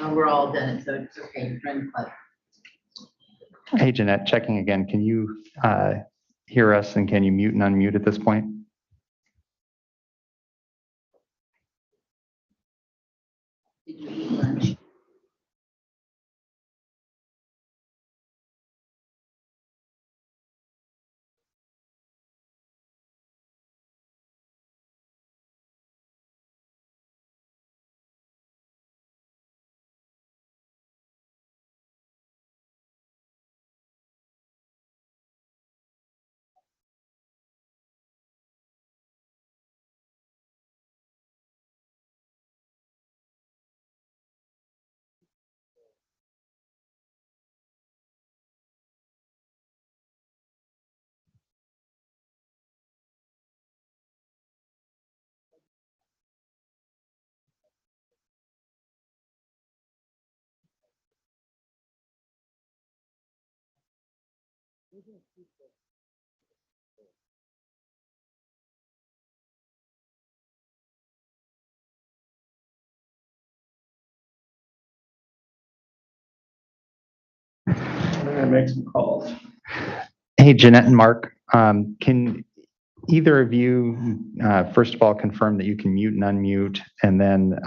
We're all done, so it's okay. Friend club. Hey, Jeanette, checking again. Can you hear us and can you mute and unmute at this point? Did you eat lunch? I'm gonna make some calls. Hey, Jeanette and Mark, can either of you, first of all, confirm that you can mute and unmute? And then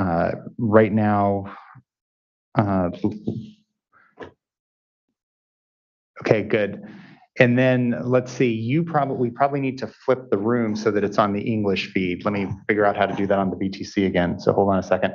right now, okay, good. And then let's see, we probably need to flip the room so that it's on the English feed. Let me figure out how to do that on the BTC again. So hold on a second.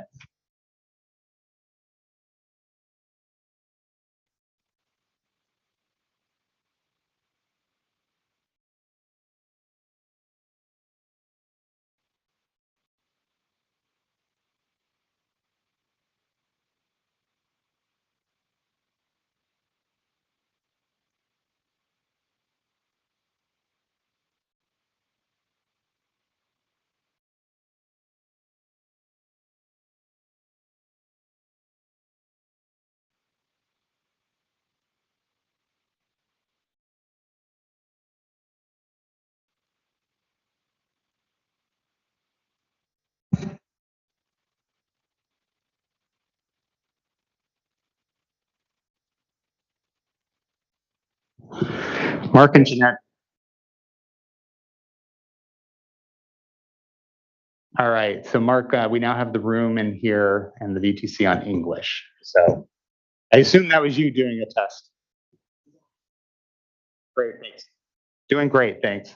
Mark and Jeanette. All right, so Mark, we now have the room in here and the VTC on English. So I assume that was you doing a test. Great, thanks. Doing great, thanks.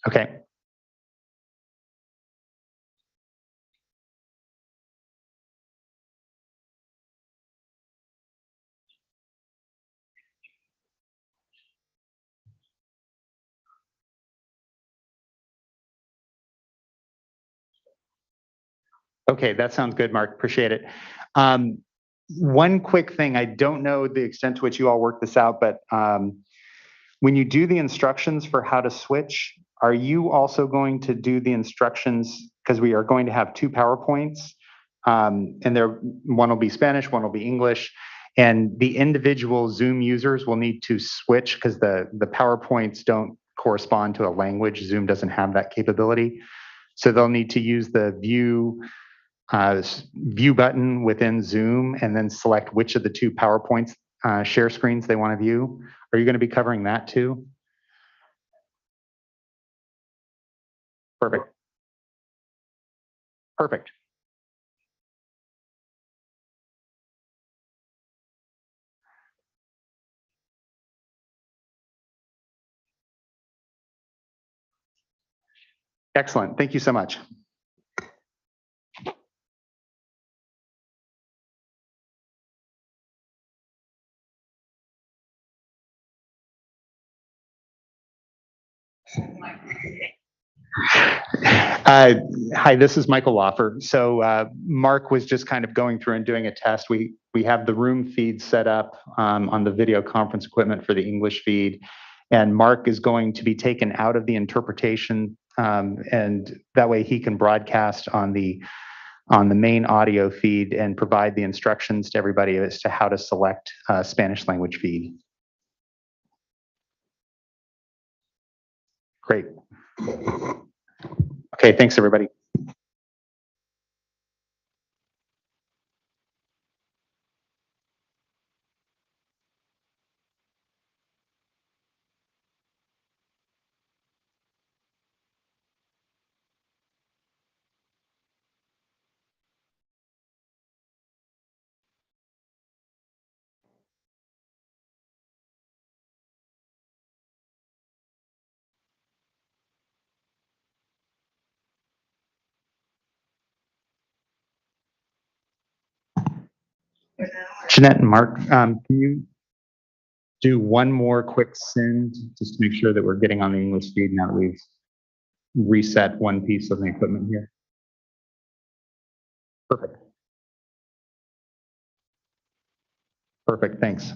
Okay. Okay, that sounds good, Mark. Appreciate it. One quick thing, I don't know the extent to which you all work this out, but when you do the instructions for how to switch, are you also going to do the instructions, because we are going to have two PowerPoints, and one will be Spanish, one will be English, and the individual Zoom users will need to switch because the PowerPoints don't correspond to a language. Zoom doesn't have that capability. So they'll need to use the view button within Zoom and then select which of the two PowerPoints share screens they want to view. Are you going to be covering that too? Perfect. Perfect. Excellent. Thank you so much. Hi, this is Michael Loffer. So Mark was just kind of going through and doing a test. We have the room feed set up on the video conference equipment for the English feed, and Mark is going to be taken out of the interpretation, and that way he can broadcast on the main audio feed and provide the instructions to everybody as to how to select Spanish language feed. Great. Okay, thanks everybody. Jeanette and Mark, can you do one more quick send just to make sure that we're getting on the English feed now that we've reset one piece of the equipment here? Perfect. Perfect, thanks.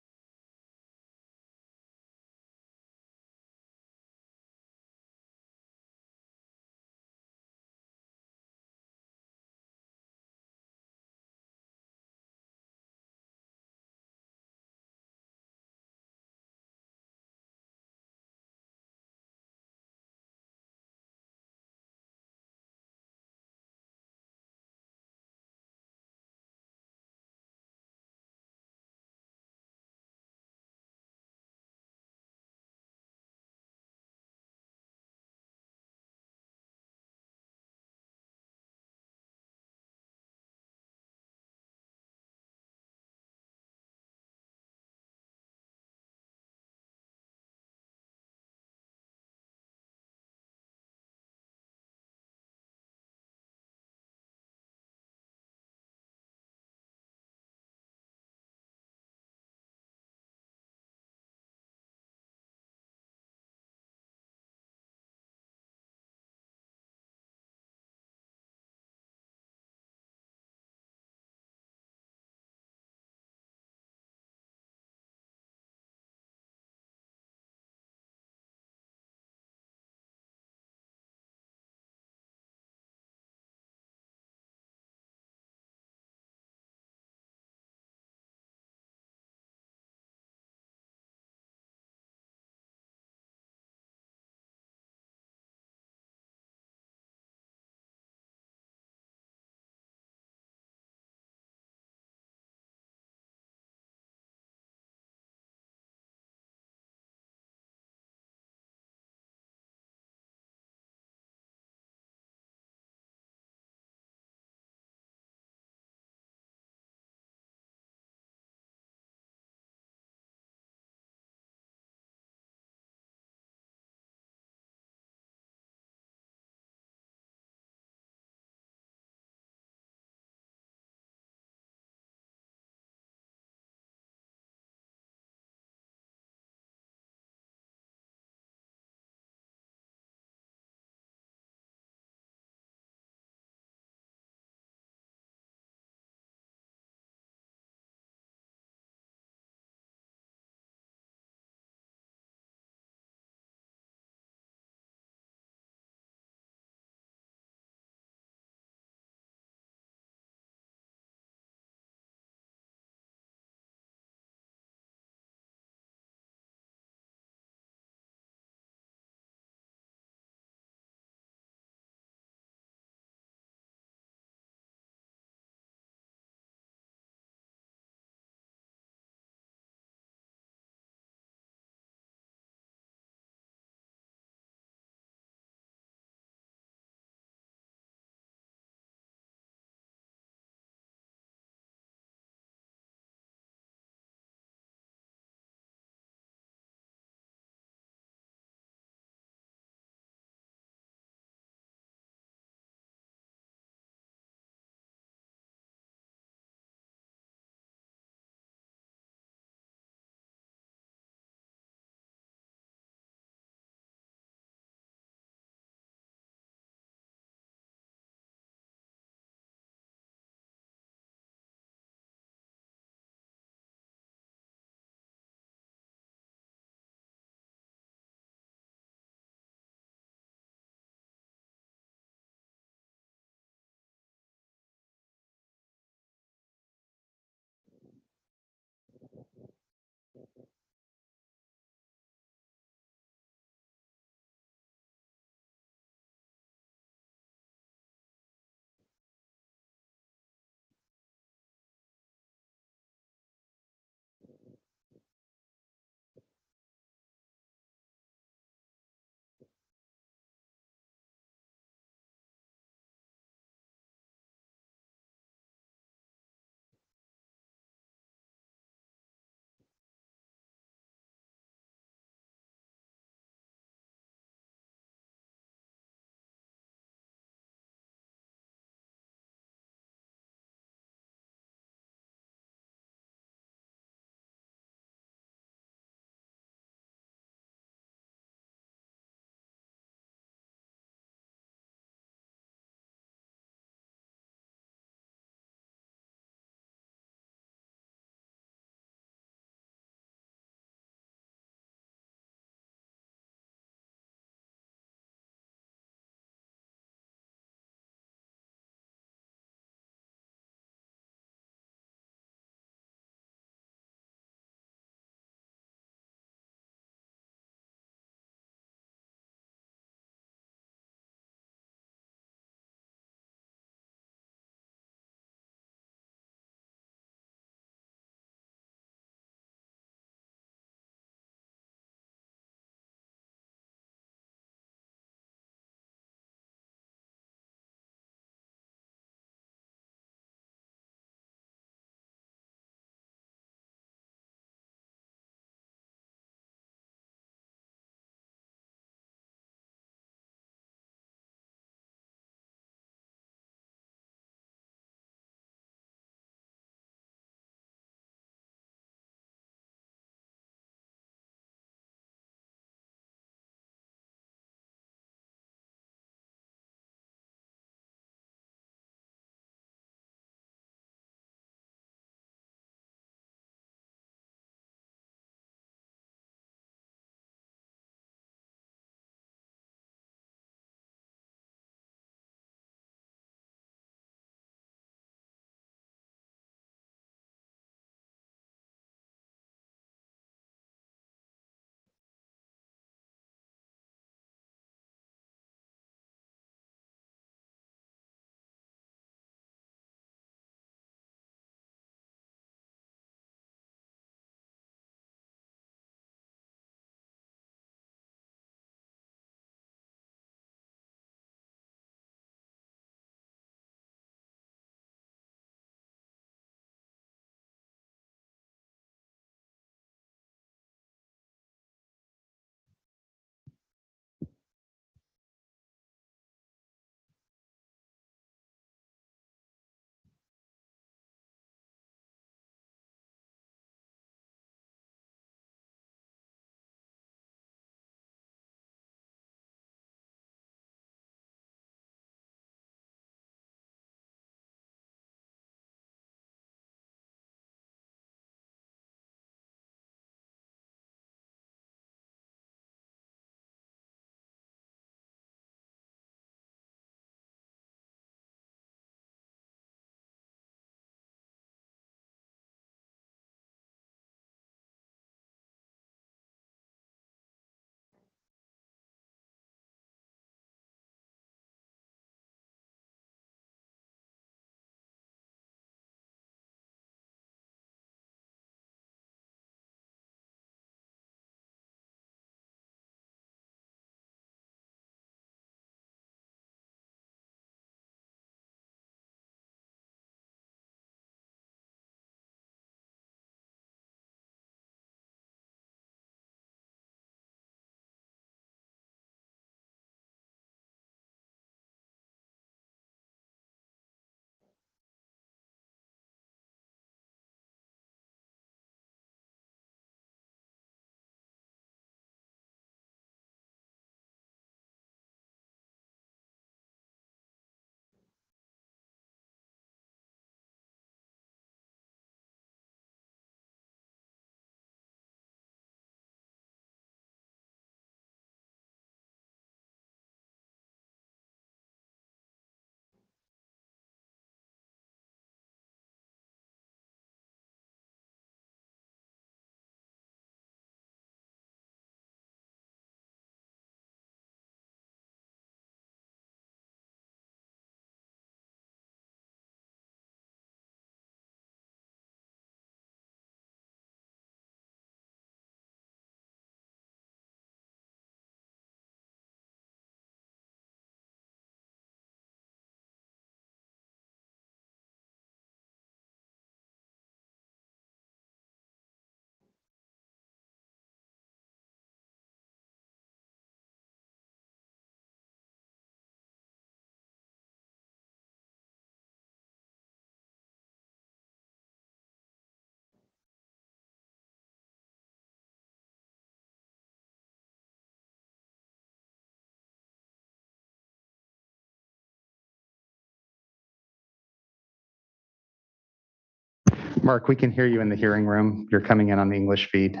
Mark, we can hear you in the hearing room. You're coming in on the English feed.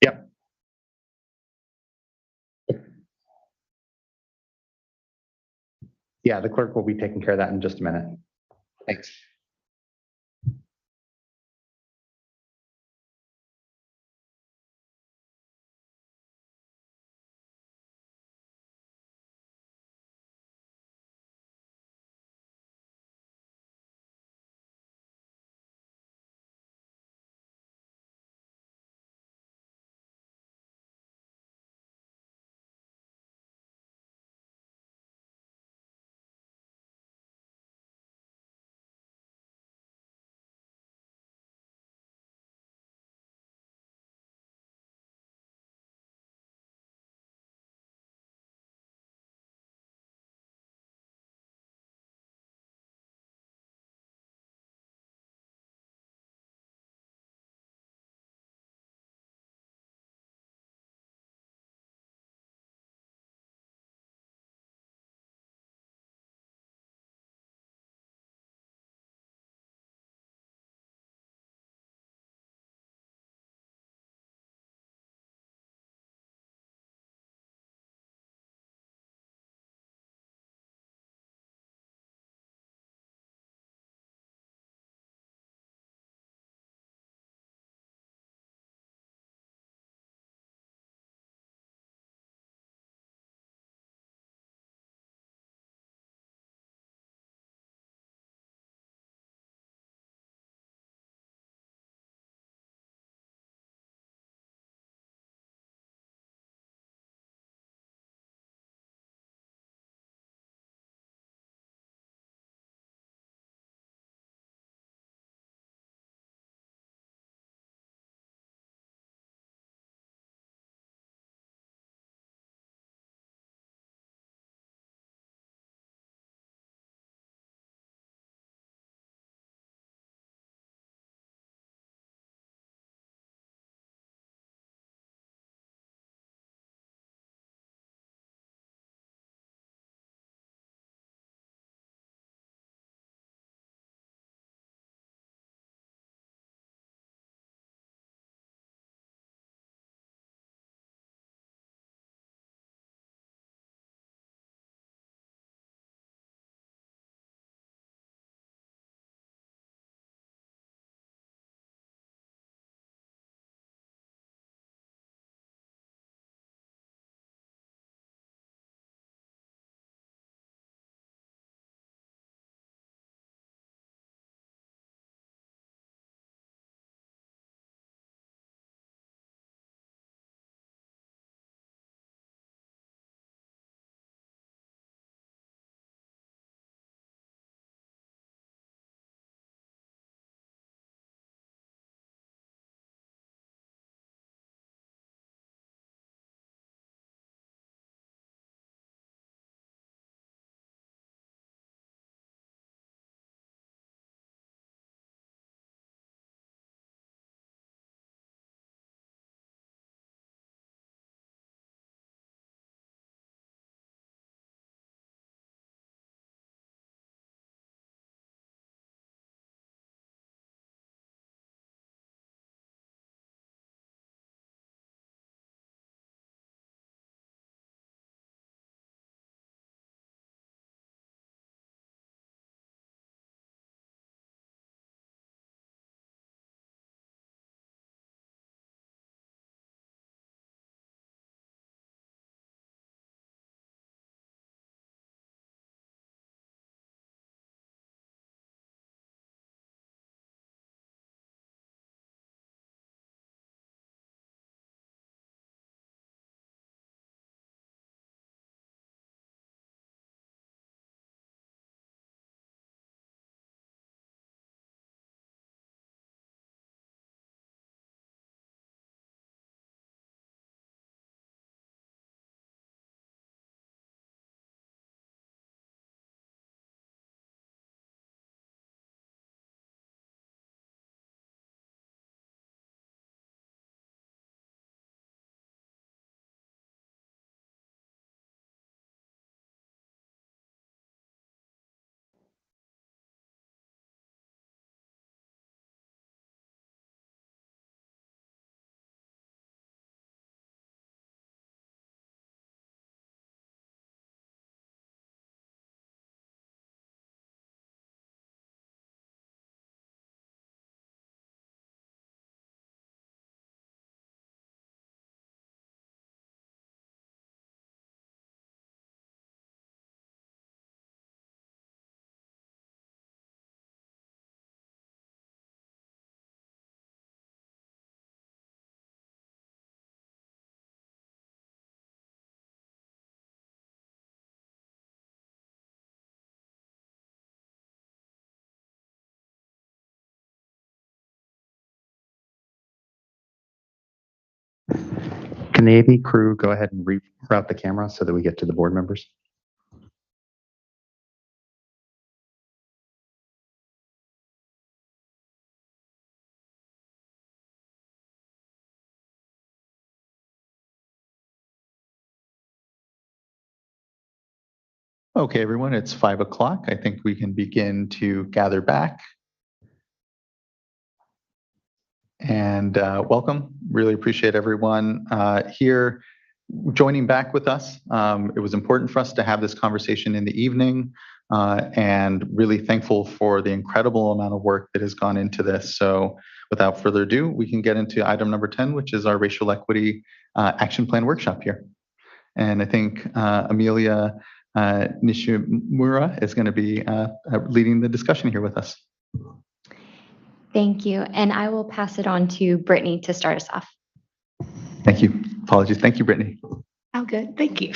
Yep. Yeah, the clerk will be taking care of that in just a minute. Thanks. Can the AV crew go ahead and reroute the camera so that we get to the board members? Okay, everyone, it's 5 o'clock. I think we can begin to gather back. And welcome. Really appreciate everyone here joining back with us. It was important for us to have this conversation in the evening and really thankful for the incredible amount of work that has gone into this. So without further ado, we can get into item number 10, which is our racial equity action plan workshop here. And I think Amelia Nishimura is going to be leading the discussion here with us. Thank you. And I will pass it on to Brittany to start us off. Thank you. Apologies. Thank you, Brittany. Oh, good. Thank you.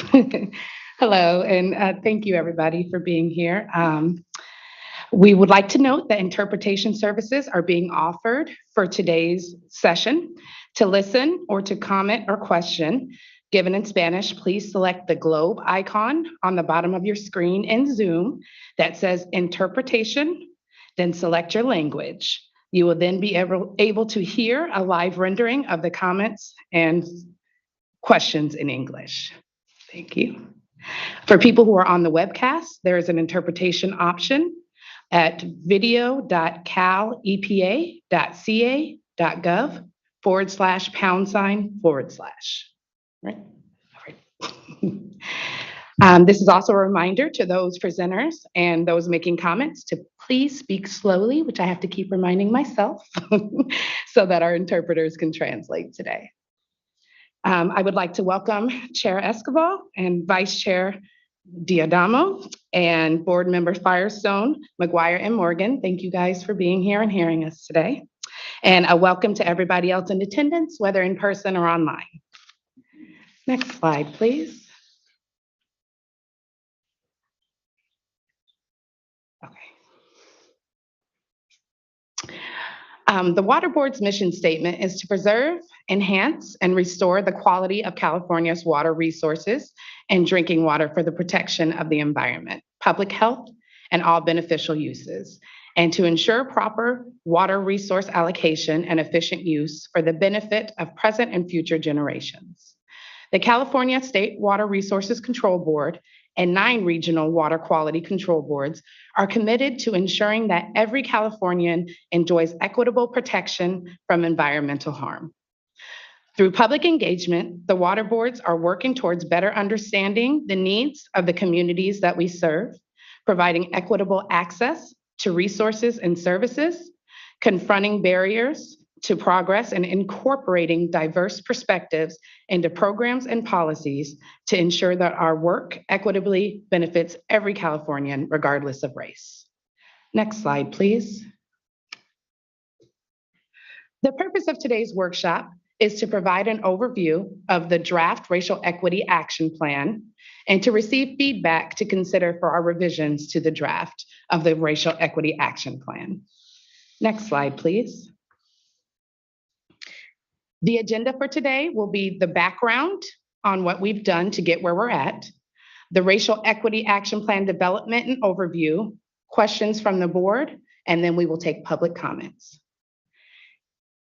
Hello, and thank you everybody for being here. We would like to note that interpretation services are being offered for today's session. To listen or to comment or question, given in Spanish, please select the globe icon on the bottom of your screen in Zoom that says interpretation, then select your language. You will then be able to hear a live rendering of the comments and questions in English. Thank you. For people who are on the webcast, there is an interpretation option at video.cal.epa.ca.gov/#. Right? All right. This is also a reminder to those presenters and those making comments to please speak slowly, which I have to keep reminding myself so that our interpreters can translate today. I would like to welcome Chair Escobar and Vice Chair Diadamo and Board Members Firestone, McGuire, and Morgan. Thank you guys for being here and hearing us today. And a welcome to everybody else in attendance, whether in person or online. Next slide, please. The Water Board's mission statement is to preserve, enhance, and restore the quality of California's water resources and drinking water for the protection of the environment, public health, and all beneficial uses, and to ensure proper water resource allocation and efficient use for the benefit of present and future generations. The California State Water Resources Control Board and 9 regional water quality control boards are committed to ensuring that every Californian enjoys equitable protection from environmental harm. Through public engagement, the water boards are working towards better understanding the needs of the communities that we serve, providing equitable access to resources and services, confronting barriers to progress, and incorporating diverse perspectives into programs and policies to ensure that our work equitably benefits every Californian, regardless of race. Next slide, please. The purpose of today's workshop is to provide an overview of the draft Racial Equity Action Plan and to receive feedback to consider for our revisions to the draft of the Racial Equity Action Plan. Next slide, please. The agenda for today will be the background on what we've done to get where we're at, the Racial Equity Action Plan development and overview, questions from the board, and then we will take public comments.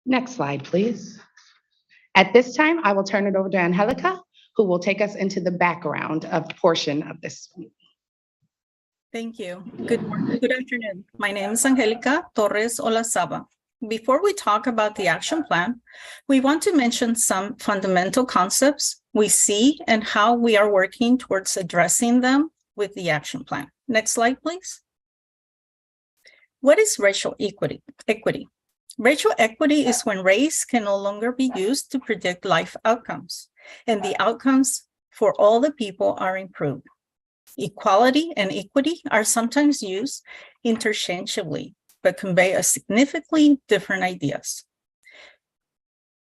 Next slide, please. At this time, I will turn it over to Angelica, who will take us into the background of portion of this meeting. Thank you. Good morning. Good afternoon. My name is Angelica Torres Olazaba. Before we talk about the action plan, we want to mention some fundamental concepts we see and how we are working towards addressing them with the action plan. Next slide, please. What is racial equity? Racial equity is when race can no longer be used to predict life outcomes, and the outcomes for all the people are improved. Equality and equity are sometimes used interchangeably, but convey a significantly different ideas.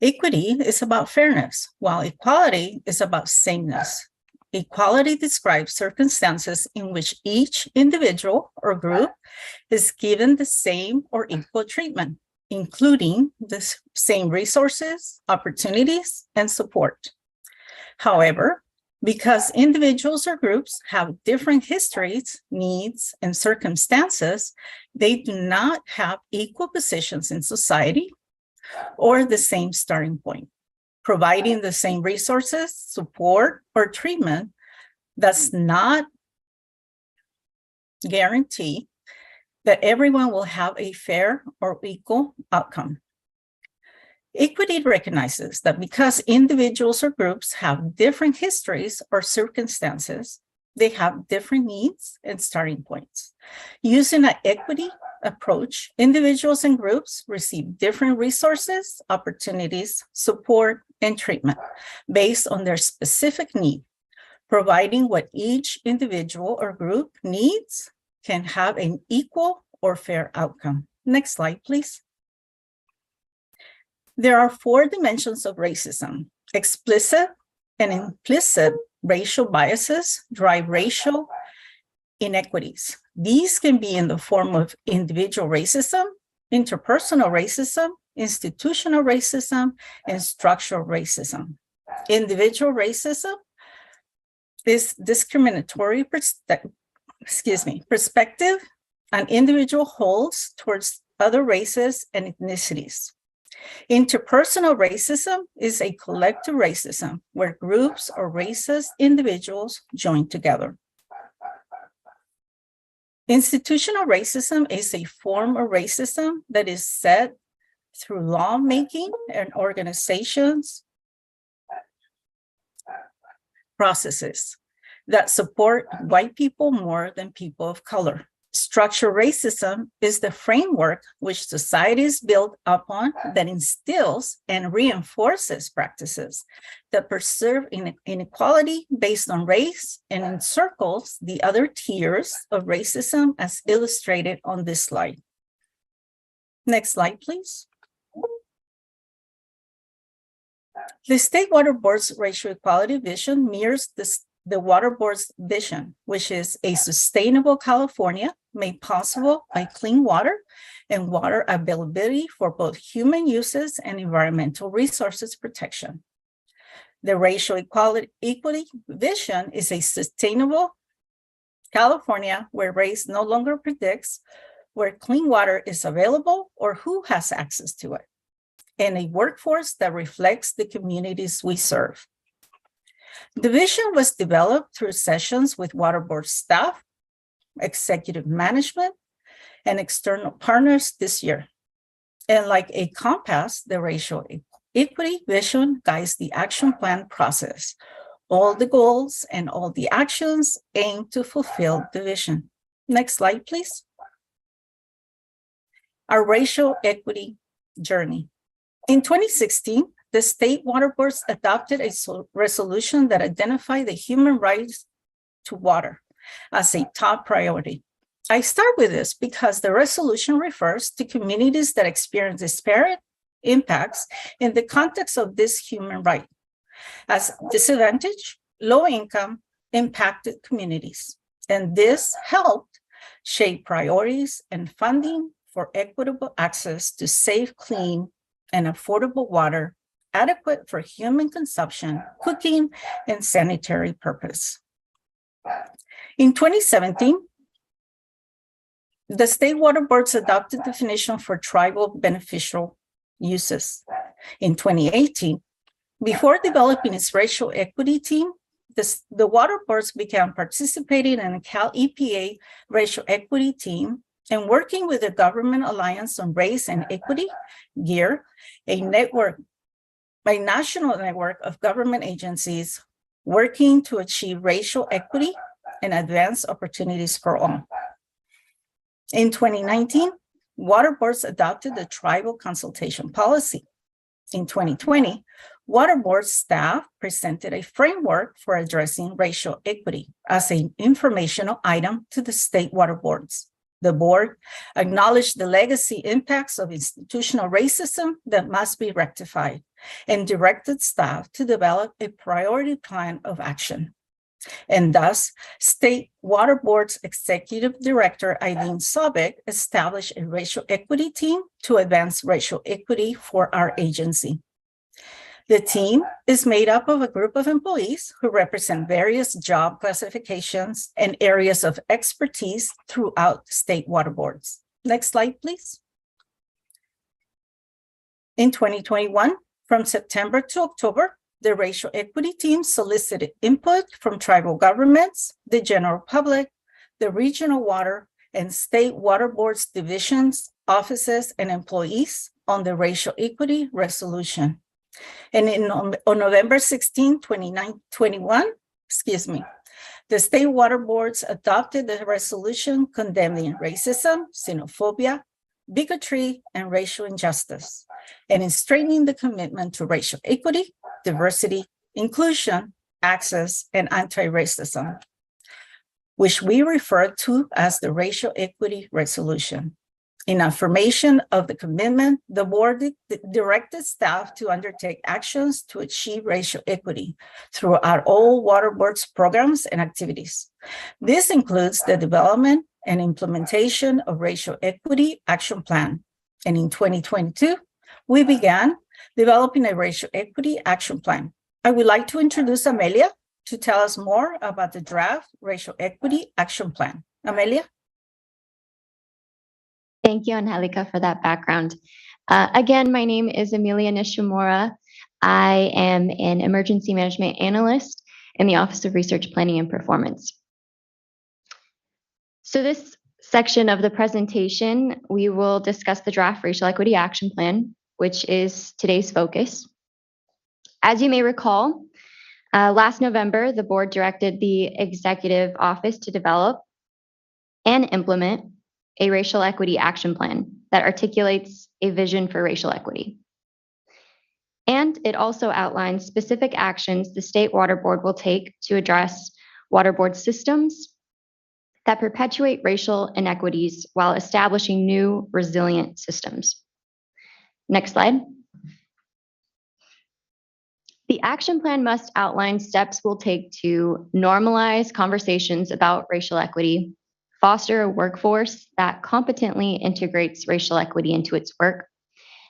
Equity is about fairness, while equality is about sameness. Equality describes circumstances in which each individual or group is given the same or equal treatment, including the same resources, opportunities, and support. However, because individuals or groups have different histories, needs, and circumstances, they do not have equal positions in society or the same starting point. Providing the same resources, support, or treatment does not guarantee that everyone will have a fair or equal outcome. Equity recognizes that because individuals or groups have different histories or circumstances, they have different needs and starting points. Using an equity approach, individuals and groups receive different resources, opportunities, support, and treatment based on their specific need, providing what each individual or group needs can have an equal or fair outcome. Next slide, please. There are 4 dimensions of racism. Explicit and implicit racial biases drive racial inequities. These can be in the form of individual racism, interpersonal racism, institutional racism, and structural racism. Individual racism is discriminatory perspective an individual holds towards other races and ethnicities. Interpersonal racism is a collective racism where groups or racist individuals join together. Institutional racism is a form of racism that is set through lawmaking and organizations processes that support white people more than people of color. Structural racism is the framework which society is built upon that instills and reinforces practices that preserve inequality based on race and encircles the other tiers of racism as illustrated on this slide. Next slide, please. The State Water Board's racial equality vision mirrors the Water Board's vision, which is a sustainable California made possible by clean water and water availability for both human uses and environmental resources protection. The racial equity vision is a sustainable California where race no longer predicts where clean water is available or who has access to it, and a workforce that reflects the communities we serve. The vision was developed through sessions with Water Board staff, executive management, and external partners this year. And like a compass, the racial equity vision guides the action plan process. All the goals and all the actions aim to fulfill the vision. Next slide, please. Our racial equity journey. In 2016, the state water boards adopted a resolution that identified the human rights to water as a top priority. I start with this because the resolution refers to communities that experience disparate impacts in the context of this human right as disadvantaged, low-income, impacted communities. And this helped shape priorities and funding for equitable access to safe, clean, and affordable water adequate for human consumption, cooking, and sanitary purpose. In 2017, the state water boards adopted definition for tribal beneficial uses. In 2018, before developing its racial equity team, the water boards began participating in a Cal EPA racial equity team and working with the Government Alliance on Race and Equity, GEAR, a national network of government agencies working to achieve racial equity and advance opportunities for all. In 2019, water boards adopted the tribal consultation policy. In 2020, water board staff presented a framework for addressing racial equity as an informational item to the state water boards. The board acknowledged the legacy impacts of institutional racism that must be rectified and directed staff to develop a priority plan of action. And thus, State Water Board's Executive Director, Eileen Sobek, established a racial equity team to advance racial equity for our agency. The team is made up of a group of employees who represent various job classifications and areas of expertise throughout state water boards. Next slide, please. In 2021, from September to October, the racial equity team solicited input from tribal governments, the general public, the regional water and state water boards divisions, offices, and employees on the racial equity resolution. And on November 16, 2021, the state water boards adopted the resolution condemning racism, xenophobia, bigotry, and racial injustice, and in strengthening the commitment to racial equity, diversity, inclusion, access, and anti-racism, which we refer to as the Racial Equity Resolution. In affirmation of the commitment, the board directed staff to undertake actions to achieve racial equity throughout all water boards programs and activities. This includes the development and implementation of Racial Equity Action Plan. And in 2022, we began developing a Racial Equity Action Plan. I would like to introduce Amelia to tell us more about the draft Racial Equity Action Plan. Amelia? Thank you, Angelica, for that background. Again, my name is Amelia Nishimura. I am an emergency management analyst in the Office of Research Planning and Performance. So this section of the presentation, we will discuss the draft Racial Equity Action Plan, which is today's focus. As you may recall, last November, the board directed the Executive Office to develop and implement a racial equity action plan that articulates a vision for racial equity. And it also outlines specific actions the State Water Board will take to address water board systems that perpetuate racial inequities while establishing new resilient systems. Next slide. The action plan must outline steps we'll take to normalize conversations about racial equity, foster a workforce that competently integrates racial equity into its work,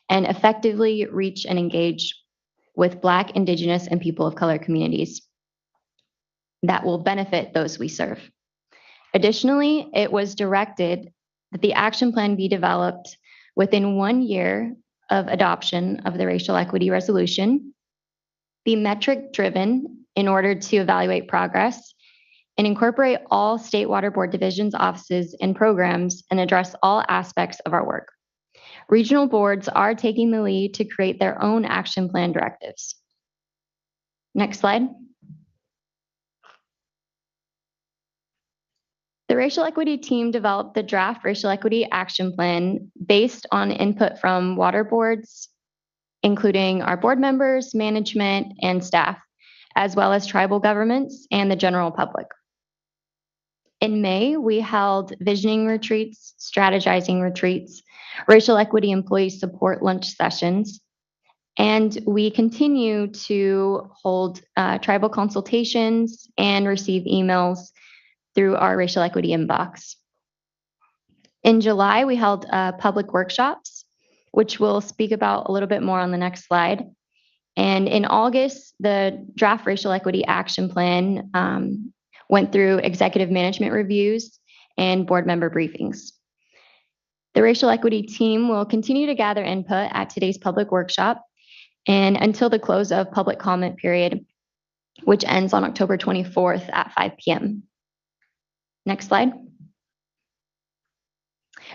and effectively reach and engage with Black, Indigenous, and people of color communities that will benefit those we serve. Additionally, it was directed that the action plan be developed within 1 year of adoption of the Racial Equity Resolution, be metric-driven in order to evaluate progress, and incorporate all state water board divisions, offices, and programs and address all aspects of our work. Regional boards are taking the lead to create their own action plan directives. Next slide. The Racial Equity team developed the draft Racial Equity Action Plan based on input from water boards, including our board members, management, and staff, as well as tribal governments and the general public. In May, we held visioning retreats, strategizing retreats, racial equity employee support lunch sessions, and we continue to hold tribal consultations and receive emails through our racial equity inbox. In July, we held public workshops, which we'll speak about a little bit more on the next slide. And in August, the draft Racial Equity Action Plan went through executive management reviews and board member briefings. The Racial Equity team will continue to gather input at today's public workshop and until the close of public comment period, which ends on October 24th at 5 p.m. Next slide.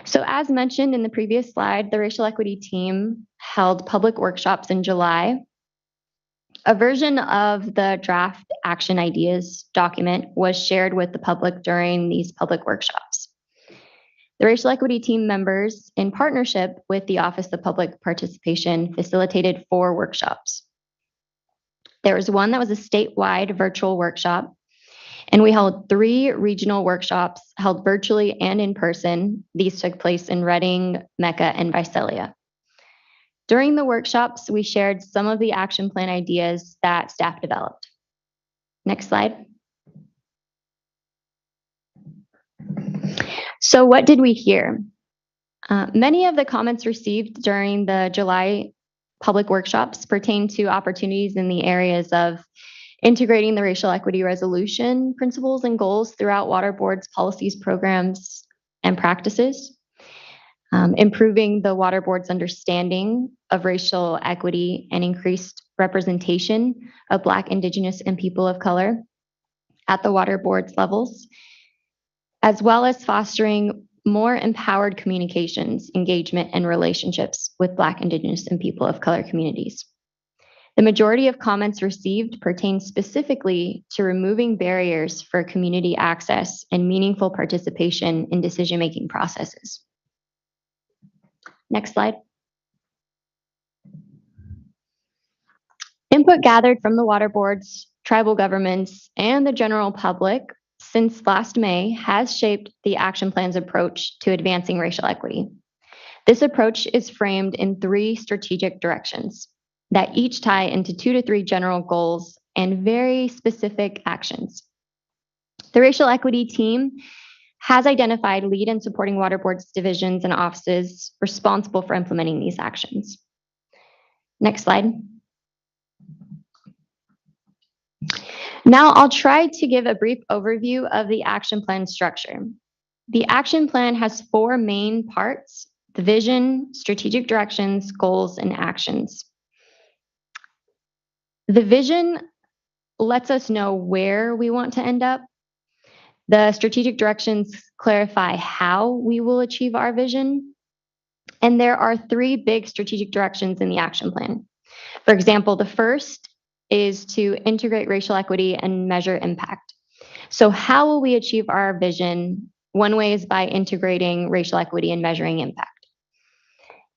So as mentioned in the previous slide, the Racial Equity team held public workshops in July. A version of the draft action ideas document was shared with the public during these public workshops. The Racial Equity team members, in partnership with the Office of Public Participation, facilitated 4 workshops. There was one that was a statewide virtual workshop, and we held 3 regional workshops held virtually and in person. These took place in Reading, Mecca, and Visalia. During the workshops, we shared some of the action plan ideas that staff developed. Next slide. So what did we hear? Many of the comments received during the July public workshops pertain to opportunities in the areas of integrating the racial equity resolution principles and goals throughout water boards, policies, programs, and practices. Improving the water board's understanding of racial equity and increased representation of Black, Indigenous, and people of color at the water board's levels, as well as fostering more empowered communications, engagement, and relationships with Black, Indigenous, and people of color communities. The majority of comments received pertain specifically to removing barriers for community access and meaningful participation in decision-making processes. Next slide. Input gathered from the water boards, tribal governments, and the general public since last May has shaped the action plan's approach to advancing racial equity. This approach is framed in 3 strategic directions that each tie into 2 to 3 general goals and very specific actions. The racial equity team has identified lead and supporting water boards divisions and offices responsible for implementing these actions. Next slide. Now I'll try to give a brief overview of the action plan structure. The action plan has 4 main parts: the vision, strategic directions, goals, and actions. The vision lets us know where we want to end up. The strategic directions clarify how we will achieve our vision. And there are 3 big strategic directions in the action plan. For example, the first is to integrate racial equity and measure impact. So how will we achieve our vision? One way is by integrating racial equity and measuring impact.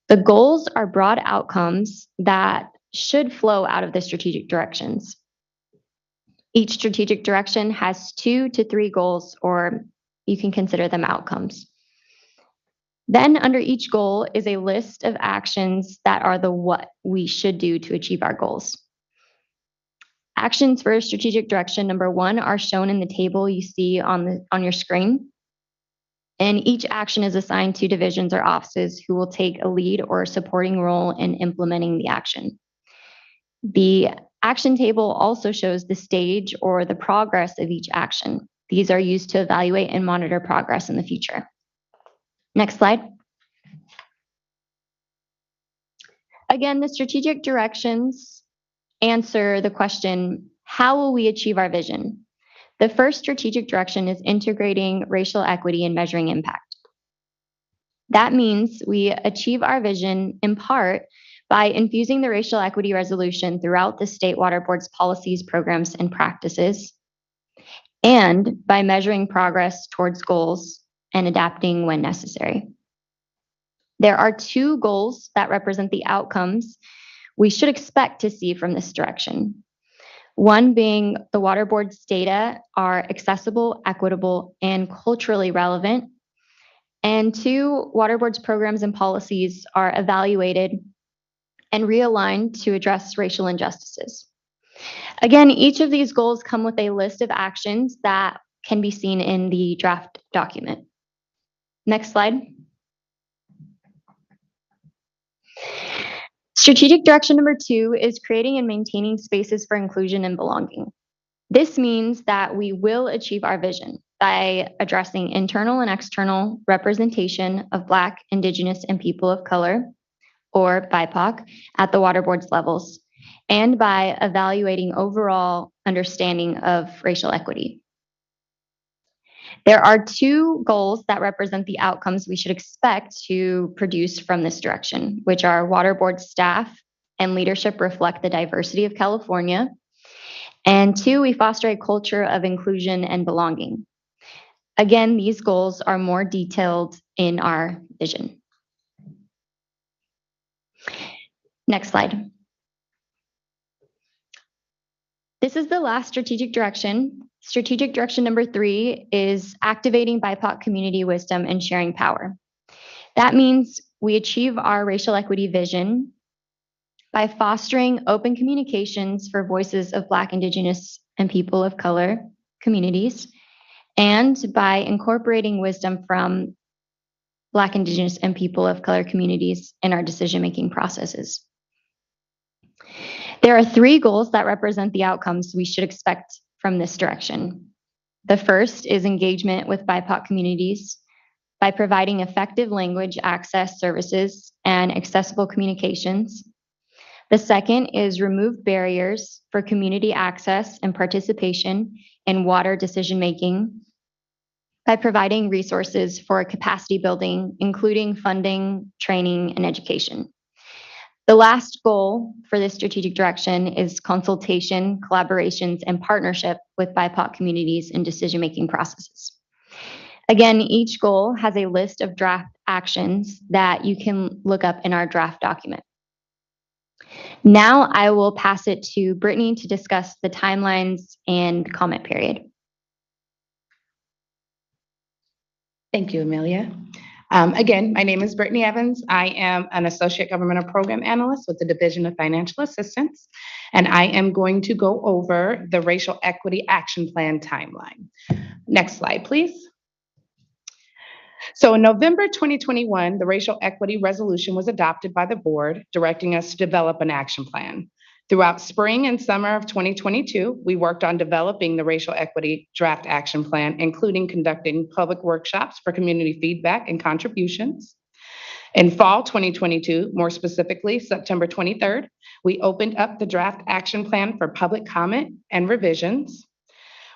The goals are broad outcomes that should flow out of the strategic directions. Each strategic direction has 2 to 3 goals, or you can consider them outcomes. Then under each goal is a list of actions that are the what we should do to achieve our goals. Actions for strategic direction number 1 are shown in the table you see on your screen. And each action is assigned to divisions or offices who will take a lead or a supporting role in implementing the action. The action table also shows the stage or the progress of each action. These are used to evaluate and monitor progress in the future. Next slide. Again, the strategic directions answer the question, how will we achieve our vision? The first strategic direction is integrating racial equity and measuring impact. That means we achieve our vision in part by infusing the racial equity resolution throughout the state water board's policies, programs, and practices, and by measuring progress towards goals and adapting when necessary. There are 2 goals that represent the outcomes we should expect to see from this direction. One being the water board's data are accessible, equitable, and culturally relevant. And 2, water board's programs and policies are evaluated and realigned to address racial injustices. Again, each of these goals come with a list of actions that can be seen in the draft document. Next slide. Strategic direction number 2 is creating and maintaining spaces for inclusion and belonging. This means that we will achieve our vision by addressing internal and external representation of Black, Indigenous, and people of color, or BIPOC, at the water board's levels, and by evaluating overall understanding of racial equity. There are 2 goals that represent the outcomes we should expect to produce from this direction, which are water board staff and leadership reflect the diversity of California. And 2, we foster a culture of inclusion and belonging. Again, these goals are more detailed in our vision. Next slide. This is the last strategic direction. Strategic direction number 3 is activating BIPOC community wisdom and sharing power. That means we achieve our racial equity vision by fostering open communications for voices of Black, Indigenous, and people of color communities, and by incorporating wisdom from Black, Indigenous, and people of color communities in our decision-making processes. There are three goals that represent the outcomes we should expect from this direction. The first is engagement with BIPOC communities by providing effective language access services and accessible communications. The second is remove barriers for community access and participation in water decision-making by providing resources for capacity building, including funding, training, and education. The last goal for this strategic direction is consultation, collaborations, and partnership with BIPOC communities in decision-making processes. Again, each goal has a list of draft actions that you can look up in our draft document. Now I will pass it to Brittany to discuss the timelines and comment period. Thank you, Amelia. Again, my name is Brittany Evans. I am an Associate Governmental Program Analyst with the Division of Financial Assistance, and I am going to go over the Racial Equity Action Plan timeline. Next slide, please. So in November 2021, the Racial Equity Resolution was adopted by the board, directing us to develop an action plan. Throughout spring and summer of 2022, we worked on developing the Racial Equity Draft Action Plan, including conducting public workshops for community feedback and contributions. In fall 2022, more specifically, September 23rd, we opened up the draft action plan for public comment and revisions.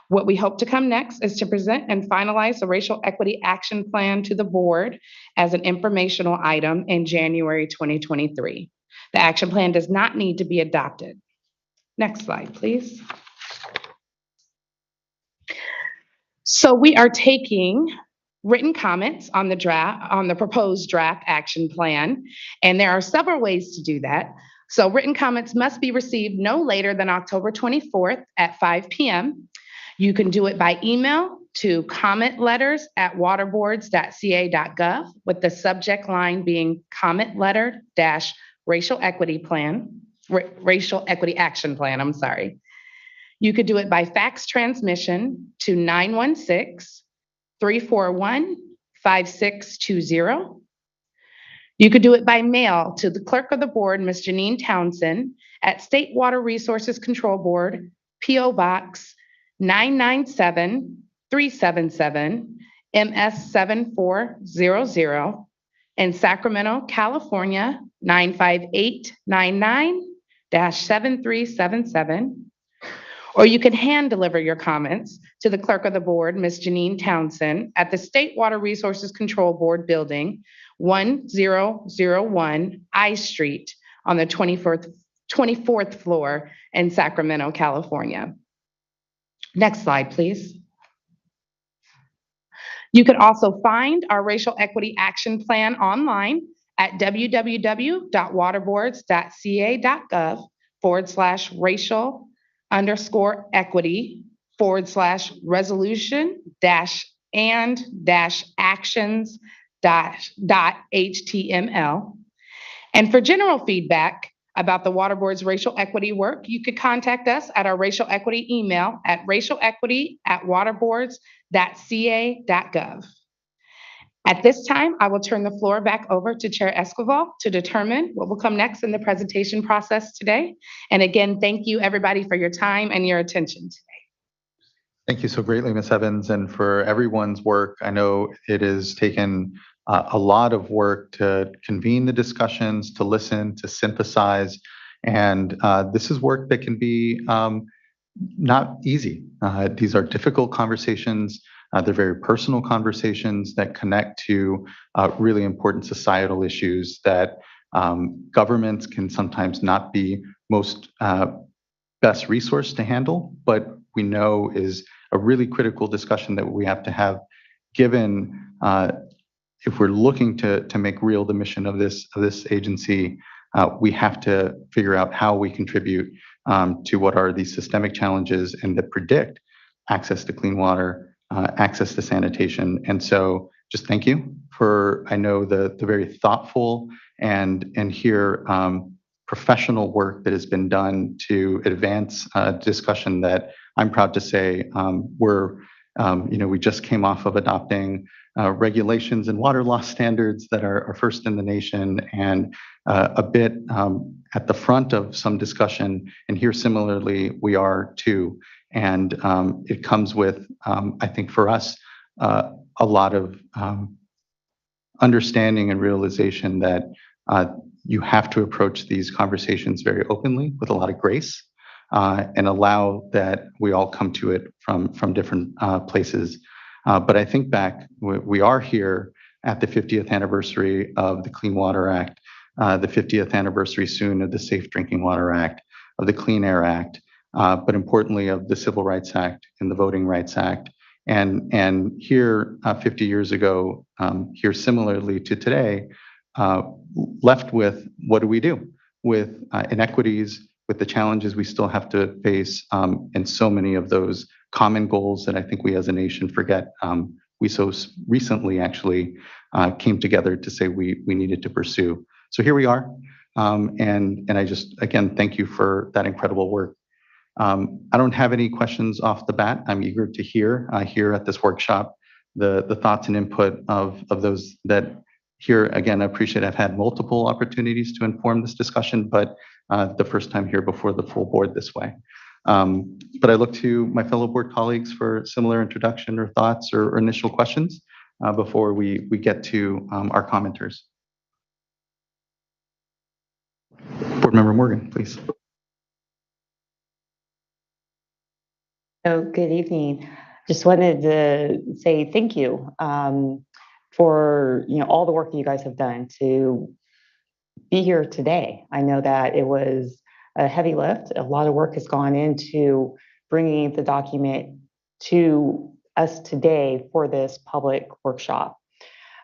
What we hope to come next is to present and finalize the Racial Equity Action Plan to the board as an informational item in January 2023. The action plan does not need to be adopted. Next slide, please. So we are taking written comments on the proposed draft action plan, and there are several ways to do that. So written comments must be received no later than October 24th at 5 p.m. You can do it by email to commentletters@waterboards.ca.gov with the subject line being comment letter Racial Equity Action Plan, I'm sorry. You could do it by fax transmission to 916-341-5620. You could do it by mail to the Clerk of the Board, Ms. Janine Townsend, at State Water Resources Control Board, P.O. Box 997-377, MS 7400, in Sacramento, California, 95899-7377. Or you can hand deliver your comments to the Clerk of the Board, Ms. Janine Townsend, at the State Water Resources Control Board Building, 1001 I Street on the 24th floor in Sacramento, California. Next slide, please. You can also find our Racial Equity Action Plan online at www.waterboards.ca.gov/racial_equity/resolution-and-actions.html. And for general feedback about the Water Board's racial equity work, you could contact us at our racial equity email at racialequity@waterboards.ca.gov. At this time, I will turn the floor back over to Chair Esquivel to determine what will come next in the presentation process today. And again, thank you everybody for your time and your attention today. Thank you so greatly, Ms. Evans, and for everyone's work. I know it has taken a lot of work to convene the discussions, to listen, to synthesize, and this is work that can be not easy. These are difficult conversations. They're very personal conversations that connect to really important societal issues that governments can sometimes not be most best resourced to handle, but we know is a really critical discussion that we have to have, given if we're looking to make real the mission of this agency, we have to figure out how we contribute to what are these systemic challenges and that predict access to clean water, access to sanitation. And so just thank you for, I know the very thoughtful and here professional work that has been done to advance a discussion that I'm proud to say we just came off of adopting regulations and water loss standards that are first in the nation and a bit at the front of some discussion. And here, similarly, we are too. And it comes with, I think for us, a lot of understanding and realization that you have to approach these conversations very openly with a lot of grace and allow that we all come to it from different places. But I think back, we are here at the 50th anniversary of the Clean Water Act, the 50th anniversary soon of the Safe Drinking Water Act, of the Clean Air Act, but importantly of the Civil Rights Act and the Voting Rights Act. And here 50 years ago, here similarly to today, left with what do we do with inequities, with the challenges we still have to face, and so many of those common goals that I think we as a nation forget. We so recently actually came together to say we needed to pursue. So here we are. And I just, again, thank you for that incredible work. I don't have any questions off the bat. I'm eager to hear here at this workshop the thoughts and input of those that here. Again, I appreciate I've had multiple opportunities to inform this discussion, but the first time here before the full board this way. But I look to my fellow board colleagues for similar introduction or thoughts or initial questions before we get to our commenters. Board Member Morgan, please. Oh, good evening. Just wanted to say thank you for all the work you guys have done to be here today. I know that it was a heavy lift. A lot of work has gone into bringing the document to us today for this public workshop.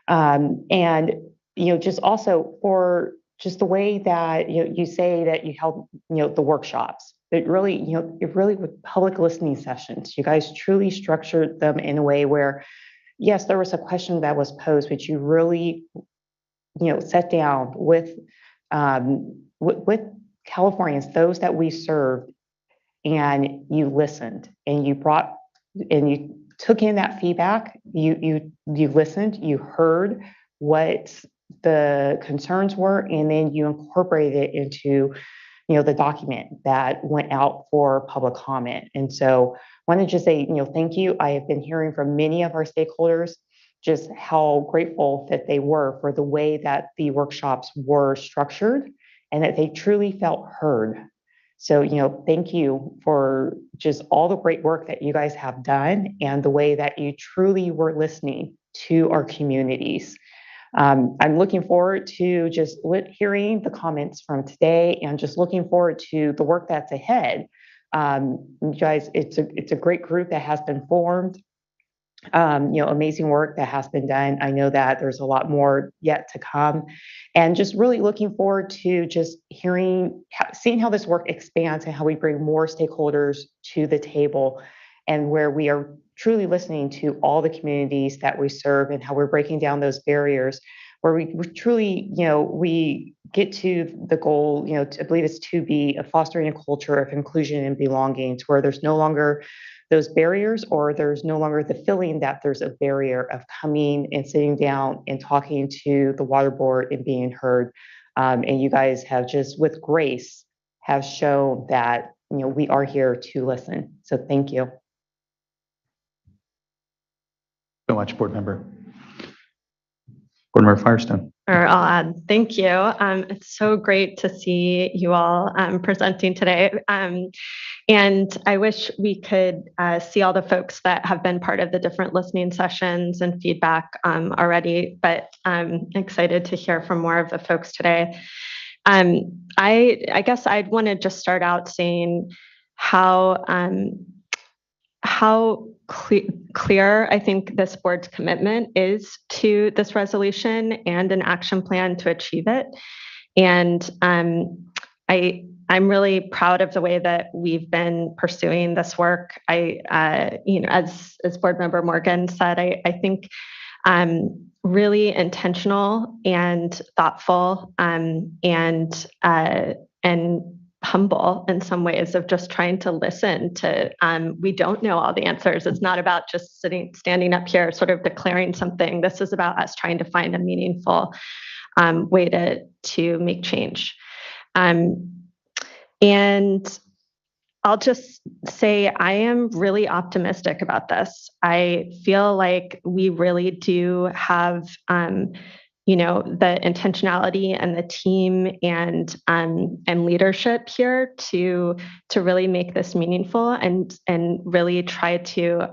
And just also for just the way that you say that you held the workshops. It really with public listening sessions. You guys truly structured them in a way where, yes, there was a question that was posed, but you really sat down with Californians, those that we serve, and you listened and you took in that feedback. You listened, you heard what the concerns were, and then you incorporated it into the document that went out for public comment. And so I want to just say, thank you. I have been hearing from many of our stakeholders just how grateful that they were for the way that the workshops were structured and that they truly felt heard. So, thank you for just all the great work that you guys have done and the way that you truly were listening to our communities. I'm looking forward to just hearing the comments from today and just looking forward to the work that's ahead. You guys, it's a great group that has been formed. Amazing work that has been done. I know that there's a lot more yet to come, and just really looking forward to just seeing how this work expands and how we bring more stakeholders to the table, and where we are truly listening to all the communities that we serve and how we're breaking down those barriers, where we truly, we get to the goal, I believe it's to be fostering a culture of inclusion and belonging, to where there's no longer those barriers, or there's no longer the feeling that there's a barrier of coming and sitting down and talking to the water board and being heard. And you guys have just, with grace, have shown that, we are here to listen. So thank you. So much, Board Member. Board Member Firestone. Or I'll add, thank you. It's so great to see you all presenting today. And I wish we could see all the folks that have been part of the different listening sessions and feedback already, but I'm excited to hear from more of the folks today. I guess I'd want to just start out saying how clear I think this board's commitment is to this resolution and an action plan to achieve it. And I'm really proud of the way that we've been pursuing this work. As Board Member Morgan said, I think really intentional and thoughtful and humble in some ways of just trying to listen to, we don't know all the answers. It's not about just standing up here, sort of declaring something. This is about us trying to find a meaningful way to make change. And I'll just say I am really optimistic about this. I feel like we really do have, the intentionality and the team and leadership here to really make this meaningful and really try to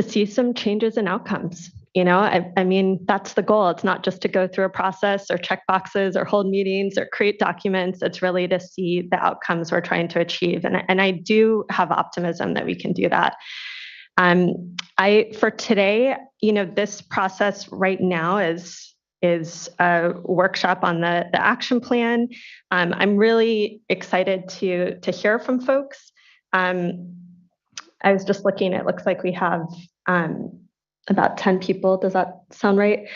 see some changes in outcomes. I mean, that's the goal. It's not just to go through a process or check boxes or hold meetings or create documents. It's really to see the outcomes we're trying to achieve. And I do have optimism that we can do that. For today, this process right now is a workshop on the action plan. I'm really excited to hear from folks. I was just looking, it looks like we have about 10 people. Does that sound right?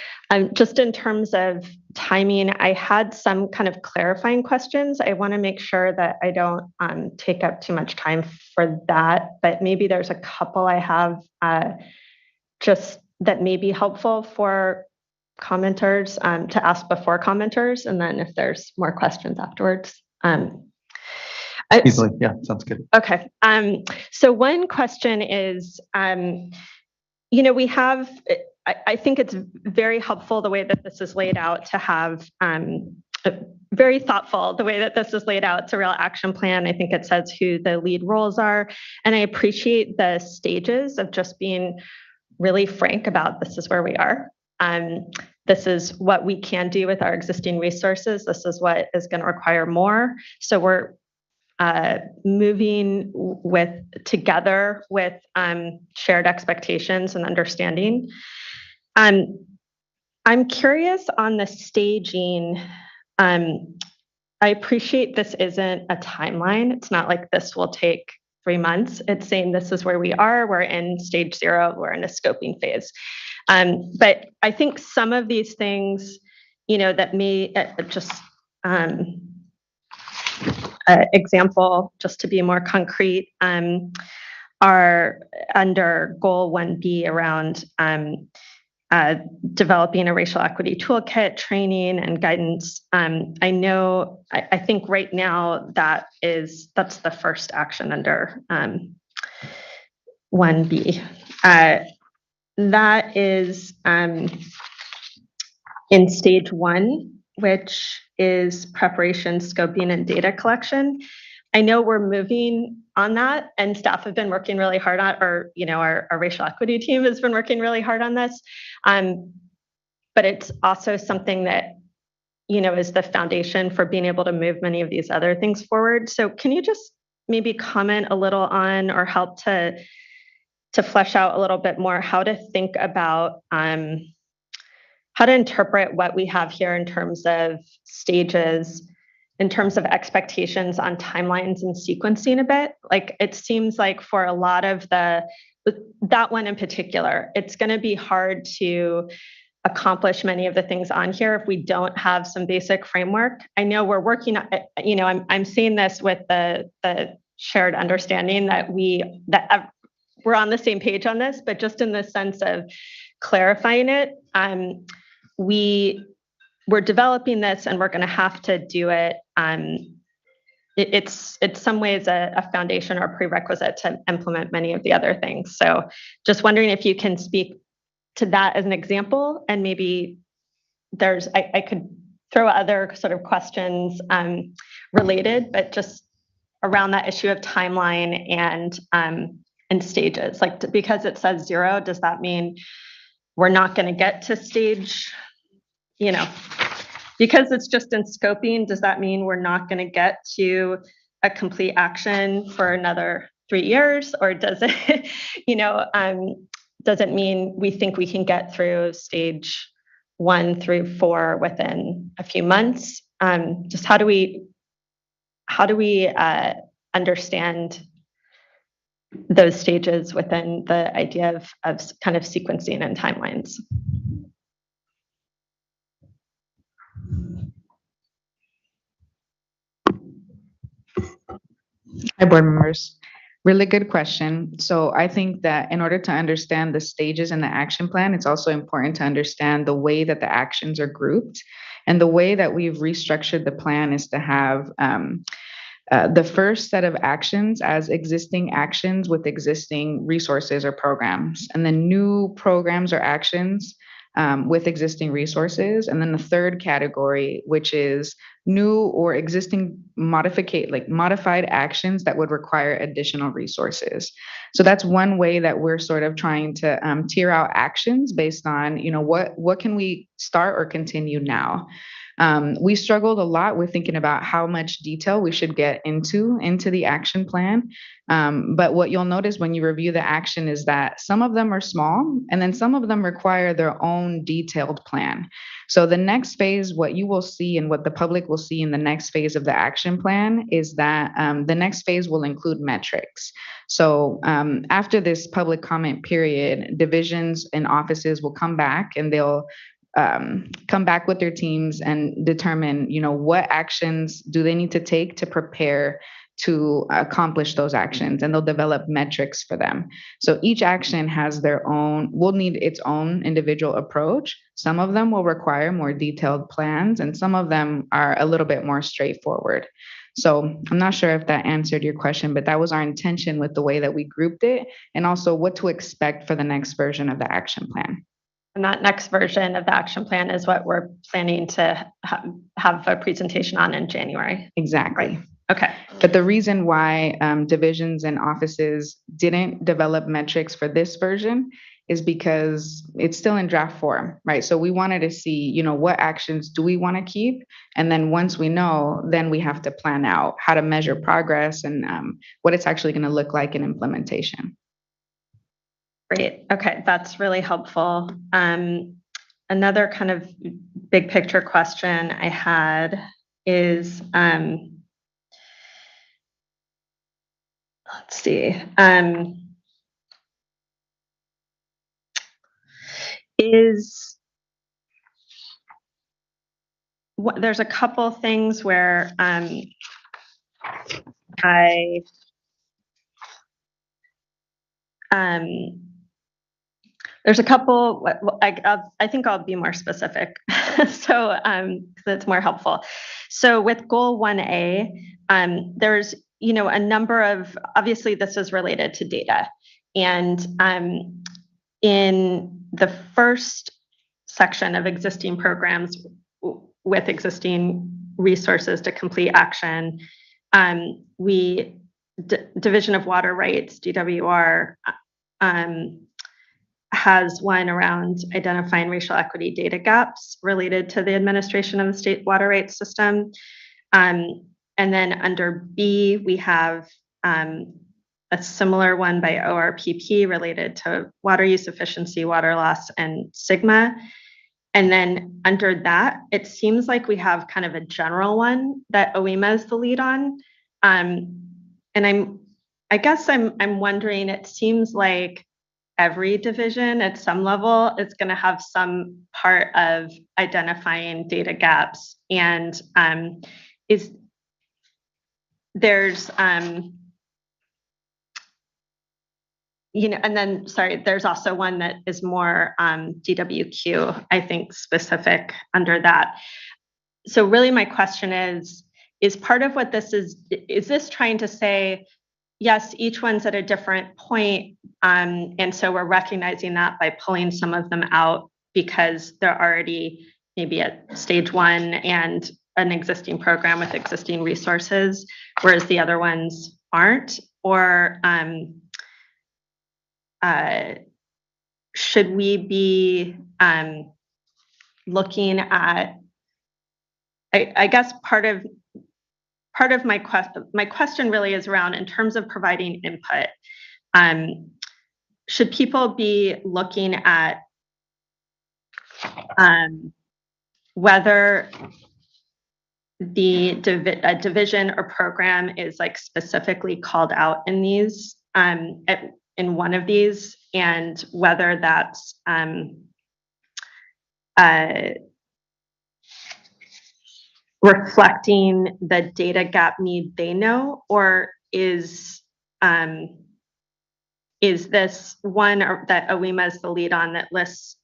Just in terms of timing, I had some kind of clarifying questions. I want to make sure that I don't take up too much time for that, but maybe there's a couple I have just that may be helpful for commenters to ask before commenters, and then if there's more questions afterwards. Easily, yeah, sounds good. Okay. So one question is, we have, I think it's very helpful the way that this is laid out to have very thoughtful the way that this is laid out. It's a real action plan. I think it says who the lead roles are. And I appreciate the stages of just being really frank about this is where we are. This is what we can do with our existing resources. This is what is going to require more. So we're moving together with shared expectations and understanding. I'm curious on the staging. I appreciate this isn't a timeline. It's not like this will take 3 months. It's saying this is where we are. We're in stage 0. We're in a scoping phase. But I think some of these things, that may just example, just to be more concrete, are under goal 1B around developing a racial equity toolkit, training and guidance. I think right now that's the first action under 1B. That is in stage 1, which is preparation, scoping, and data collection. I know we're moving on that, and staff have been working really hard on, or our racial equity team has been working really hard on this. But it's also something that is the foundation for being able to move many of these other things forward. So can you just maybe comment a little on, or help to flesh out a little bit more how to think about how to interpret what we have here in terms of stages, in terms of expectations on timelines and sequencing a bit? Like, it seems like for a lot of that one in particular, it's going to be hard to accomplish many of the things on here if we don't have some basic framework. I know we're working, I'm seeing this with the shared understanding that we're on the same page on this, but just in the sense of clarifying it, we're developing this and we're going to have to do it. It's some ways a foundation or prerequisite to implement many of the other things. So just wondering if you can speak to that as an example, and maybe I could throw other sort of questions related, but just around that issue of timeline and stages. Like, because it says 0, does that mean we're not going to get to stage, because it's just in scoping, does that mean we're not going to get to a complete action for another 3 years? Or does it, does it mean we think we can get through stage 1 through 4 within a few months? Just how do we understand those stages within the idea of kind of sequencing and timelines? Hi, board members. Really good question. So I think that in order to understand the stages in the action plan, it's also important to understand the way that the actions are grouped. And the way that we've restructured the plan is to have the first set of actions as existing actions with existing resources or programs, and then new programs or actions with existing resources. And then the third category, which is new or existing modified actions that would require additional resources. So that's one way that we're sort of trying to tier out actions based on, what can we start or continue now. We struggled a lot with thinking about how much detail we should get into the action plan. But what you'll notice when you review the action is that some of them are small, and then some of them require their own detailed plan. So the next phase, what you will see and what the public will see in the next phase of the action plan is that the next phase will include metrics. So after this public comment period, divisions and offices will come back and they'll come back with their teams and determine, what actions do they need to take to prepare to accomplish those actions, and they'll develop metrics for them. So each action has will need its own individual approach. Some of them will require more detailed plans, and some of them are a little bit more straightforward. So I'm not sure if that answered your question, but that was our intention with the way that we grouped it, and also what to expect for the next version of the action plan. And that next version of the action plan is what we're planning to have a presentation on in January. Exactly. Right. Okay. But the reason why divisions and offices didn't develop metrics for this version is because it's still in draft form, right? So we wanted to see, what actions do we want to keep? And then once we know, then we have to plan out how to measure progress and what it's actually going to look like in implementation. Great. Okay, that's really helpful. Another kind of big picture question I had is, let's see, there's a couple things where there's a couple, I think I'll be more specific. So, because it's more helpful. So with goal 1A, there's, a number of, obviously this is related to data. And in the first section of existing programs with existing resources to complete action, Division of Water Rights, DWR, has one around identifying racial equity data gaps related to the administration of the state water rights system. And then under B, we have a similar one by ORPP related to water use efficiency, water loss, and sigma. And then under that, it seems like we have kind of a general one that OEMA is the lead on. And I guess I'm wondering, it seems like every division at some level is going to have some part of identifying data gaps. And there's and then, sorry, there's also one that is more DWQ, I think, specific under that. So really my question is part of what this is this trying to say, yes, each one's at a different point, and so we're recognizing that by pulling some of them out because they're already maybe at stage 1 and an existing program with existing resources, whereas the other ones aren't? Or should we be looking at, I guess part of my question really is around, in terms of providing input, should people be looking at whether the division or program is like specifically called out in these in one of these, and whether that's reflecting the data gap need they know, or is this one that OWEMA is the lead on that lists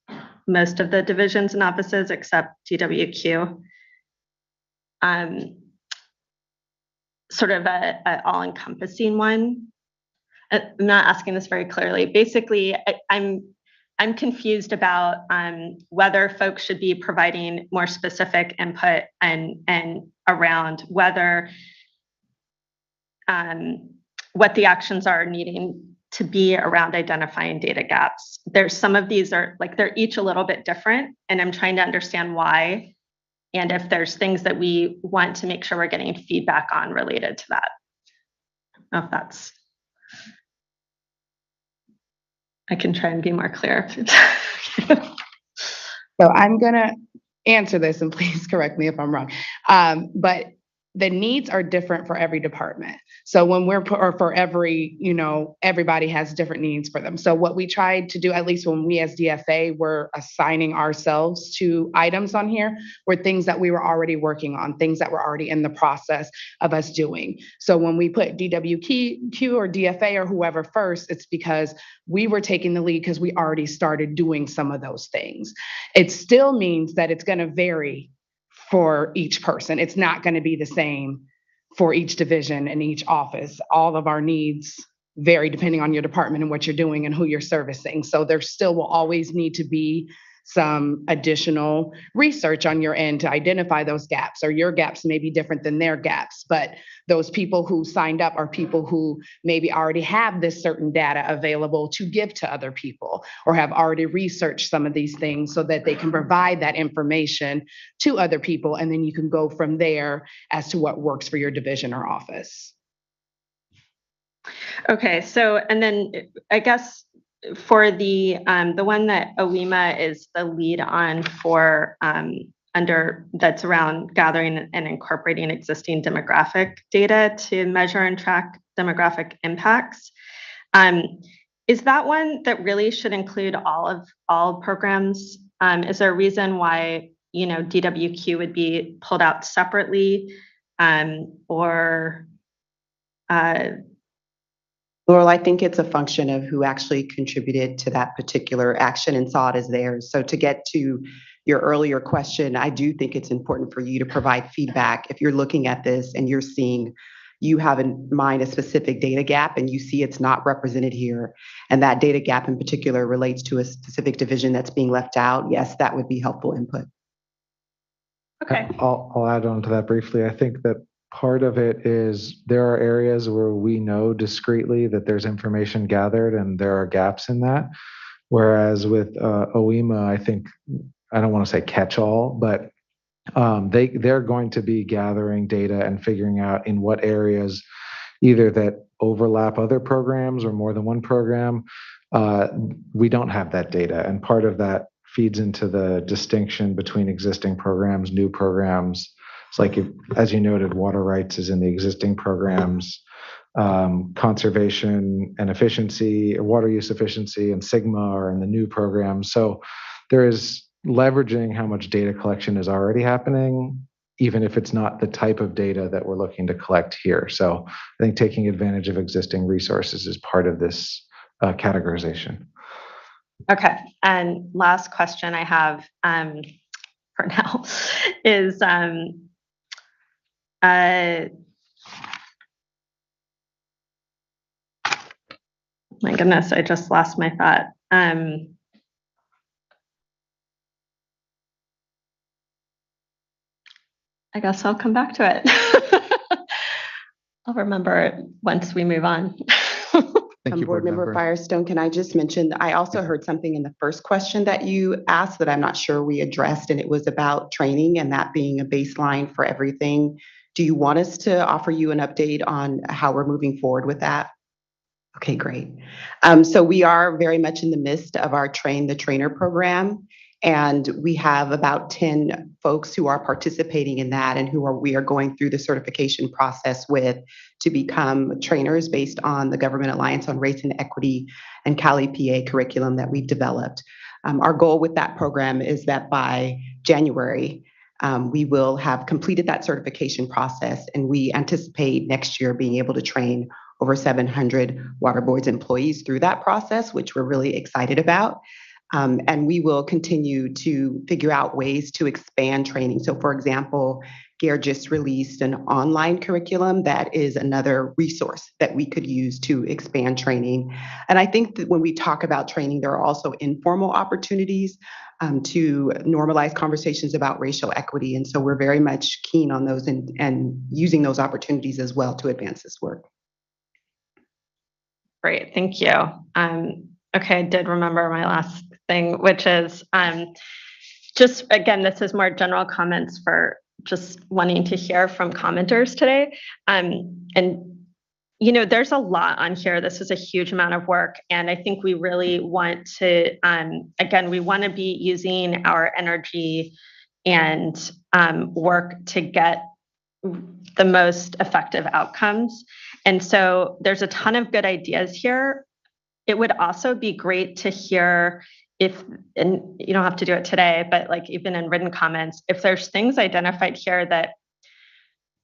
most of the divisions and offices except DWQ. Sort of a all-encompassing one. I'm not asking this very clearly. Basically, I'm confused about whether folks should be providing more specific input and around whether what the actions are needing to be around identifying data gaps. There's some of these are like they're each a little bit different, and I'm trying to understand why, and if there's things that we want to make sure we're getting feedback on related to that. I don't know if that's. I can try and be more clear. So I'm gonna answer this, and please correct me if I'm wrong. But the needs are different for every department. So when we're, or for every, everybody has different needs for them. So what we tried to do, at least when we as DFA were assigning ourselves to items on here, were things that we were already working on, things that were already in the process of us doing. So when we put DWQ or DFA or whoever first, it's because we were taking the lead because we already started doing some of those things. It still means that it's gonna vary for each person. It's not going to be the same for each division and each office. All of our needs vary depending on your department and what you're doing and who you're servicing. So there still will always need to be some additional research on your end to identify those gaps, or your gaps may be different than their gaps. But those people who signed up are people who maybe already have this certain data available to give to other people, or have already researched some of these things so that they can provide that information to other people. And then you can go from there as to what works for your division or office. Okay, so, and then I guess for the one that OWEMA is the lead on for that's around gathering and incorporating existing demographic data to measure and track demographic impacts. Is that one that really should include all programs? Is there a reason why DWQ would be pulled out separately, or Laurel, I think it's a function of who actually contributed to that particular action and saw it as theirs. So to get to your earlier question, I do think it's important for you to provide feedback. If you're looking at this and you're seeing, you have in mind a specific data gap and you see it's not represented here, and that data gap in particular relates to a specific division that's being left out, yes, that would be helpful input. Okay. I'll add on to that briefly. I think that part of it is there are areas where we know discreetly that there's information gathered and there are gaps in that. Whereas with OWEMA, I think, I don't want to say catch-all, but they're going to be gathering data and figuring out in what areas either that overlap other programs or more than one program. We don't have that data. And part of that feeds into the distinction between existing programs, new programs. It's like, as you noted, water rights is in the existing programs, conservation and efficiency, or water use efficiency and SIGMA are in the new programs. So there is leveraging how much data collection is already happening, even if it's not the type of data that we're looking to collect here. So I think taking advantage of existing resources is part of this categorization. Okay, and last question I have for now is my goodness, I just lost my thought. I guess I'll come back to it. I'll remember it once we move on. Thank you, Board Member Firestone, can I just mention, I also heard something in the first question that you asked that I'm not sure we addressed, and it was about training and that being a baseline for everything. Do you want us to offer you an update on how we're moving forward with that? Okay, great. So we are very much in the midst of our Train the Trainer program, and we have about 10 folks who are participating in that and we are going through the certification process with to become trainers based on the Government Alliance on Race and Equity and Cali PA curriculum that we've developed. Our goal with that program is that by January, We will have completed that certification process, and we anticipate next year being able to train over 700 water boards employees through that process, which we're really excited about. And we will continue to figure out ways to expand training. So for example, GARE just released an online curriculum that is another resource that we could use to expand training. And I think that when we talk about training, there are also informal opportunities to normalize conversations about racial equity. And so we're very much keen on those and using those opportunities as well to advance this work. Great, thank you. Okay, I did remember my last thing, which is just, again, this is more general comments for just wanting to hear from commenters today. And, you know, there's a lot on here. This is a huge amount of work. And I think we really want to, again, we want to be using our energy and work to get the most effective outcomes. And so there's a ton of good ideas here. It would also be great to hear if, and you don't have to do it today, but like even in written comments, if there's things identified here that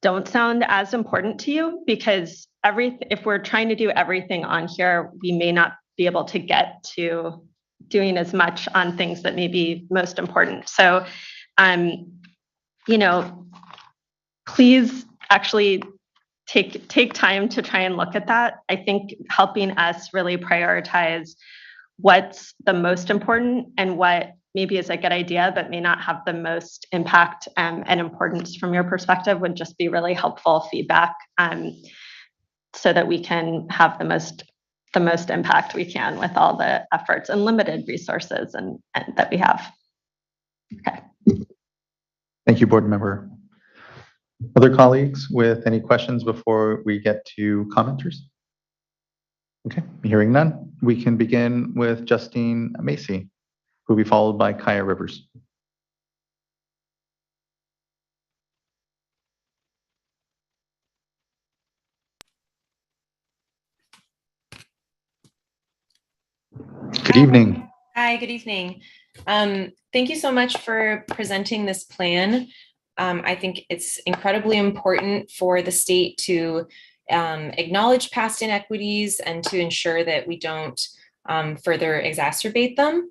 don't sound as important to you, because if we're trying to do everything on here, we may not be able to get to doing as much on things that may be most important. So, you know, please actually take time to try and look at that. I think helping us really prioritize what's the most important and what maybe is a good idea, but may not have the most impact and importance from your perspective would just be really helpful feedback so that we can have the most impact we can with all the efforts and limited resources and that we have. Okay. Thank you, board member. Other colleagues with any questions before we get to commenters? Okay, hearing none, we can begin with Justine Macy, who will be followed by Kaya Rivers. Good evening. Hi, good evening. Thank you so much for presenting this plan. I think it's incredibly important for the state to acknowledge past inequities and to ensure that we don't further exacerbate them.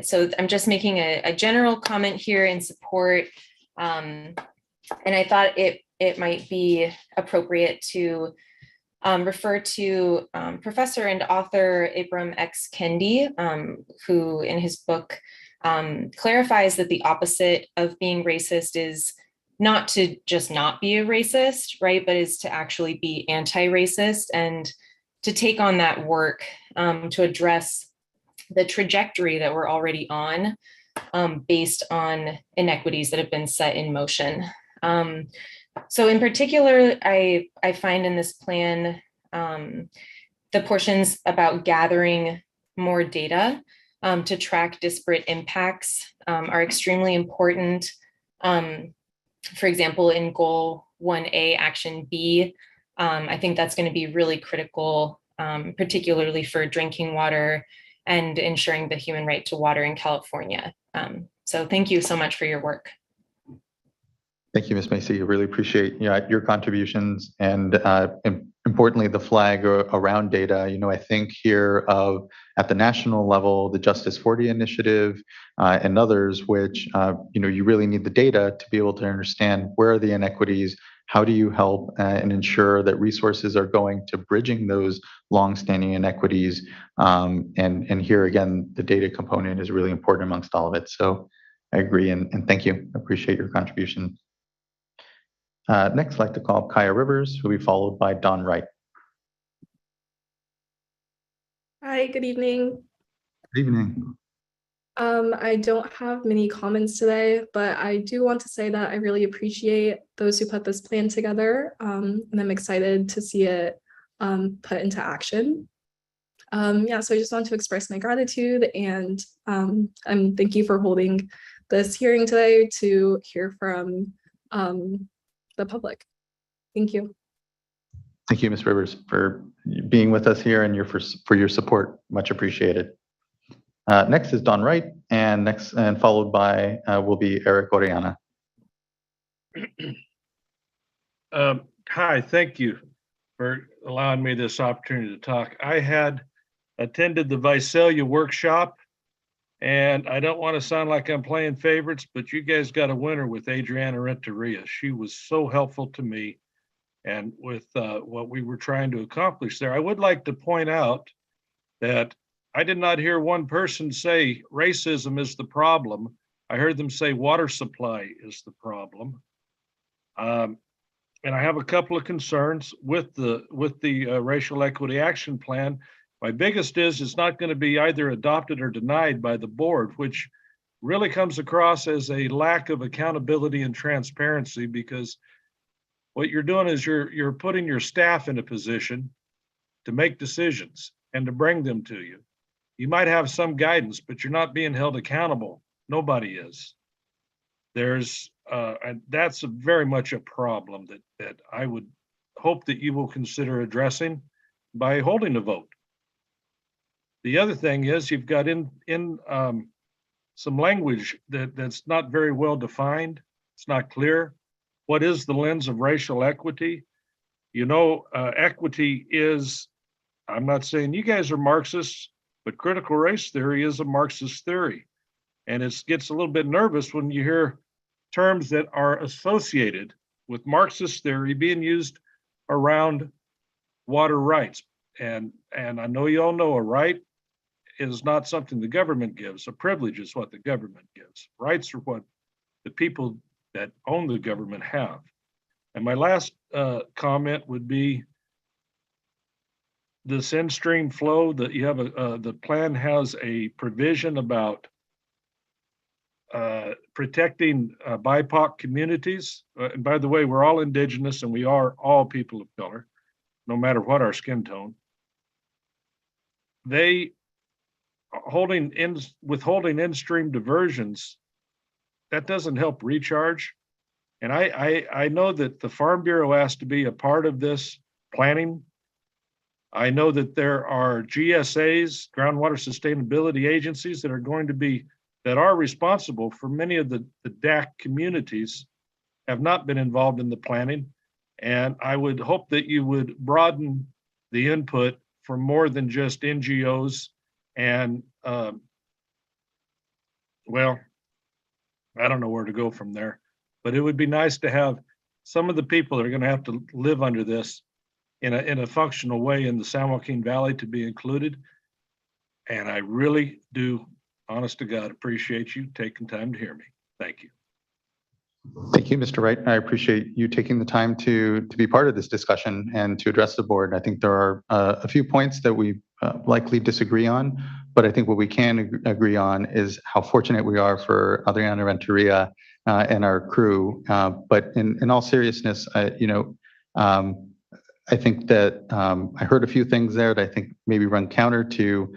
So I'm just making a general comment here in support. And I thought it might be appropriate to refer to Professor and author Ibram X. Kendi, who in his book clarifies that the opposite of being racist is not to just not be a racist, right, but is to actually be anti-racist and to take on that work to address the trajectory that we're already on based on inequities that have been set in motion. So in particular, I find in this plan, the portions about gathering more data to track disparate impacts are extremely important. For example, in Goal 1A, Action B, I think that's going to be really critical, particularly for drinking water and ensuring the human right to water in California. So thank you so much for your work. Thank you, Ms. Macy. I really appreciate your contributions and importantly, the flag around data. I think here at the national level, the Justice 40 initiative and others, which, you really need the data to be able to understand where are the inequities, how do you help and ensure that resources are going to bridging those longstanding inequities. And here again, the data component is really important amongst all of it. So I agree and thank you. I appreciate your contribution. Next, I'd like to call Kaya Rivers, who will be followed by Don Wright. Hi, good evening. Good evening. I don't have many comments today, but I do want to say that I really appreciate those who put this plan together, and I'm excited to see it put into action. Yeah, so I just want to express my gratitude and thank you for holding this hearing today to hear from the public. Thank you. Thank you, Ms. Rivers, for being with us here and for your support. Much appreciated. Next is Don Wright, And next, and followed by will be Eric Oriana. Hi, thank you for allowing me this opportunity to talk. I had attended the Visalia workshop, and I don't want to sound like I'm playing favorites, but you guys got a winner with Adriana Renteria. She was so helpful to me and with what we were trying to accomplish there. I would like to point out that I did not hear one person say racism is the problem. I heard them say water supply is the problem. And I have a couple of concerns with the Racial Equity Action Plan. My biggest is it's not going to be either adopted or denied by the board, which really comes across as a lack of accountability and transparency, because what you're doing is you're putting your staff in a position to make decisions and to bring them to you. You might have some guidance, but you're not being held accountable. Nobody is. And that's very much a problem that I would hope that you will consider addressing by holding a vote. The other thing is you've got in some language that's not very well defined. It's not clear. What is the lens of racial equity? You know, equity is, I'm not saying you guys are Marxists, but critical race theory is a Marxist theory. And it gets a little bit nervous when you hear terms that are associated with Marxist theory being used around water rights. And I know you all know a right is not something the government gives. A privilege is what the government gives. Rights are what the people that own the government have. And my last comment would be this in-stream flow that you have the plan has a provision about protecting BIPOC communities. And by the way, we're all indigenous and we are all people of color, no matter what our skin tone. They withholding in-stream diversions, that doesn't help recharge. And I know that the Farm Bureau has to be a part of this planning. I know that there are GSAs, groundwater sustainability agencies, that are responsible for many of the DAC communities have not been involved in the planning. And I would hope that you would broaden the input for more than just NGOs and, well, I don't know where to go from there, but it would be nice to have some of the people that are going to have to live under this in a functional way in the San Joaquin Valley to be included. And I really do, honest to God, appreciate you taking time to hear me. Thank you. Thank you, Mr. Wright. I appreciate you taking the time to be part of this discussion and to address the board. I think there are a few points that we likely disagree on, but I think what we can agree on is how fortunate we are for Adriana Renteria and our crew. But in all seriousness, I think that I heard a few things there that I think maybe run counter to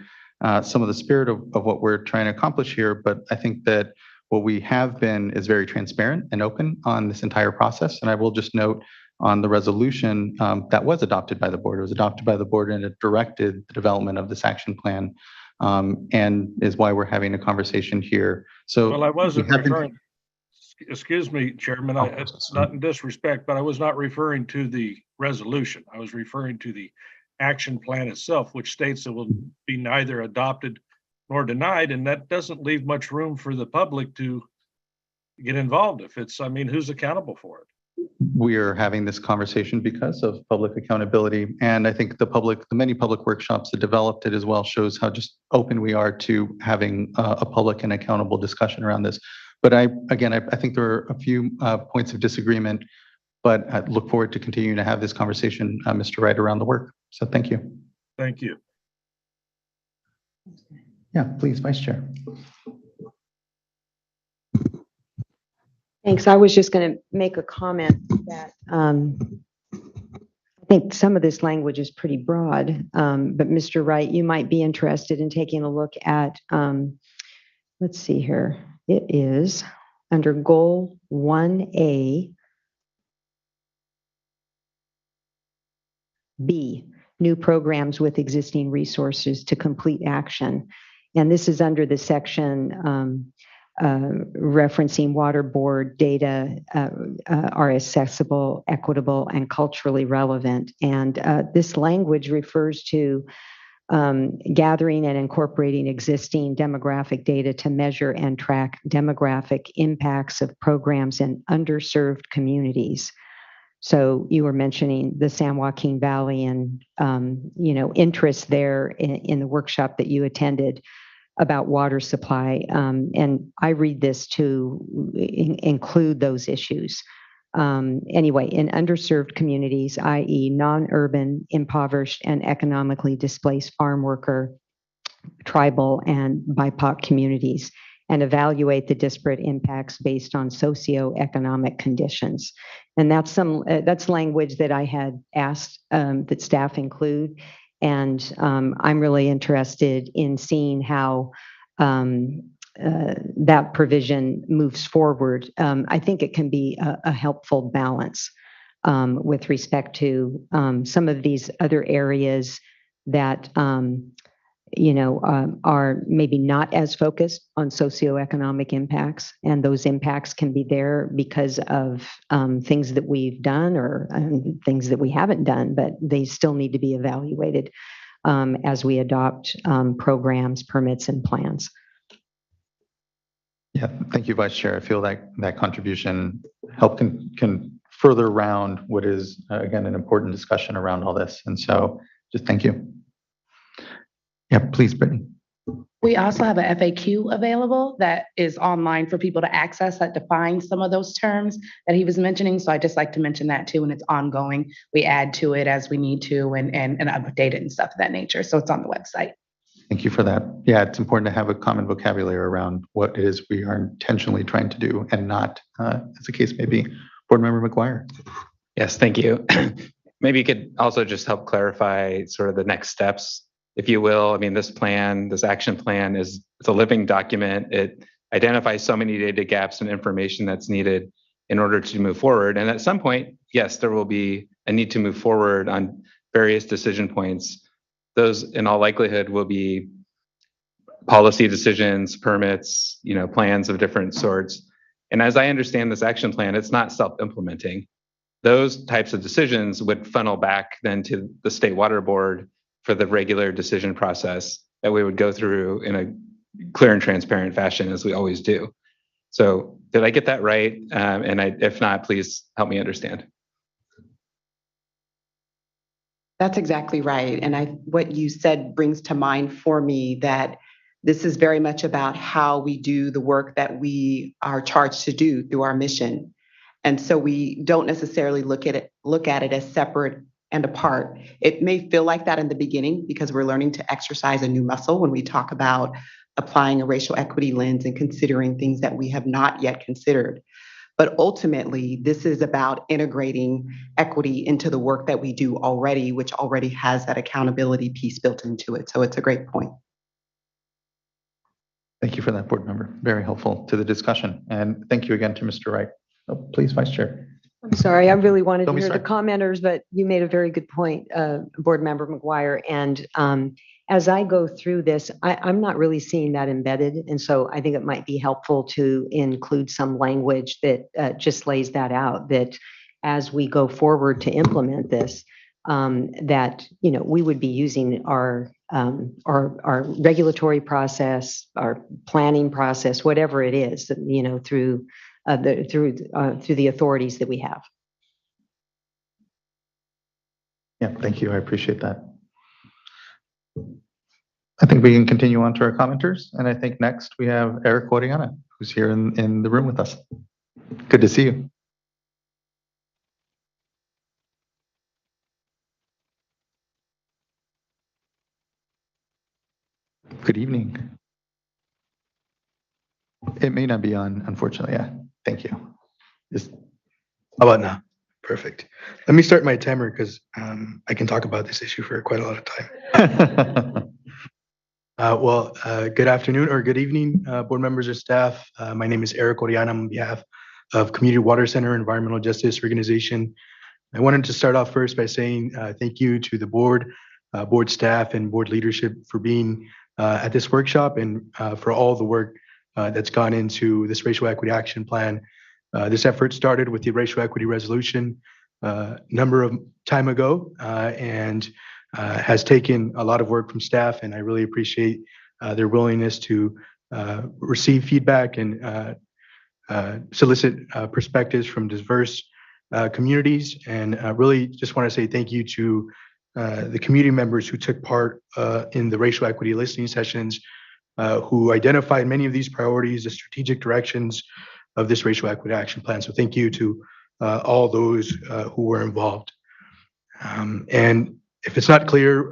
some of the spirit of what we're trying to accomplish here. But I think that what we have been is very transparent and open on this entire process. And I will just note on the resolution that was adopted by the board. It was adopted by the board and it directed the development of this action plan, and is why we're having a conversation here. So well, I wasn't referring, excuse me, Chairman, it's not in disrespect, but I was not referring to the resolution. I was referring to the action plan itself, which states it will be neither adopted nor denied, and that doesn't leave much room for the public to get involved. If it's, I mean, who's accountable for it? We are having this conversation because of public accountability, and I think the many public workshops that developed it as well shows how just open we are to having a public and accountable discussion around this. But I think there are a few points of disagreement, but I look forward to continuing to have this conversation, Mr. Wright, around the work. So thank you. Thank you. Yeah, please, Vice Chair. Thanks. I was just going to make a comment that I think some of this language is pretty broad, but Mr. Wright, you might be interested in taking a look at, let's see here. It is under Goal 1A, B, new programs with existing resources to complete action. And this is under the section referencing water board data are accessible, equitable, and culturally relevant. And this language refers to gathering and incorporating existing demographic data to measure and track demographic impacts of programs in underserved communities. So you were mentioning the San Joaquin Valley and interest there in the workshop that you attended about water supply. And I read this to include those issues. Anyway, in underserved communities, i.e. non-urban, impoverished, and economically displaced farm worker, tribal, and BIPOC communities, and evaluate the disparate impacts based on socioeconomic conditions. And that's language that I had asked that staff include. And I'm really interested in seeing how that provision moves forward. I think it can be a helpful balance with respect to some of these other areas that are maybe not as focused on socioeconomic impacts, and those impacts can be there because of things that we've done or things that we haven't done, but they still need to be evaluated as we adopt programs, permits, and plans. Yeah, thank you, Vice Chair. I feel like that contribution can further round what is, again, an important discussion around all this. And so just thank you. Yeah, please, Brittany. We also have an FAQ available that is online for people to access that defines some of those terms that he was mentioning. So I just like to mention that too, and it's ongoing. We add to it as we need to and update it and stuff of that nature. So it's on the website. Thank you for that. Yeah, it's important to have a common vocabulary around what it is we are intentionally trying to do and not, as the case may be. Board Member McGuire. Yes, thank you. Maybe you could also just help clarify sort of the next steps, if you will. I mean, this action plan it's a living document. It identifies so many data gaps and information that's needed in order to move forward. And at some point, yes, there will be a need to move forward on various decision points. Those, in all likelihood, will be policy decisions, permits, plans of different sorts. And as I understand this action plan, it's not self-implementing. Those types of decisions would funnel back then to the State Water Board for the regular decision process that we would go through in a clear and transparent fashion, as we always do. So did I get that right? If not, please help me understand. That's exactly right. And what you said brings to mind for me that this is very much about how we do the work that we are charged to do through our mission. And so we don't necessarily look at it as separate and apart. It may feel like that in the beginning because we're learning to exercise a new muscle when we talk about applying a racial equity lens and considering things that we have not yet considered. But ultimately, this is about integrating equity into the work that we do already, which already has that accountability piece built into it. So it's a great point. Thank you for that, Board Member. Very helpful to the discussion. And thank you again to Mr. Wright. Oh, please, Vice Chair. I'm sorry, I really wanted Don't to be hear the sorry. commenters, but you made a very good point, Board Member McGuire. And as I go through this, I'm not really seeing that embedded. And so I think it might be helpful to include some language that just lays that out, that as we go forward to implement this, that we would be using our regulatory process, our planning process, whatever it is, through the authorities that we have. Yeah, thank you. I appreciate that. I think we can continue on to our commenters. And I think next we have Eric Guadiana, who's here in the room with us. Good to see you. Good evening. It may not be on, unfortunately. Yeah, thank you. How about now? Perfect. Let me start my timer because I can talk about this issue for quite a lot of time. Good afternoon or good evening, board members or staff. My name is Eric Oriana on behalf of Community Water Center Environmental Justice Organization. I wanted to start off first by saying thank you to the board, board staff, and board leadership for being at this workshop and for all the work that's gone into this racial equity action plan. This effort started with the racial equity resolution number of time ago and has taken a lot of work from staff, and I really appreciate their willingness to receive feedback and solicit perspectives from diverse communities. And really just want to say thank you to the community members who took part in the racial equity listening sessions, who identified many of these priorities, the strategic directions of this racial equity action plan. So thank you to all those who were involved. And if it's not clear,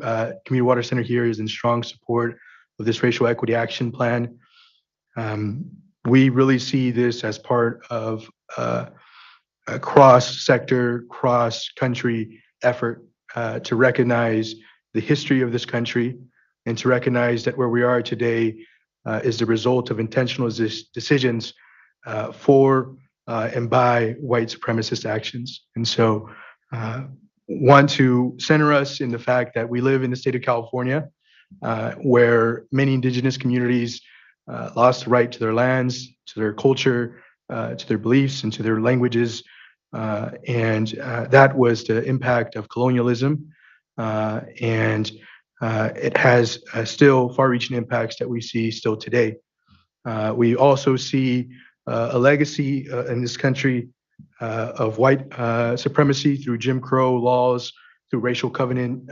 Community Water Center here is in strong support of this racial equity action plan. We really see this as part of a cross-sector, cross-country effort to recognize the history of this country and to recognize that where we are today is the result of intentional decisions for and by white supremacist actions. And so want to center us in the fact that we live in the state of California, where many indigenous communities lost the right to their lands, to their culture, to their beliefs, and to their languages. And that was the impact of colonialism. And it has still far-reaching impacts that we see still today. We also see a legacy in this country of white supremacy through Jim Crow laws, through racial covenant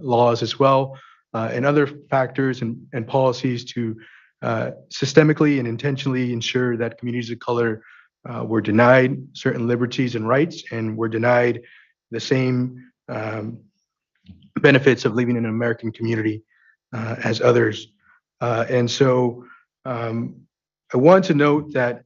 laws as well, and other factors and policies to systemically and intentionally ensure that communities of color were denied certain liberties and rights and were denied the same benefits of living in an American community as others. And so I want to note that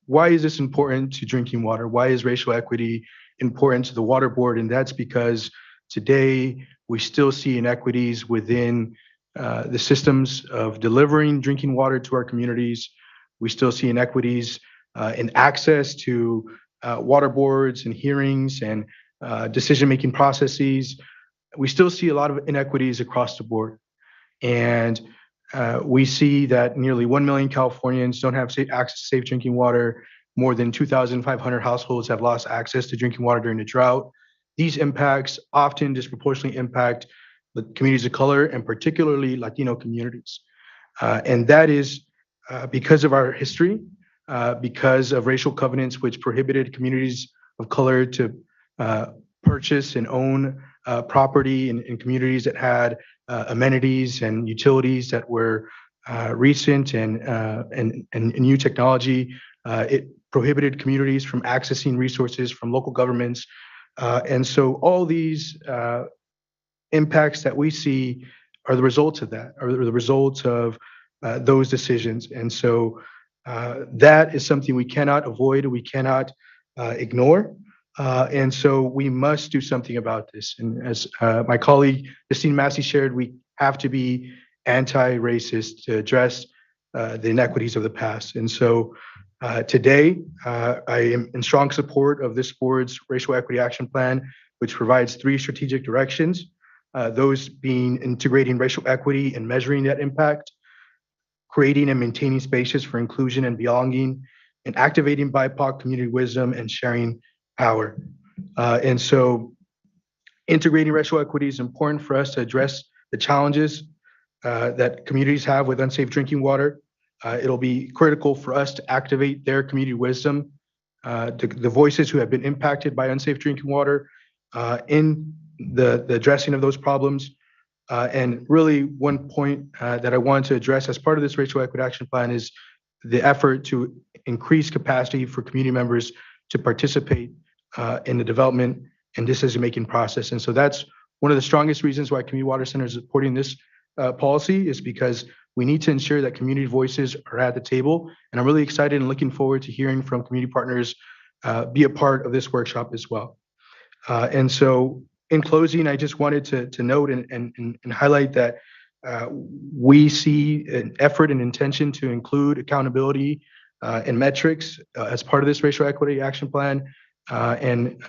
why is this important to drinking water? Why is racial equity important to the water board? And that's because today we still see inequities within the systems of delivering drinking water to our communities. We still see inequities in access to water boards and hearings and decision-making processes. We still see a lot of inequities across the board. And we see that nearly 1 million Californians don't have access to safe drinking water. More than 2,500 households have lost access to drinking water during the drought. These impacts often disproportionately impact the communities of color and particularly Latino communities. And that is because of our history, because of racial covenants which prohibited communities of color to purchase and own property in communities that had amenities and utilities that were recent and new technology. It prohibited communities from accessing resources from local governments. And so all these impacts that we see are the results of that, are the results of those decisions. And so that is something we cannot avoid, we cannot ignore. And so we must do something about this. And as my colleague Justine Massey shared, we have to be anti-racist to address the inequities of the past. And so today, I am in strong support of this board's Racial Equity Action Plan, which provides 3 strategic directions, those being integrating racial equity and measuring that impact, creating and maintaining spaces for inclusion and belonging, and activating BIPOC community wisdom and sharing power. And so integrating racial equity is important for us to address the challenges that communities have with unsafe drinking water. It'll be critical for us to activate their community wisdom, the voices who have been impacted by unsafe drinking water in the addressing of those problems. And really one point that I want to address as part of this Racial Equity Action Plan is the effort to increase capacity for community members to participate in the development and decision-making process. And so that's one of the strongest reasons why Community Water Center is supporting this policy, is because we need to ensure that community voices are at the table. And I'm really excited and looking forward to hearing from community partners be a part of this workshop as well. And so in closing, I just wanted to note and highlight that we see an effort and intention to include accountability and metrics as part of this Racial Equity Action Plan, and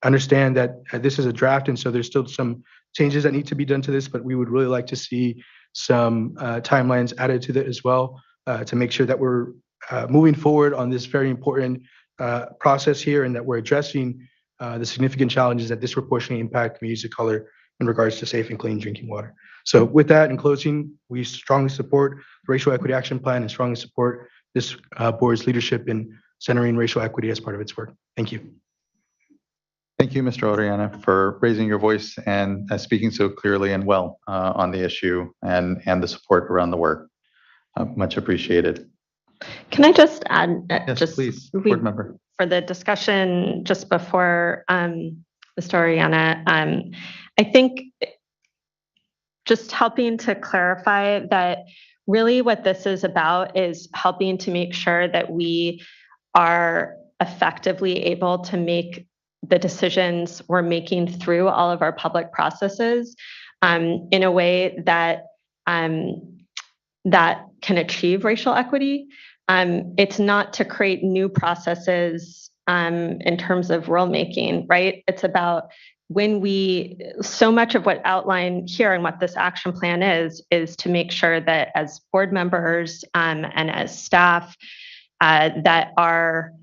understand that this is a draft, and so there's still some changes that need to be done to this, but we would really like to see some timelines added to that as well to make sure that we're moving forward on this very important process here and that we're addressing the significant challenges that disproportionately impact communities of color in regards to safe and clean drinking water. So with that, in closing, we strongly support the Racial Equity Action Plan and strongly support this board's leadership in centering racial equity as part of its work. Thank you. Thank you, Mr. Oriana, for raising your voice and speaking so clearly and well on the issue and the support around the work. Much appreciated. Can I just add, Yes, please, board member. For the discussion just before Mr. Oriana, I think just helping to clarify that really what this is about is helping to make sure that we are effectively able to make the decisions we're making through all of our public processes in a way that that can achieve racial equity. It's not to create new processes in terms of rulemaking, right? It's about so much of what outlined here and what this action plan is to make sure that as board members and as staff that are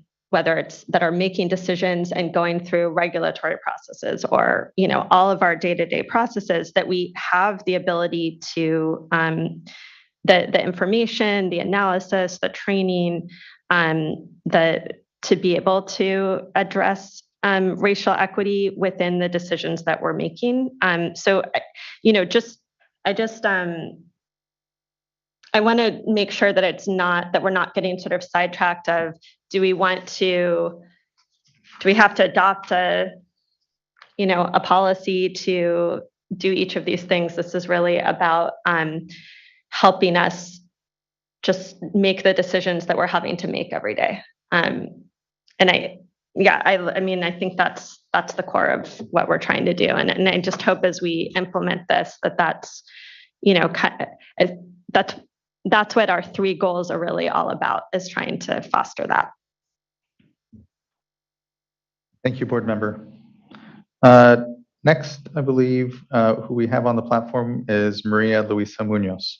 making decisions and going through regulatory processes or, all of our day-to-day processes, that we have the ability to the information, the analysis, the training, to be able to address racial equity within the decisions that we're making. I want to make sure that we're not getting sort of sidetracked of, do we have to adopt a policy to do each of these things? This is really about helping us just make the decisions that we're having to make every day. I think that's the core of what we're trying to do. And I just hope as we implement this, that's what our 3 goals are really all about, is trying to foster that. Thank you, board member. Next, I believe who we have on the platform is Maria Luisa Munoz.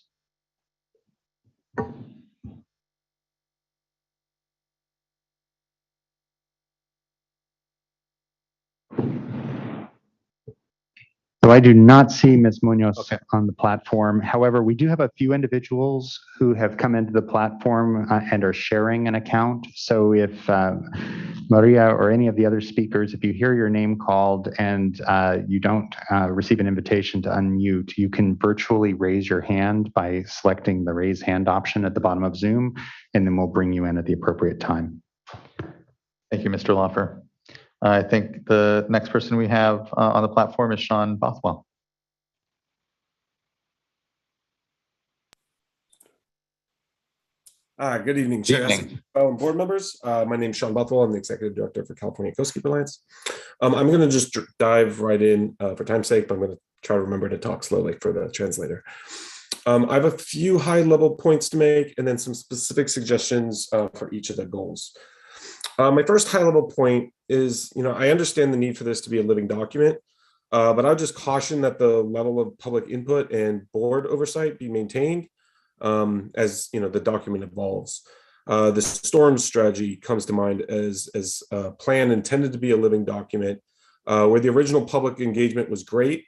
So I do not see Ms. Munoz on the platform. However, we do have a few individuals who have come into the platform and are sharing an account. So if Maria or any of the other speakers, if you hear your name called and you don't receive an invitation to unmute, you can virtually raise your hand by selecting the raise hand option at the bottom of Zoom, and then we'll bring you in at the appropriate time. Thank you, Mr. Lawfer. I think the next person we have on the platform is Sean Bothwell. Good evening, Chair, board members. My name is Sean Bothwell. I'm the Executive Director for California Coastkeeper Alliance. I'm going to just dive right in for time's sake, but I'm going to try to remember to talk slowly for the translator. I have a few high-level points to make and then some specific suggestions for each of the goals. My first high-level point is, I understand the need for this to be a living document, but I'll just caution that the level of public input and board oversight be maintained as the document evolves. The storm strategy comes to mind as a plan intended to be a living document, where the original public engagement was great,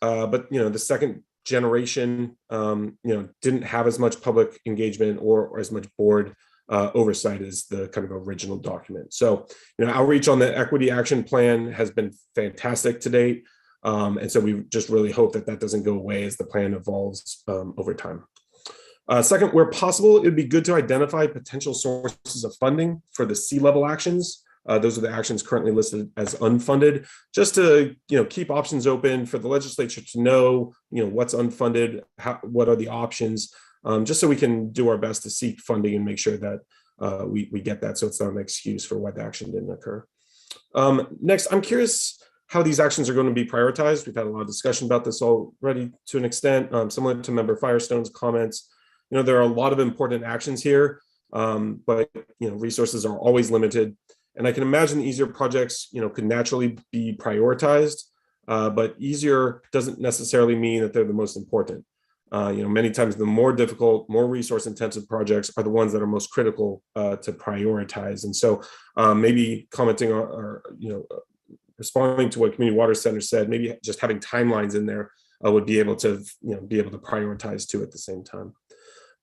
but the second generation didn't have as much public engagement or as much board oversight as the kind of original document. So, outreach on the equity action plan has been fantastic to date. And so we just really hope that that doesn't go away as the plan evolves over time. Second, where possible, it'd be good to identify potential sources of funding for the C-level actions. Those are the actions currently listed as unfunded, just to keep options open for the legislature to know what's unfunded, what are the options, just so we can do our best to seek funding and make sure that we get that, so it's not an excuse for why the action didn't occur. Next, I'm curious how these actions are going to be prioritized. We've had a lot of discussion about this already to an extent, similar to Member Firestone's comments. There are a lot of important actions here, but resources are always limited. And I can imagine easier projects, could naturally be prioritized, but easier doesn't necessarily mean that they're the most important. Many times the more difficult, more resource intensive projects are the ones that are most critical to prioritize. And so maybe commenting on, or responding to what Community Water Center said, maybe just having timelines in there would be able to prioritize two at the same time.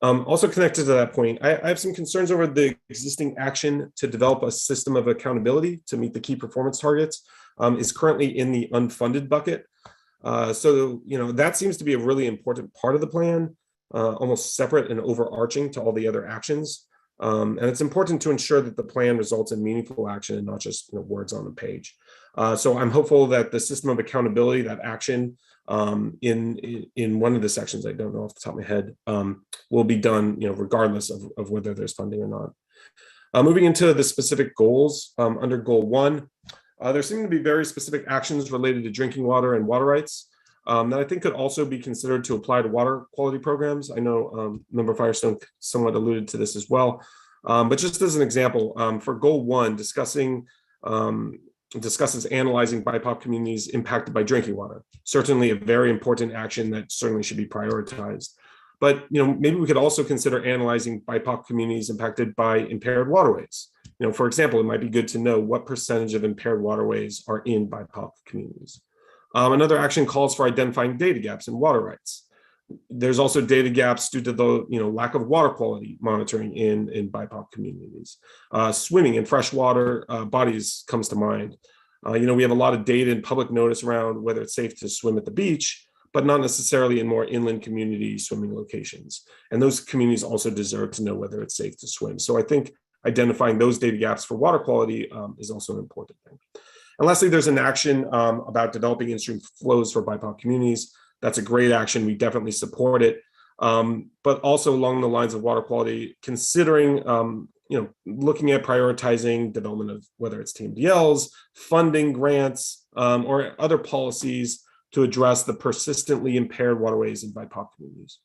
Also connected to that point, I have some concerns over the existing action to develop a system of accountability to meet the key performance targets is currently in the unfunded bucket. So that seems to be a really important part of the plan, almost separate and overarching to all the other actions. And it's important to ensure that the plan results in meaningful action and not just words on the page. So I'm hopeful that the system of accountability, that action in one of the sections, I don't know off the top of my head, will be done regardless of whether there's funding or not. Moving into the specific goals, under goal 1, there seem to be very specific actions related to drinking water and water rights that I think could also be considered to apply to water quality programs. I know Member Firestone somewhat alluded to this as well, but just as an example, for goal 1, discusses analyzing BIPOC communities impacted by drinking water. Certainly a very important action that certainly should be prioritized. But maybe we could also consider analyzing BIPOC communities impacted by impaired waterways. For example, it might be good to know what percentage of impaired waterways are in BIPOC communities. Another action calls for identifying data gaps in water rights. There's also data gaps due to the lack of water quality monitoring in BIPOC communities. Swimming in freshwater bodies comes to mind. We have a lot of data and public notice around whether it's safe to swim at the beach, but not necessarily in more inland community swimming locations. And those communities also deserve to know whether it's safe to swim. So I think identifying those data gaps for water quality is also an important thing. And lastly, there's an action about developing in-stream flows for BIPOC communities. That's a great action. We definitely support it. But also along the lines of water quality, considering, looking at prioritizing development of whether it's TMDLs, funding grants, or other policies to address the persistently impaired waterways in BIPOC communities.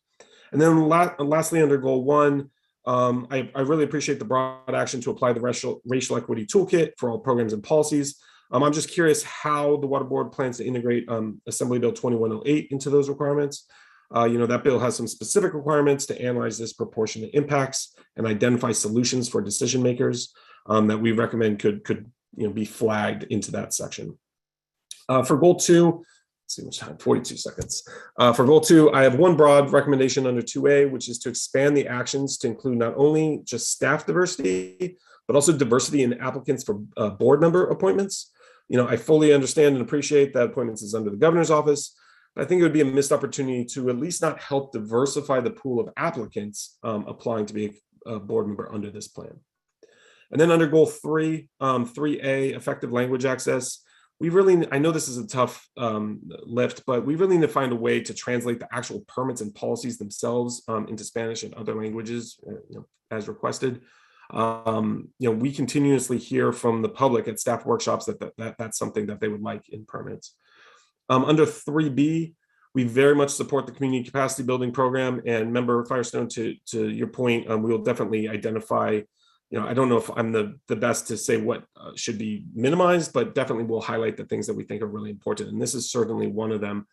And then lastly, under goal 1, I really appreciate the broad action to apply the racial equity toolkit for all programs and policies. I'm just curious how the Water Board plans to integrate Assembly Bill 2108 into those requirements. That bill has some specific requirements to analyze disproportionate impacts and identify solutions for decision makers that we recommend could be flagged into that section. For goal 2, let's see how much time, 42 seconds. For goal 2, I have one broad recommendation under 2A, which is to expand the actions to include not only just staff diversity, but also diversity in applicants for board member appointments. I fully understand and appreciate that appointments is under the governor's office. But I think it would be a missed opportunity to at least not help diversify the pool of applicants applying to be a board member under this plan. And then under goal 3, 3A, effective language access. I know this is a tough lift, but we really need to find a way to translate the actual permits and policies themselves into Spanish and other languages as requested. We continuously hear from the public at staff workshops that that's something that they would like in permits. Under 3B, we very much support the community capacity building program, and Member Firestone, to your point, we will definitely identify, I don't know if I'm the best to say what should be minimized, but definitely we'll highlight the things that we think are really important. And this is certainly one of them.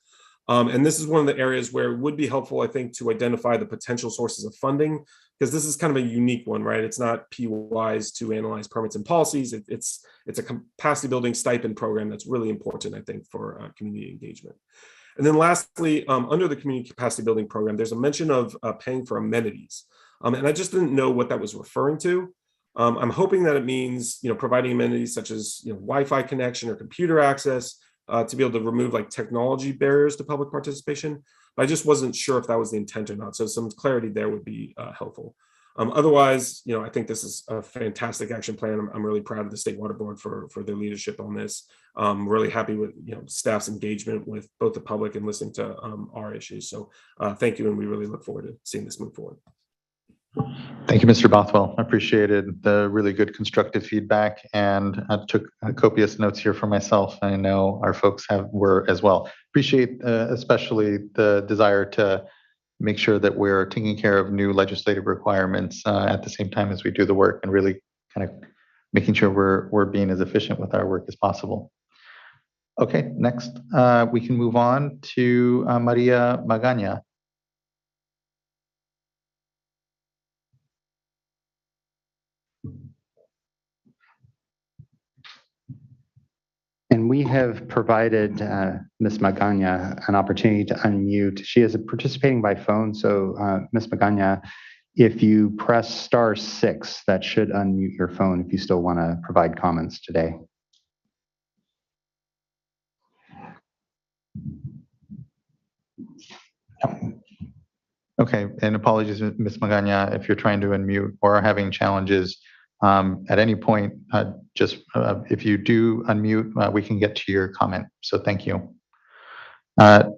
And this is one of the areas where it would be helpful, I think, to identify the potential sources of funding, because this is kind of a unique one, right? It's not P-wise to analyze permits and policies. It's a capacity building stipend program that's really important, I think, for community engagement. And then lastly, under the community capacity building program, there's a mention of paying for amenities. And I just didn't know what that was referring to. I'm hoping that it means, providing amenities such as, Wi-Fi connection or computer access, to be able to remove technology barriers to public participation. But I just wasn't sure if that was the intent or not. So some clarity there would be helpful. Otherwise, I think this is a fantastic action plan. I'm really proud of the State Water Board for their leadership on this. I'm really happy with staff's engagement with both the public and listening to our issues. So thank you, and we really look forward to seeing this move forward. Thank you, Mr. Bothwell. I appreciated the really good constructive feedback, and I took copious notes here for myself. I know our folks were as well. Appreciate especially the desire to make sure that we're taking care of new legislative requirements at the same time as we do the work, and really kind of making sure we're being as efficient with our work as possible. Okay, next we can move on to Maria Magana. And we have provided Ms. Magana an opportunity to unmute. She is participating by phone, so Ms. Magana, if you press *6, that should unmute your phone if you still want to provide comments today. Okay, and apologies, Ms. Magana, if you're trying to unmute or are having challenges at any point, just if you do unmute, we can get to your comment. So thank you.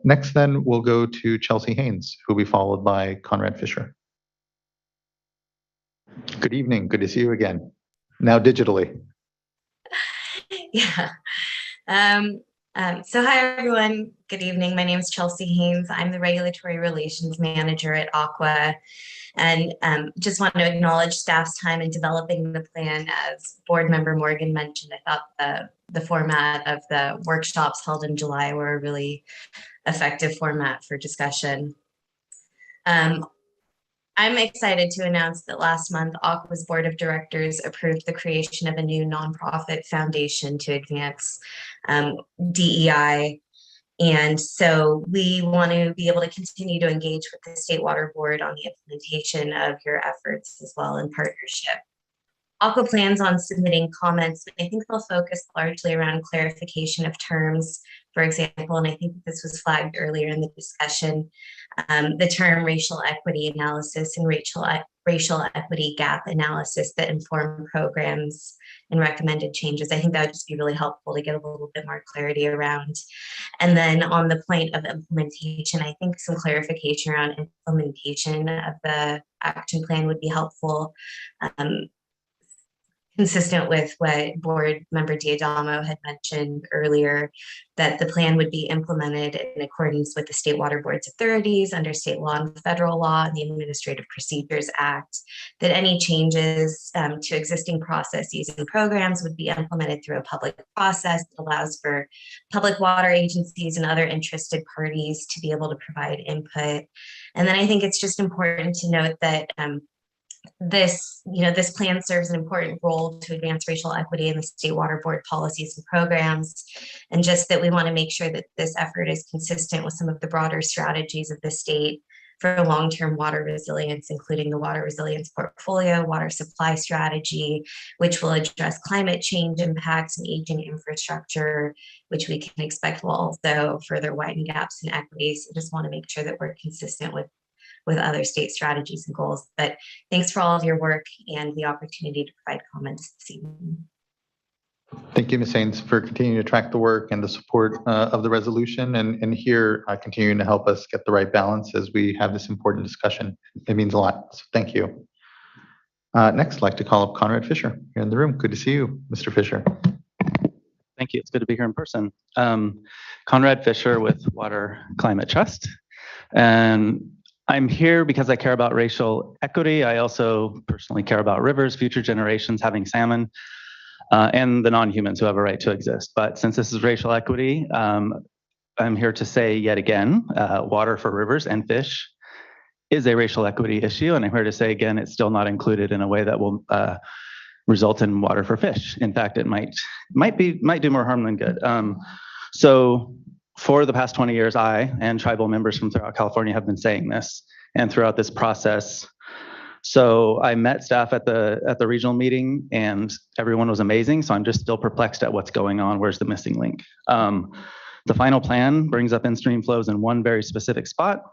Next, then, we'll go to Chelsea Haynes, who will be followed by Conrad Fisher. Good evening. Good to see you again. Now digitally. Yeah. So hi, everyone. Good evening. My name is Chelsea Haynes. I'm the Regulatory Relations Manager at Aqua. And just want to acknowledge staff's time in developing the plan. As Board Member Morgan mentioned, I thought the format of the workshops held in July were a really effective format for discussion. I'm excited to announce that last month, Aqua's Board of Directors approved the creation of a new nonprofit foundation to advance DEI. And so we want to be able to continue to engage with the State Water Board on the implementation of your efforts as well in partnership. Aqua plans on submitting comments, but I think they'll focus largely around clarification of terms. For example, and I think this was flagged earlier in the discussion, the term racial equity analysis and racial equity gap analysis that inform programs and recommended changes. I think that would just be really helpful to get a little bit more clarity around. And then on the point of implementation, I think some clarification around implementation of the action plan would be helpful. Consistent with what Board Member Diadamo had mentioned earlier, that the plan would be implemented in accordance with the State Water Board's authorities under state law and federal law and the Administrative Procedures Act, that any changes to existing processes and programs would be implemented through a public process that allows for public water agencies and other interested parties to be able to provide input. And then I think it's just important to note that this plan serves an important role to advance racial equity in the State Water Board policies and programs, and just that we want to make sure that this effort is consistent with some of the broader strategies of the state for long-term water resilience, including the Water Resilience Portfolio, Water Supply Strategy, which will address climate change impacts and aging infrastructure, which we can expect will also further widen gaps in equities. So just want to make sure that we're consistent with other state strategies and goals. But thanks for all of your work and the opportunity to provide comments this evening. Thank you, Ms. Haynes, for continuing to track the work and the support of the resolution, and here continuing to help us get the right balance as we have this important discussion. It means a lot. So thank you. Next, I'd like to call up Conrad Fisher here in the room. Good to see you, Mr. Fisher. Thank you. It's good to be here in person. Conrad Fisher with Water Climate Trust. And I'm here because I care about racial equity. I also personally care about rivers, future generations having salmon, and the non-humans who have a right to exist. But since this is racial equity, I'm here to say yet again, water for rivers and fish is a racial equity issue. And I'm here to say again, it's still not included in a way that will result in water for fish. In fact, it might do more harm than good. So for the past 20 years, I and tribal members from throughout California have been saying this, and throughout this process. So I met staff at the regional meeting, and everyone was amazing. So I'm just still perplexed at what's going on. Where's the missing link? The final plan brings up in-stream flows in one very specific spot.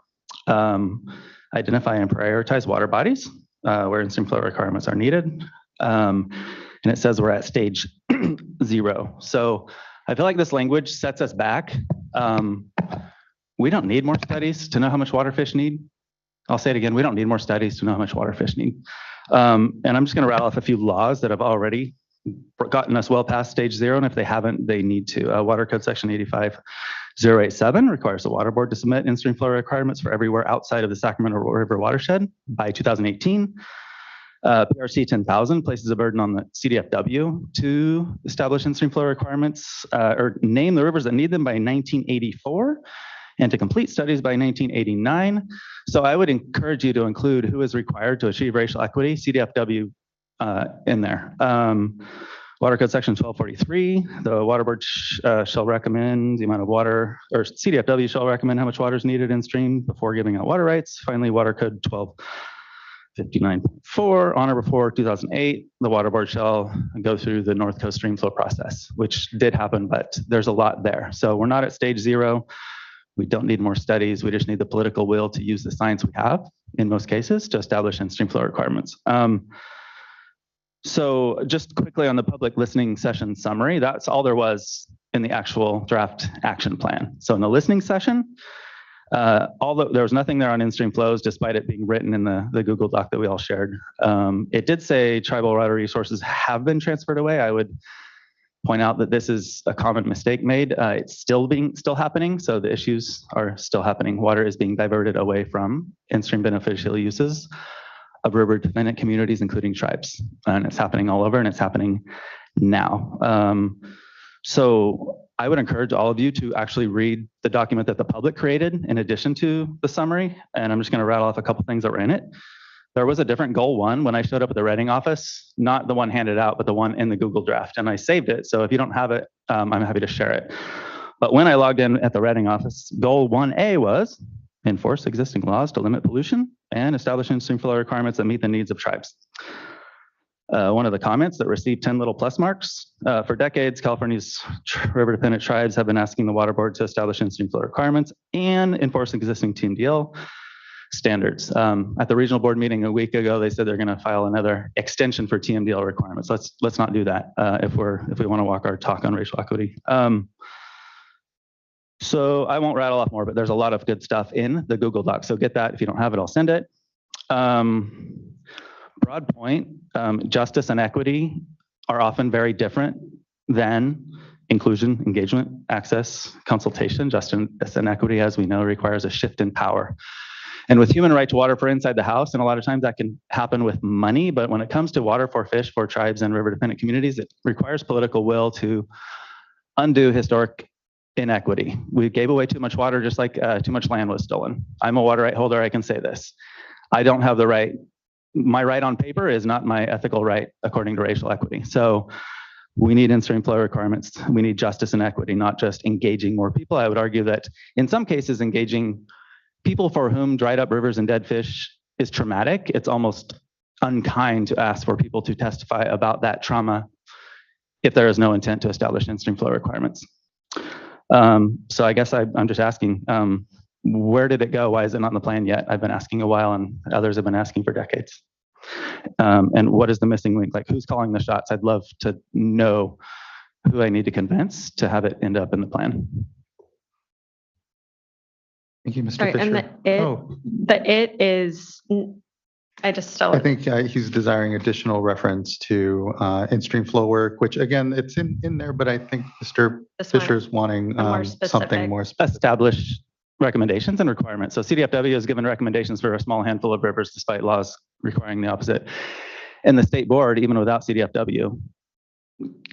Identify and prioritize water bodies where in-stream flow requirements are needed. And it says we're at stage 0. So I feel like this language sets us back. We don't need more studies to know how much water fish need. I'll say it again, we don't need more studies to know how much water fish need. And I'm just gonna rattle off a few laws that have already gotten us well past stage 0, and if they haven't, they need to. Water Code Section 85087 requires the Water Board to submit in-stream flow requirements for everywhere outside of the Sacramento River watershed by 2018. PRC 10,000 places a burden on the CDFW to establish in-stream flow requirements or name the rivers that need them by 1984 and to complete studies by 1989. So I would encourage you to include who is required to achieve racial equity, CDFW in there. Water Code Section 1243, the water board shall recommend the amount of water, or CDFW shall recommend how much water is needed in stream before giving out water rights. Finally, Water Code 1259.4, on or before 2008, the water board shall go through the North Coast stream flow process, which did happen, but there's a lot there. So we're not at stage 0. We don't need more studies. We just need the political will to use the science we have in most cases to establish in-stream flow requirements. So just quickly on the public listening session summary, that's all there was in the actual draft action plan. So in the listening session, there was nothing there on in-stream flows, despite it being written in the Google Doc that we all shared. It did say tribal water resources have been transferred away. I would point out that this is a common mistake made. It's still happening, so the issues are still happening. Water is being diverted away from in-stream beneficial uses of river-dependent communities, including tribes. And it's happening all over, and it's happening now. So I would encourage all of you to actually read the document that the public created in addition to the summary. And I'm just gonna rattle off a couple things that were in it. There was a different goal 1 when I showed up at the Reading office, not the one handed out, but the one in the Google draft. And I saved it. So if you don't have it, I'm happy to share it. But when I logged in at the Reading office, goal 1A was enforce existing laws to limit pollution and establish in-stream flow requirements that meet the needs of tribes. One of the comments that received 10 little plus marks. For decades, California's river-dependent tribes have been asking the water board to establish in-stream flow requirements and enforce existing TMDL standards. At the regional board meeting a week ago, they said they're going to file another extension for TMDL requirements. Let's not do that if we want to walk our talk on racial equity. So I won't rattle off more, but there's a lot of good stuff in the Google Doc. So get that. If you don't have it, I'll send it. Broad point, justice and equity are often very different than inclusion, engagement, access, consultation. Justice and equity, as we know, requires a shift in power. And with human right to water for inside the house, and a lot of times that can happen with money, but when it comes to water for fish for tribes and river-dependent communities, it requires political will to undo historic inequity. We gave away too much water, just like too much land was stolen. I'm a water right holder, I can say this. I don't have the right, my right on paper is not my ethical right according to racial equity. So we need in-stream flow requirements. We need justice and equity, not just engaging more people. I would argue that in some cases, engaging people for whom dried up rivers and dead fish is traumatic. It's almost unkind to ask for people to testify about that trauma if there is no intent to establish in-stream flow requirements. So I guess I'm just asking, where did it go? Why is it not in the plan yet? I've been asking a while, and others have been asking for decades. And what is the missing link? Like, who's calling the shots? I'd love to know who I need to convince to have it end up in the plan. Thank you, Mr. Sorry, Fisher. and the it is, I just still. I think he's desiring additional reference to in-stream flow work, which again, it's in there, but I think Mr. Fisher's wanting something more specific. Establish recommendations and requirements. So CDFW has given recommendations for a small handful of rivers despite laws requiring the opposite. And the state board, even without CDFW,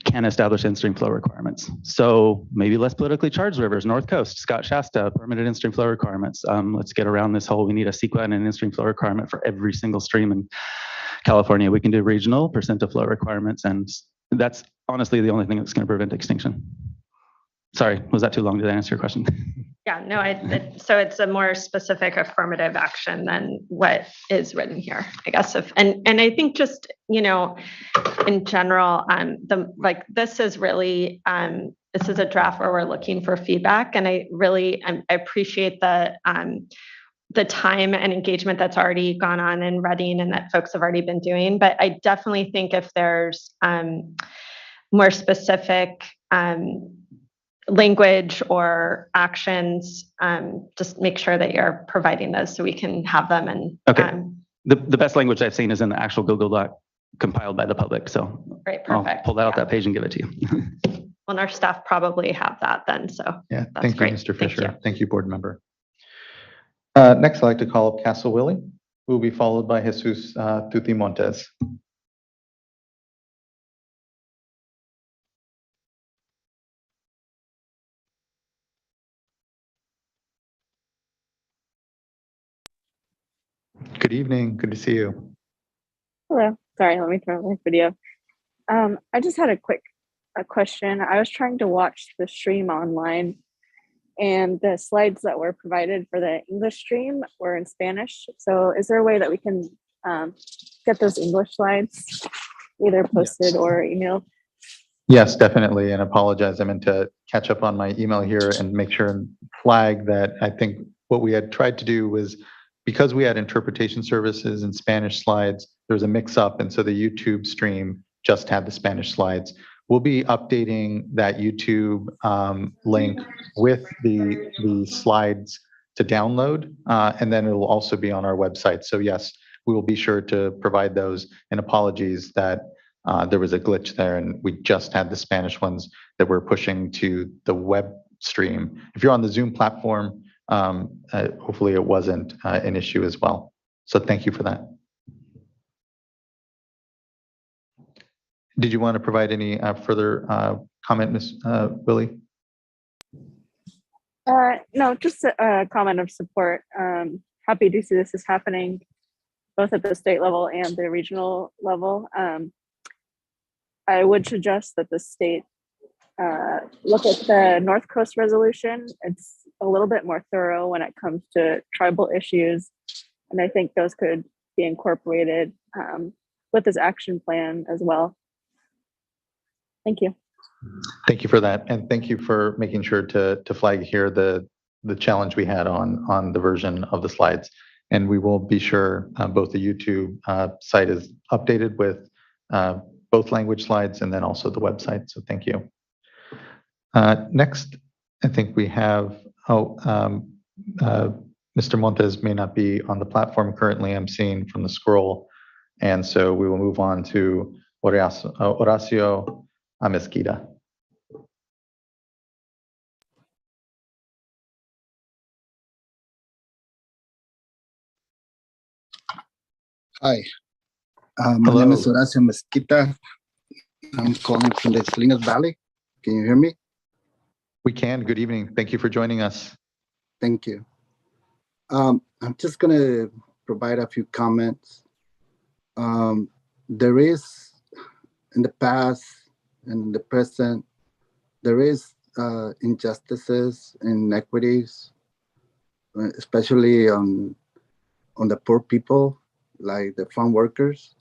can establish in-stream flow requirements. So maybe less politically charged rivers, North Coast, Scott Shasta, permitted in-stream flow requirements. Let's get around this whole, we need a CEQA and an in-stream flow requirement for every single stream in California. We can do regional percent of flow requirements, and that's honestly the only thing that's going to prevent extinction. Sorry, was that too long? Did I answer your question? Yeah, no, so it's a more specific affirmative action than what is written here, I guess. And I think just, in general, this is really, this is a draft where we're looking for feedback. And I really, I appreciate the time and engagement that's already gone on in Reading and that folks have already been doing. But I definitely think if there's more specific language or actions, just make sure that you're providing those so we can have them. And okay. The best language I've seen is in the actual Google Doc compiled by the public. So right, perfect. I'll pull that out that page and give it to you. Well, and our staff probably have that then. So yeah, that's thank great. You, Mr. Fisher. Thank you. Thank you, board member. Next, I'd like to call up Castle Willie, who will be followed by Jesus Tuti Montes. Good evening. Good to see you. Hello. Sorry, let me turn on my video. I just had a question. I was trying to watch the stream online, and the slides that were provided for the English stream were in Spanish. So is there a way that we can get those English slides either posted or emailed? Yes, definitely, and apologize. I meant to catch up on my email here and make sure and flag that I think what we had tried to do was, because we had interpretation services and Spanish slides, there was a mix-up, and so the YouTube stream just had the Spanish slides. We'll be updating that YouTube link with the slides to download, and then it will also be on our website. So yes, we will be sure to provide those, and apologies that there was a glitch there, and we just had the Spanish ones that we're pushing to the web stream. If you're on the Zoom platform, hopefully it wasn't an issue as well. So thank you for that. Did you want to provide any further comment, Ms. Willie? No, just a comment of support. Happy to see this is happening both at the state level and the regional level. I would suggest that the state look at the North Coast resolution. It's a little bit more thorough when it comes to tribal issues, and I think those could be incorporated with this action plan as well. Thank you. Thank you for that, and thank you for making sure to flag here the challenge we had on the version of the slides. And we will be sure both the YouTube site is updated with both language slides and then also the website. So thank you. Next, I think we have, Mr. Montes may not be on the platform currently, I'm seeing from the scroll. And so we will move on to Horacio Amezquita. Hi, my name is Horacio Mesquita. I'm calling from the Salinas Valley. Can you hear me? We can. Good evening. Thank you for joining us. Thank you. I'm just going to provide a few comments. There is, in the past and in the present, there is injustices and inequities, especially on the poor people, like the farm workers.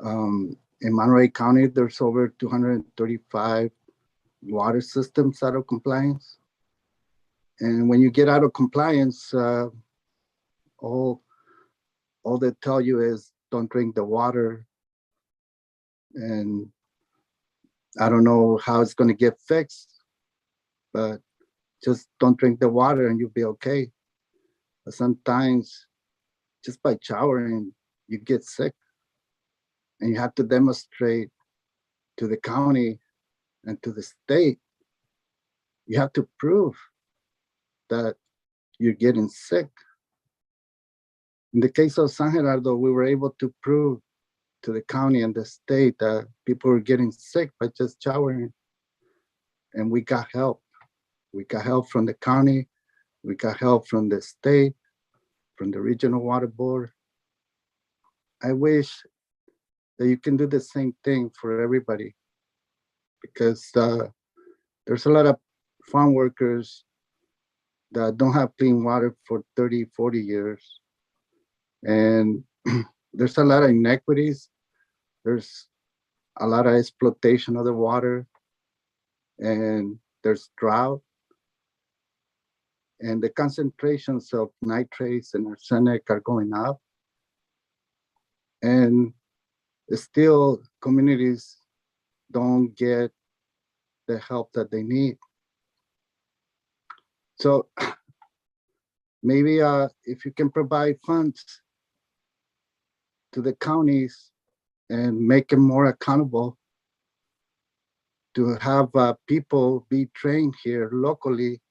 In Monterey County, there's over 235 water systems out of compliance. And when you get out of compliance, all they tell you is don't drink the water. And I don't know how it's going to get fixed, but just don't drink the water and you'll be okay. But sometimes just by showering, you get sick. And you have to demonstrate to the county and to the state, you have to prove that you're getting sick. In the case of San Gerardo, we were able to prove to the county and the state that people were getting sick by just showering. And we got help. We got help from the county. We got help from the state, from the regional water board. I wish that you can do the same thing for everybody, because there's a lot of farm workers that don't have clean water for 30, 40 years. And there's a lot of inequities. There's a lot of exploitation of the water, and there's drought. And the concentrations of nitrates and arsenic are going up. And still, communities don't get the help that they need. So maybe if you can provide funds to the counties and make them more accountable to have people be trained here locally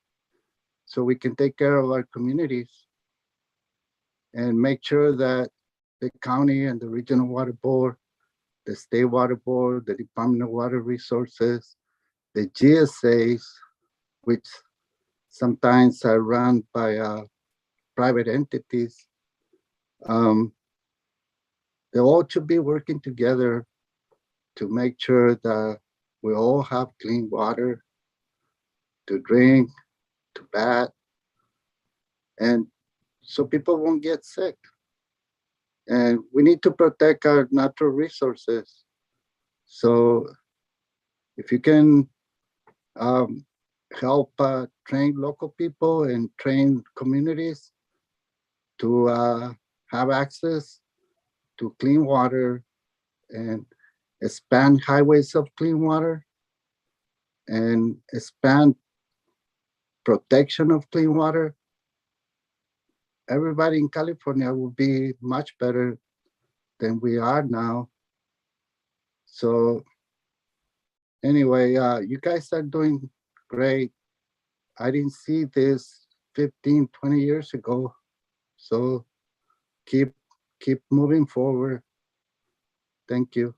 so we can take care of our communities and make sure that the county and the regional water board, the state water board, the Department of Water Resources, the GSAs, which sometimes are run by private entities, they all should be working together to make sure that we all have clean water to drink, to bath, and so people won't get sick. And we need to protect our natural resources. So if you can help train local people and train communities to have access to clean water and expand highways of clean water and expand protection of clean water, everybody in California will be much better than we are now. So anyway, you guys are doing great. I didn't see this 15, 20 years ago. So keep moving forward. Thank you.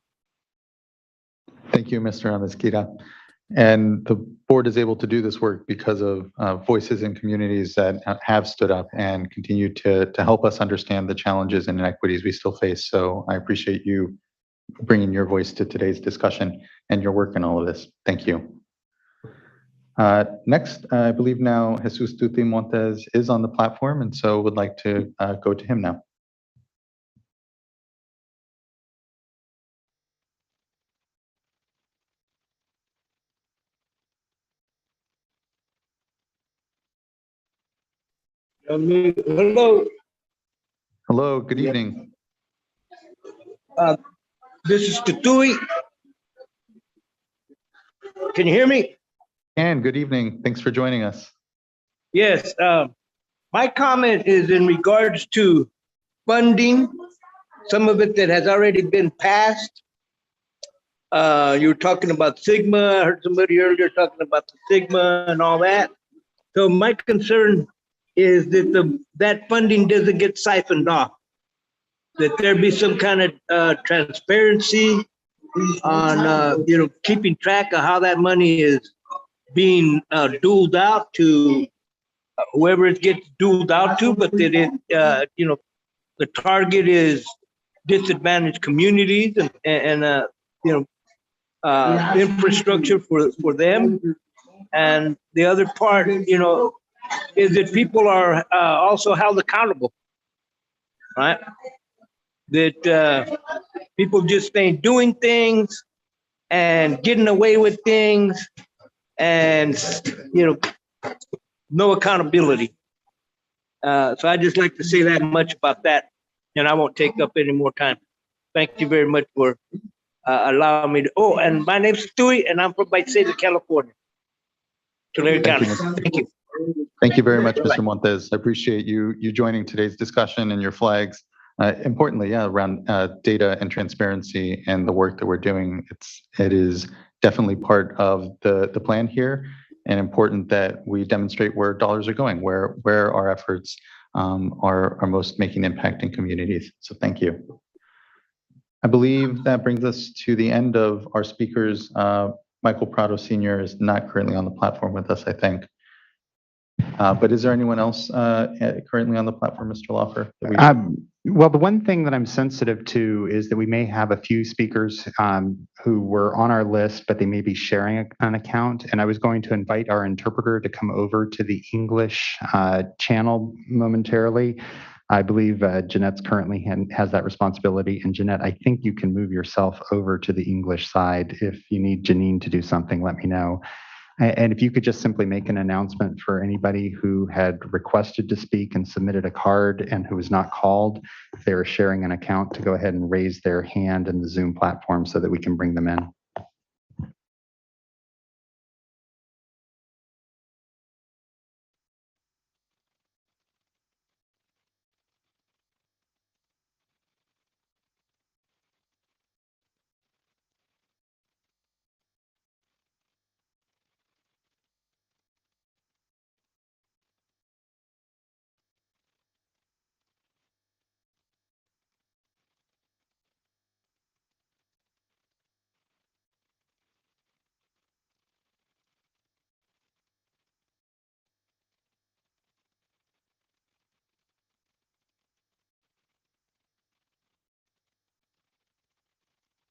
Thank you, Mr. Amezquita. And the board is able to do this work because of voices in communities that have stood up and continue to help us understand the challenges and inequities we still face. So I appreciate you bringing your voice to today's discussion and your work in all of this. Thank you. Next, I believe now Jesus Tuti Montes is on the platform, and so would like to go to him now. Hello. Hello, good evening. This is Tutui. Can you hear me? And good evening. Thanks for joining us. Yes. My comment is in regards to funding, some of it that has already been passed. You were talking about Sigma. I heard somebody earlier talking about the Sigma and all that. So my concern is that that funding doesn't get siphoned off, that there be some kind of transparency on keeping track of how that money is being doled out to whoever it gets doled out to, but that it the target is disadvantaged communities and infrastructure for them. And the other part, is that people are also held accountable, right? That people just ain't doing things and getting away with things and, no accountability. So I just like to say that much about that, and I won't take up any more time. Thank you very much for allowing me to. Oh, and my name's Stewie, and I'm from my state of California, Tulare County. Thank you. Thank you very much, Mr. Montes. I appreciate you joining today's discussion and your flags. Importantly, around data and transparency and the work that we're doing. It is definitely part of the plan here, and important that we demonstrate where dollars are going, where our efforts are most making impact in communities. So thank you. I believe that brings us to the end of our speakers. Michael Prado Sr. is not currently on the platform with us, I think. But is there anyone else currently on the platform, Mr. Lawfer? Well, the one thing that I'm sensitive to is that we may have a few speakers who were on our list, but they may be sharing an account. And I was going to invite our interpreter to come over to the English channel momentarily. I believe Jeanette's currently has that responsibility. And Jeanette, I think you can move yourself over to the English side. If you need Janine to do something, let me know. And if you could just simply make an announcement for anybody who had requested to speak and submitted a card and who was not called, if they were sharing an account, to go ahead and raise their hand in the Zoom platform so that we can bring them in.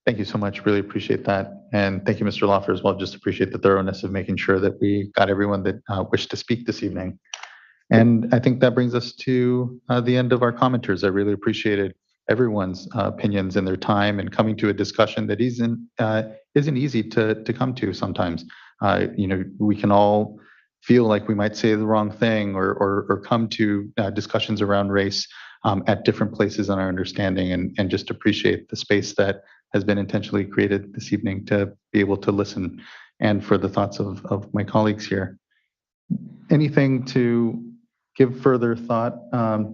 Thank you so much. Really appreciate that. And thank you, Mr. Lawfer, as well. Just appreciate the thoroughness of making sure that we got everyone that wished to speak this evening. And I think that brings us to the end of our commenters. I really appreciated everyone's opinions and their time and coming to a discussion that isn't easy to come to sometimes. We can all feel like we might say the wrong thing or come to discussions around race at different places in our understanding, and just appreciate the space that has been intentionally created this evening to be able to listen and for the thoughts of my colleagues here. Anything to give further thought,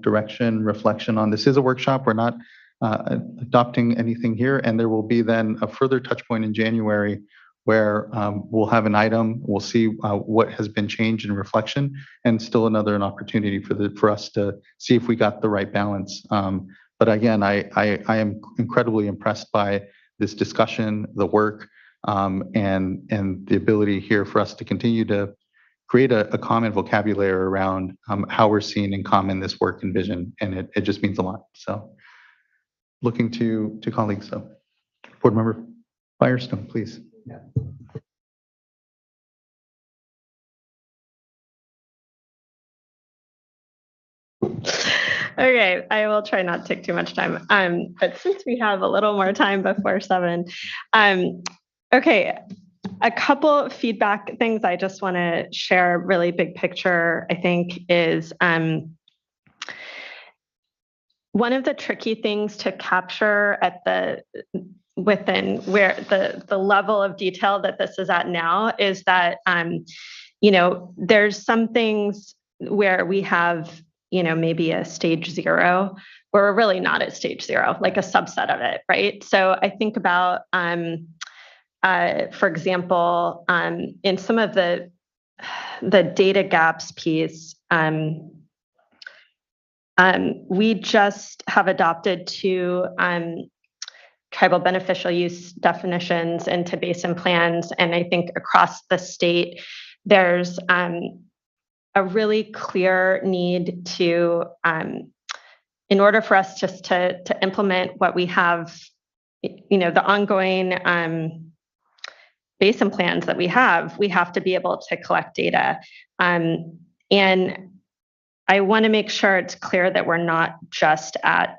direction, reflection on? This is a workshop. We're not adopting anything here, and there will be then a further touch point in January where we'll have an item, we'll see what has been changed in reflection, and still an opportunity for us to see if we got the right balance. But again, I am incredibly impressed by this discussion, the work, and the ability here for us to continue to create a common vocabulary around how we're seeing in common this work and vision, and it just means a lot. So looking to colleagues. So Board Member Firestone, please. Yeah. Okay, I will try not to take too much time. But since we have a little more time before 7, okay, a couple of feedback things I just want to share. Really big picture, I think, is one of the tricky things to capture at within where the level of detail that this is at now is that there's some things where we have maybe a stage 0 where we're really not at stage 0, like a subset of it, right? So I think about for example, in some of the data gaps piece, we just have adopted 2 tribal beneficial use definitions into basin plans. And I think across the state, there's a really clear need to, in order for us just to implement what we have, the ongoing basin plans that we have to be able to collect data. And I want to make sure it's clear that we're not just at,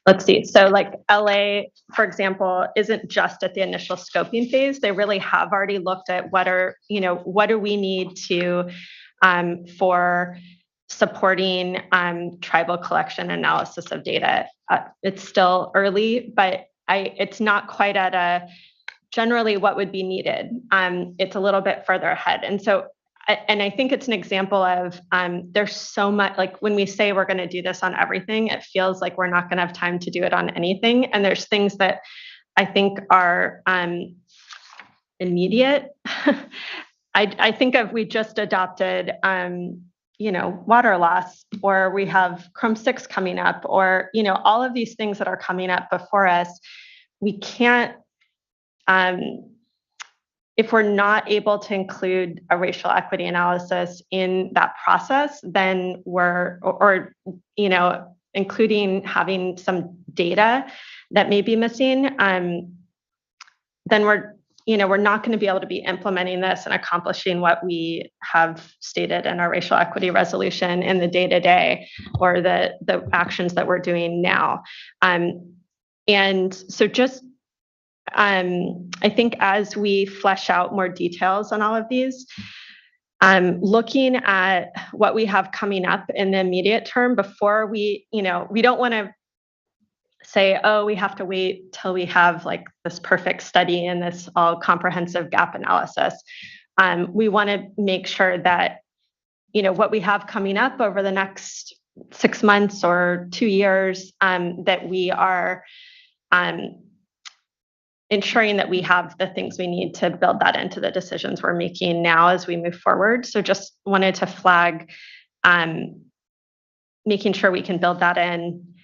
let's see. So like LA, for example, isn't just at the initial scoping phase. They really have already looked at what do we need to, for supporting tribal collection analysis of data. It's still early, but it's not quite at generally what would be needed. It's a little bit further ahead. And so, and I think it's an example of there's so much, like when we say we're going to do this on everything, it feels like we're not going to have time to do it on anything. And there's things that I think are immediate. I think of, we just adopted, water loss, or we have Chrome 6 coming up, or, all of these things that are coming up before us. We can't, if we're not able to include a racial equity analysis in that process, then including having some data that may be missing, then we're not going to be able to be implementing this and accomplishing what we have stated in our racial equity resolution in the day-to-day, or the actions that we're doing now. And so just, I think as we flesh out more details on all of these, looking at what we have coming up in the immediate term before we don't want to say, oh, we have to wait till we have like this perfect study and this all comprehensive gap analysis. We want to make sure that, what we have coming up over the next 6 months or 2 years, that we are, ensuring that we have the things we need to build that into the decisions we're making now as we move forward. So just wanted to flag making sure we can build that in.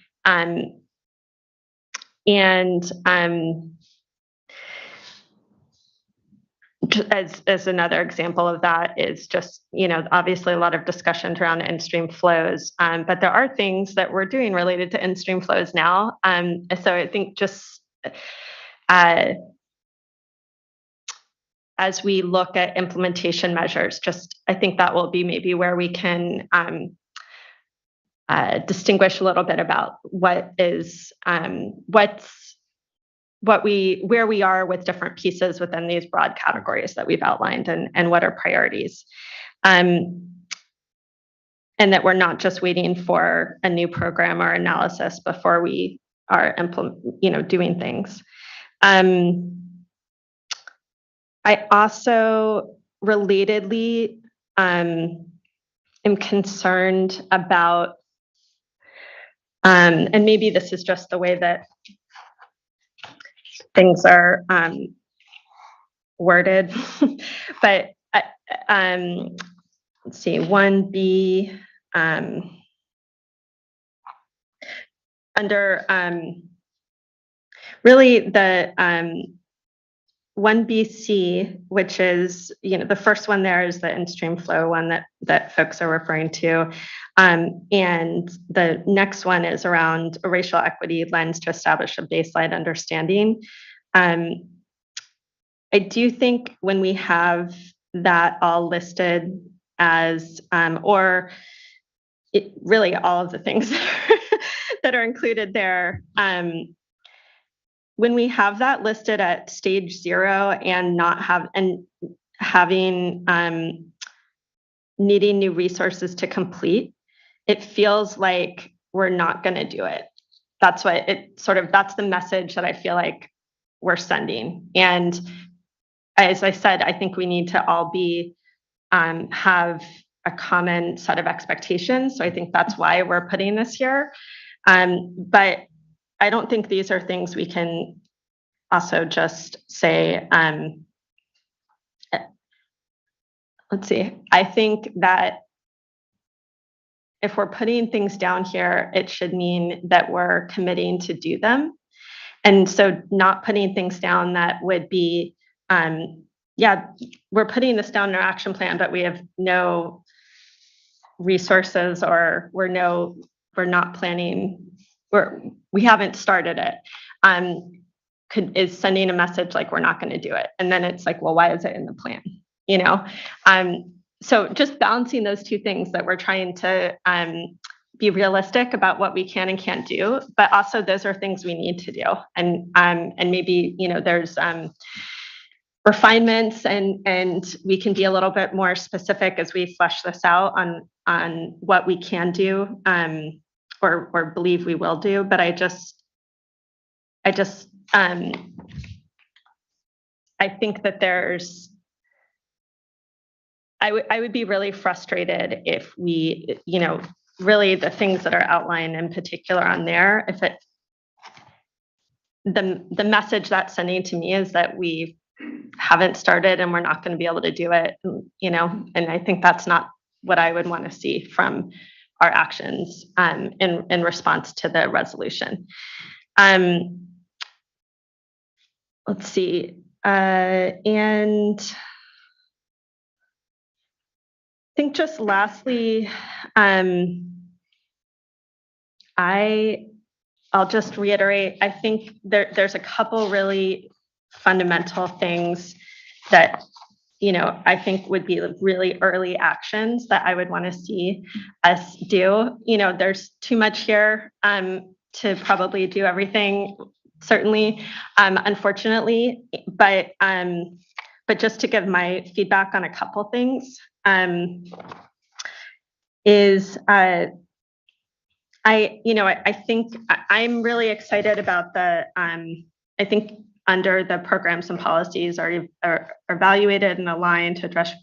as another example of that is just, obviously a lot of discussions around in-stream flows, but there are things that we're doing related to in-stream flows now. So I think just as we look at implementation measures, I think that will be maybe where we can distinguish a little bit about where we are with different pieces within these broad categories that we've outlined, and what are priorities. And that we're not just waiting for a new program or analysis before we are doing things. I also relatedly am concerned about, and maybe this is just the way that things are worded, but let's see, 1B, under really the 1BC, which is, the first one there is the in-stream flow one that folks are referring to. And the next one is around a racial equity lens to establish a baseline understanding. I do think when we have that all listed as, really all of the things that are included there, when we have that listed at stage 0 and having needing new resources to complete, it feels like we're not going to do it. That's what that's the message that I feel like we're sending. And as I said, I think we need to all have a common set of expectations. So I think that's why we're putting this here. But I don't think these are things we can also just say, let's see, I think that if we're putting things down here, it should mean that we're committing to do them. And so not putting things down that would be, we're putting this down in our action plan, but we have no resources, or we're not planning, we haven't started it, is sending a message like we're not going to do it. And then it's like, well, why is it in the plan? So just balancing those two things, that we're trying to be realistic about what we can and can't do, but also those are things we need to do. And maybe, there's refinements, and we can be a little bit more specific as we flesh this out on what we can do, or believe we will do. But I think that I would be really frustrated if we, really the things that are outlined in particular on there, if the message that's sending to me is that we haven't started and we're not going to be able to do it, and I think that's not what I would want to see from our actions in response to the resolution. Let's see, and I think just lastly, I'll just reiterate, I think there's a couple really fundamental things that, I think would be really early actions that I would want to see us do. There's too much here to probably do everything, certainly, unfortunately, but just to give my feedback on a couple things, I think I'm really excited about I think under the programs and policies are evaluated and aligned to address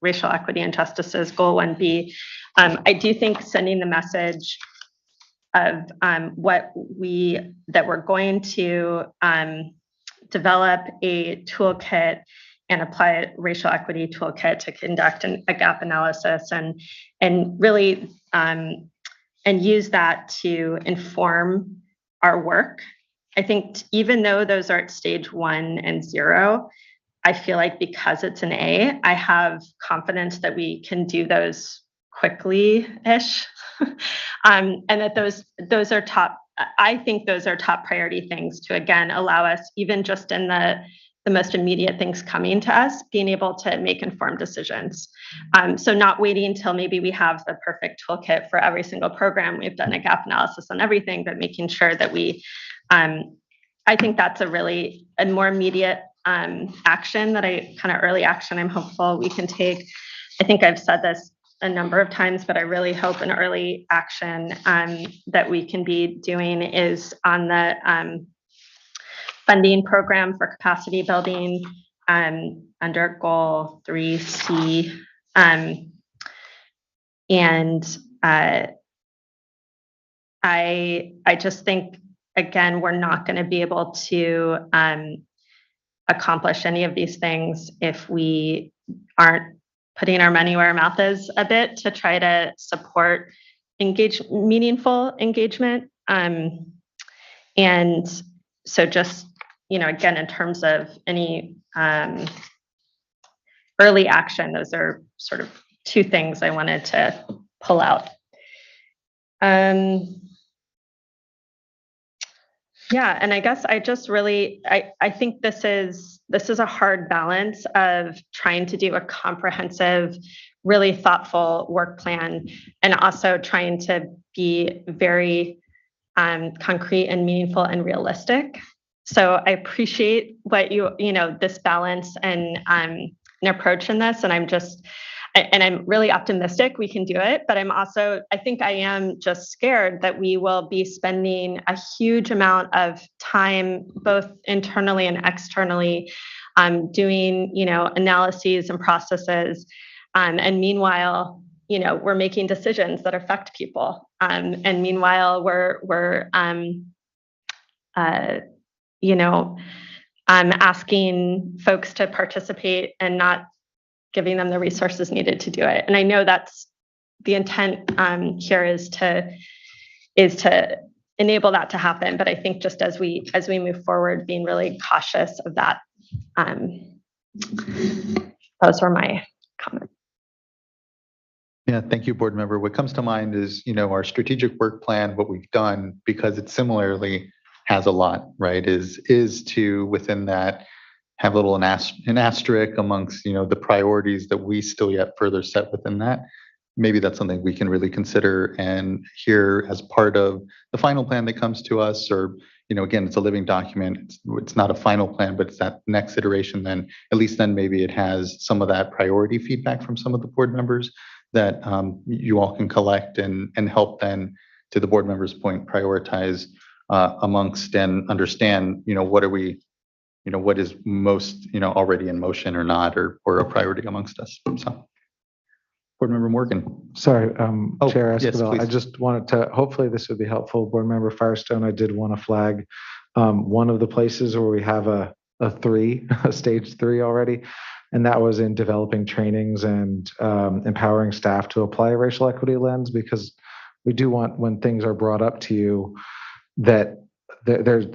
racial equity and justices, goal 1B. I do think sending the message of that we're going to develop a toolkit and apply a racial equity toolkit to conduct a gap analysis and really and use that to inform our work. I think even though those are at stage 1 and 0, I feel like because it's an A, I have confidence that we can do those quickly-ish. And that those are top, I think those are top priority things to, again, allow us, even just in the most immediate things coming to us, being able to make informed decisions. So not waiting until maybe we have the perfect toolkit for every single program. We've done a gap analysis on everything, but making sure that we, I think that's a more immediate action early action I'm hopeful we can take. I think I've said this a number of times, but I really hope an early action that we can be doing is on the funding program for capacity building under goal 3C. And I just think, again, we're not going to be able to accomplish any of these things if we aren't putting our money where our mouth is a bit to try to support meaningful engagement. And so just, again, in terms of any early action, those are sort of two things I wanted to pull out. Yeah, and I guess I just really, I think this is a hard balance of trying to do a comprehensive, really thoughtful work plan, and also trying to be very concrete and meaningful and realistic. So I appreciate what this balance and an approach in this, and I'm really optimistic we can do it, but I think I am just scared that we will be spending a huge amount of time, both internally and externally, doing, analyses and processes. And meanwhile, we're making decisions that affect people. And meanwhile, we're asking folks to participate and not giving them the resources needed to do it. And I know that's the intent here is to enable that to happen. But I think just as we move forward, being really cautious of that. Those were my comments. Yeah, thank you, board member. What comes to mind is, our strategic work plan, what we've done, because it similarly has a lot, right, is to, within that, have a little an asterisk amongst, the priorities that we still yet further set within that. Maybe that's something we can really consider and hear as part of the final plan that comes to us, or, again, it's a living document. It's not a final plan, but it's that next iteration. Then at least then maybe it has some of that priority feedback from some of the board members that you all can collect and help then, to the board members' point, prioritize amongst and understand, what are we, what is most, already in motion or not, or a priority amongst us. So, board member Morgan. Sorry, Chair yes, Esquivel, I please. just wanted to, hopefully this would be helpful. Board member Firestone, I did want to flag one of the places where we have a stage 3 already. And that was in developing trainings and empowering staff to apply a racial equity lens, because we do want, when things are brought up to you, that there's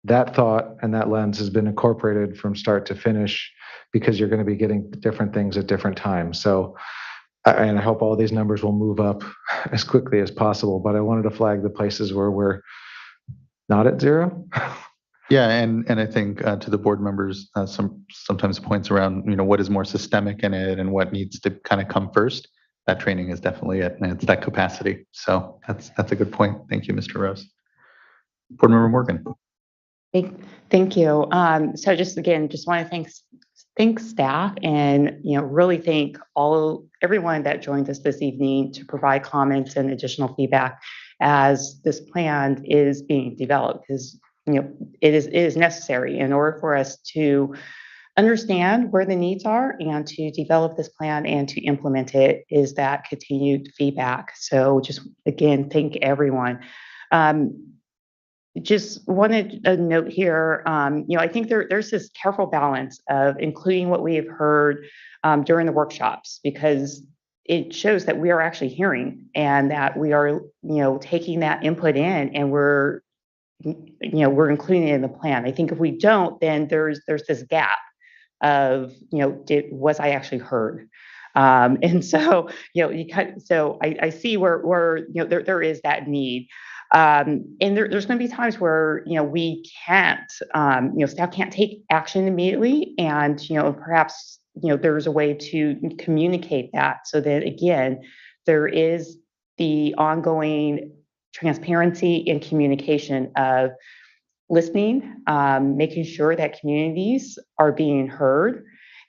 that thought and that lens has been incorporated from start to finish, because you're going to be getting different things at different times. So, and I hope all these numbers will move up as quickly as possible, but I wanted to flag the places where we're not at zero. Yeah, and I think to the board members, sometimes points around, what is more systemic in it and what needs to kind of come first. That training is definitely it, and it's that capacity. So that's a good point. Thank you, Mr. Rose. Board member Morgan. Thank you. So just want to thank staff and really thank everyone that joined us this evening to provide comments and additional feedback as this plan is being developed, because it is necessary in order for us to understand where the needs are and to develop this plan and to implement it, is that continued feedback. So just again, thank everyone. Just wanted a note here. I think there's this careful balance of including what we have heard during the workshops, because it shows that we are actually hearing and that we are, taking that input in, and we're including it in the plan. I think if we don't, then there's this gap of, was I actually heard? And so, I see where there is that need. And there's going to be times where, we can't, staff can't take action immediately. And, perhaps, there's a way to communicate that so that, again, there is the ongoing transparency and communication of listening, making sure that communities are being heard,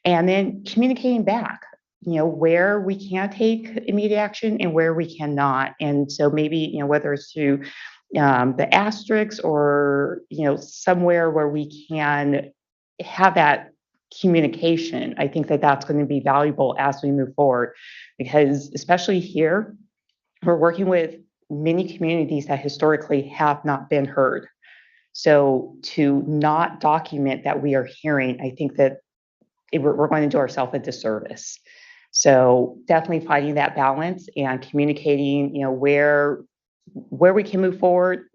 and then communicating back, where we can take immediate action and where we cannot. And so maybe, whether it's through the asterisks or, somewhere where we can have that communication, I think that that's going to be valuable as we move forward, because especially here, we're working with many communities that historically have not been heard. So to not document that we are hearing, I think that we're going to do ourselves a disservice. So definitely finding that balance and communicating, where we can move forward,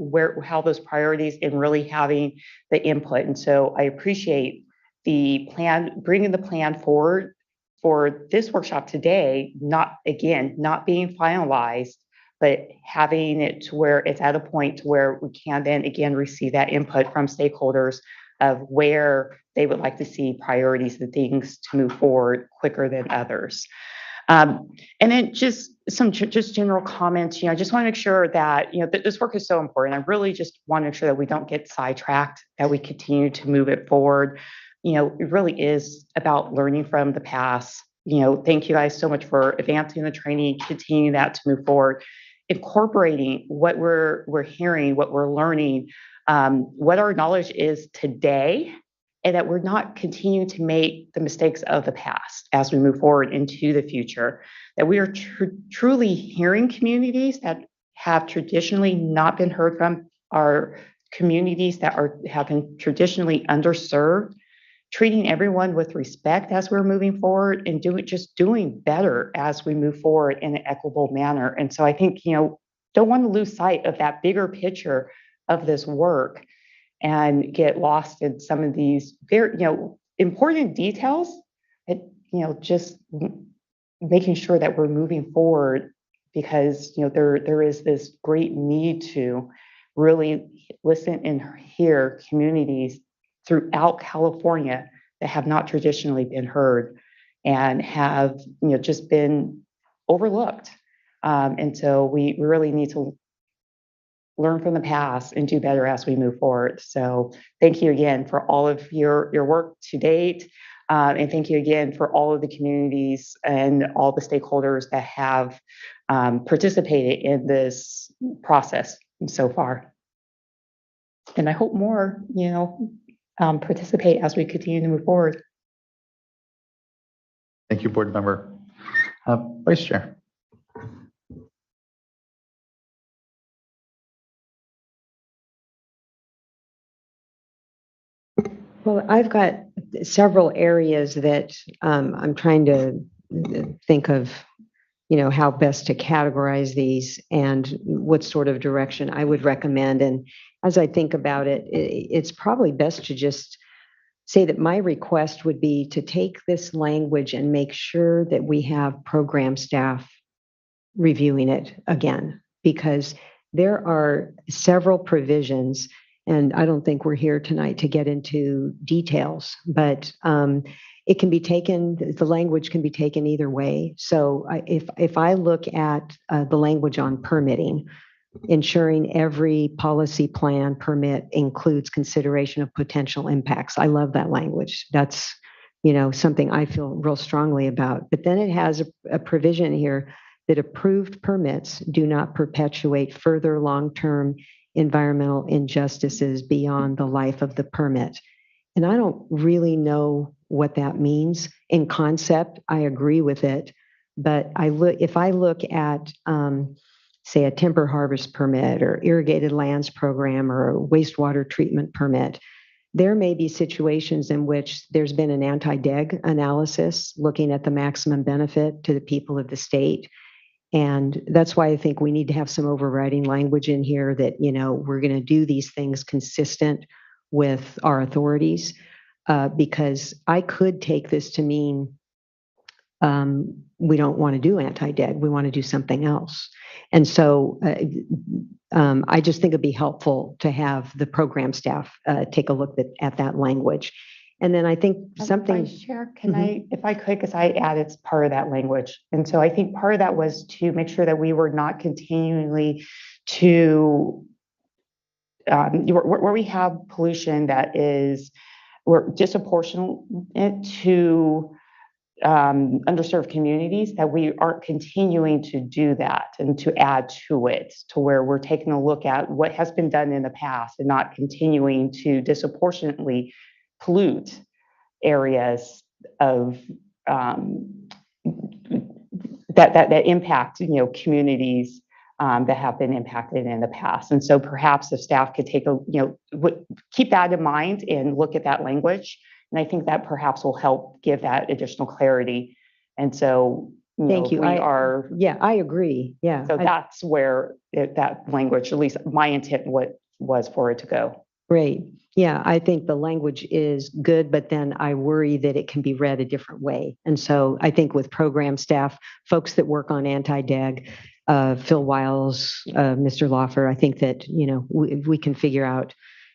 how those priorities, and really having the input. And so I appreciate the plan, bringing the plan forward for this workshop today, not being finalized, but having it to where it's at a point to where we can then again receive that input from stakeholders of where they would like to see priorities and things to move forward quicker than others. And then just some general comments. I just want to make sure that that this work is so important. I really just want to make sure that we don't get sidetracked, that we continue to move it forward. It really is about learning from the past. Thank you guys so much for advancing the training, continuing that to move forward, incorporating what we're hearing, what we're learning, what our knowledge is today, and that we're not continuing to make the mistakes of the past as we move forward into the future, that we are truly hearing communities that have traditionally not been heard from, our communities that have been traditionally underserved, treating everyone with respect as we're moving forward, and doing better as we move forward in an equitable manner. And so I think, don't want to lose sight of that bigger picture of this work and get lost in some of these very, important details, and, just making sure that we're moving forward, because, there is this great need to really listen and hear communities throughout California that have not traditionally been heard and have, just been overlooked. And so we really need to learn from the past and do better as we move forward. So thank you again for all of your work to date. And thank you again for all of the communities and all the stakeholders that have participated in this process so far. And I hope more, participate as we continue to move forward. Thank you, board member. Vice Chair. Well, I've got several areas that I'm trying to think of, how best to categorize these and what sort of direction I would recommend. And as I think about it, it's probably best to just say that my request would be to take this language and make sure that we have program staff reviewing it again, because there are several provisions, and I don't think we're here tonight to get into details, but it can be taken, the language can be taken either way. So if I look at the language on permitting, ensuring every policy plan permit includes consideration of potential impacts. I love that language. That's, something I feel real strongly about. But then it has a provision here that approved permits do not perpetuate further long-term environmental injustices beyond the life of the permit. And I don't really know what that means. In concept, I agree with it. But if I look at, say, a timber harvest permit or irrigated lands program or a wastewater treatment permit, there may be situations in which there's been an anti-deg analysis looking at the maximum benefit to the people of the state. And that's why I think we need to have some overriding language in here that, we're going to do these things consistent with our authorities. because I could take this to mean we don't want to do anti-DEG, we want to do something else. And so I just think it'd be helpful to have the program staff take a look at that language. And then I think something. Vice Chair, can I, if I could, because I added part of that language. And so I think part of that was to make sure that we were not continually to, where we have pollution that is, we're disproportionate to underserved communities, that we aren't continuing to do that and to add to it, to where we're taking a look at what has been done in the past and not continuing to disproportionately pollute areas of that impact, communities that have been impacted in the past. And so perhaps the staff could take keep that in mind and look at that language. And I think that perhaps will help give that additional clarity. And so, thank you. I agree. Yeah. So that's where that language, at least my intent, was for it to go. Great. Yeah, I think the language is good, but then I worry that it can be read a different way. And so I think with program staff, folks that work on anti-DEG, Phil Wiles, Mr. Lawfer, I think that, we can figure out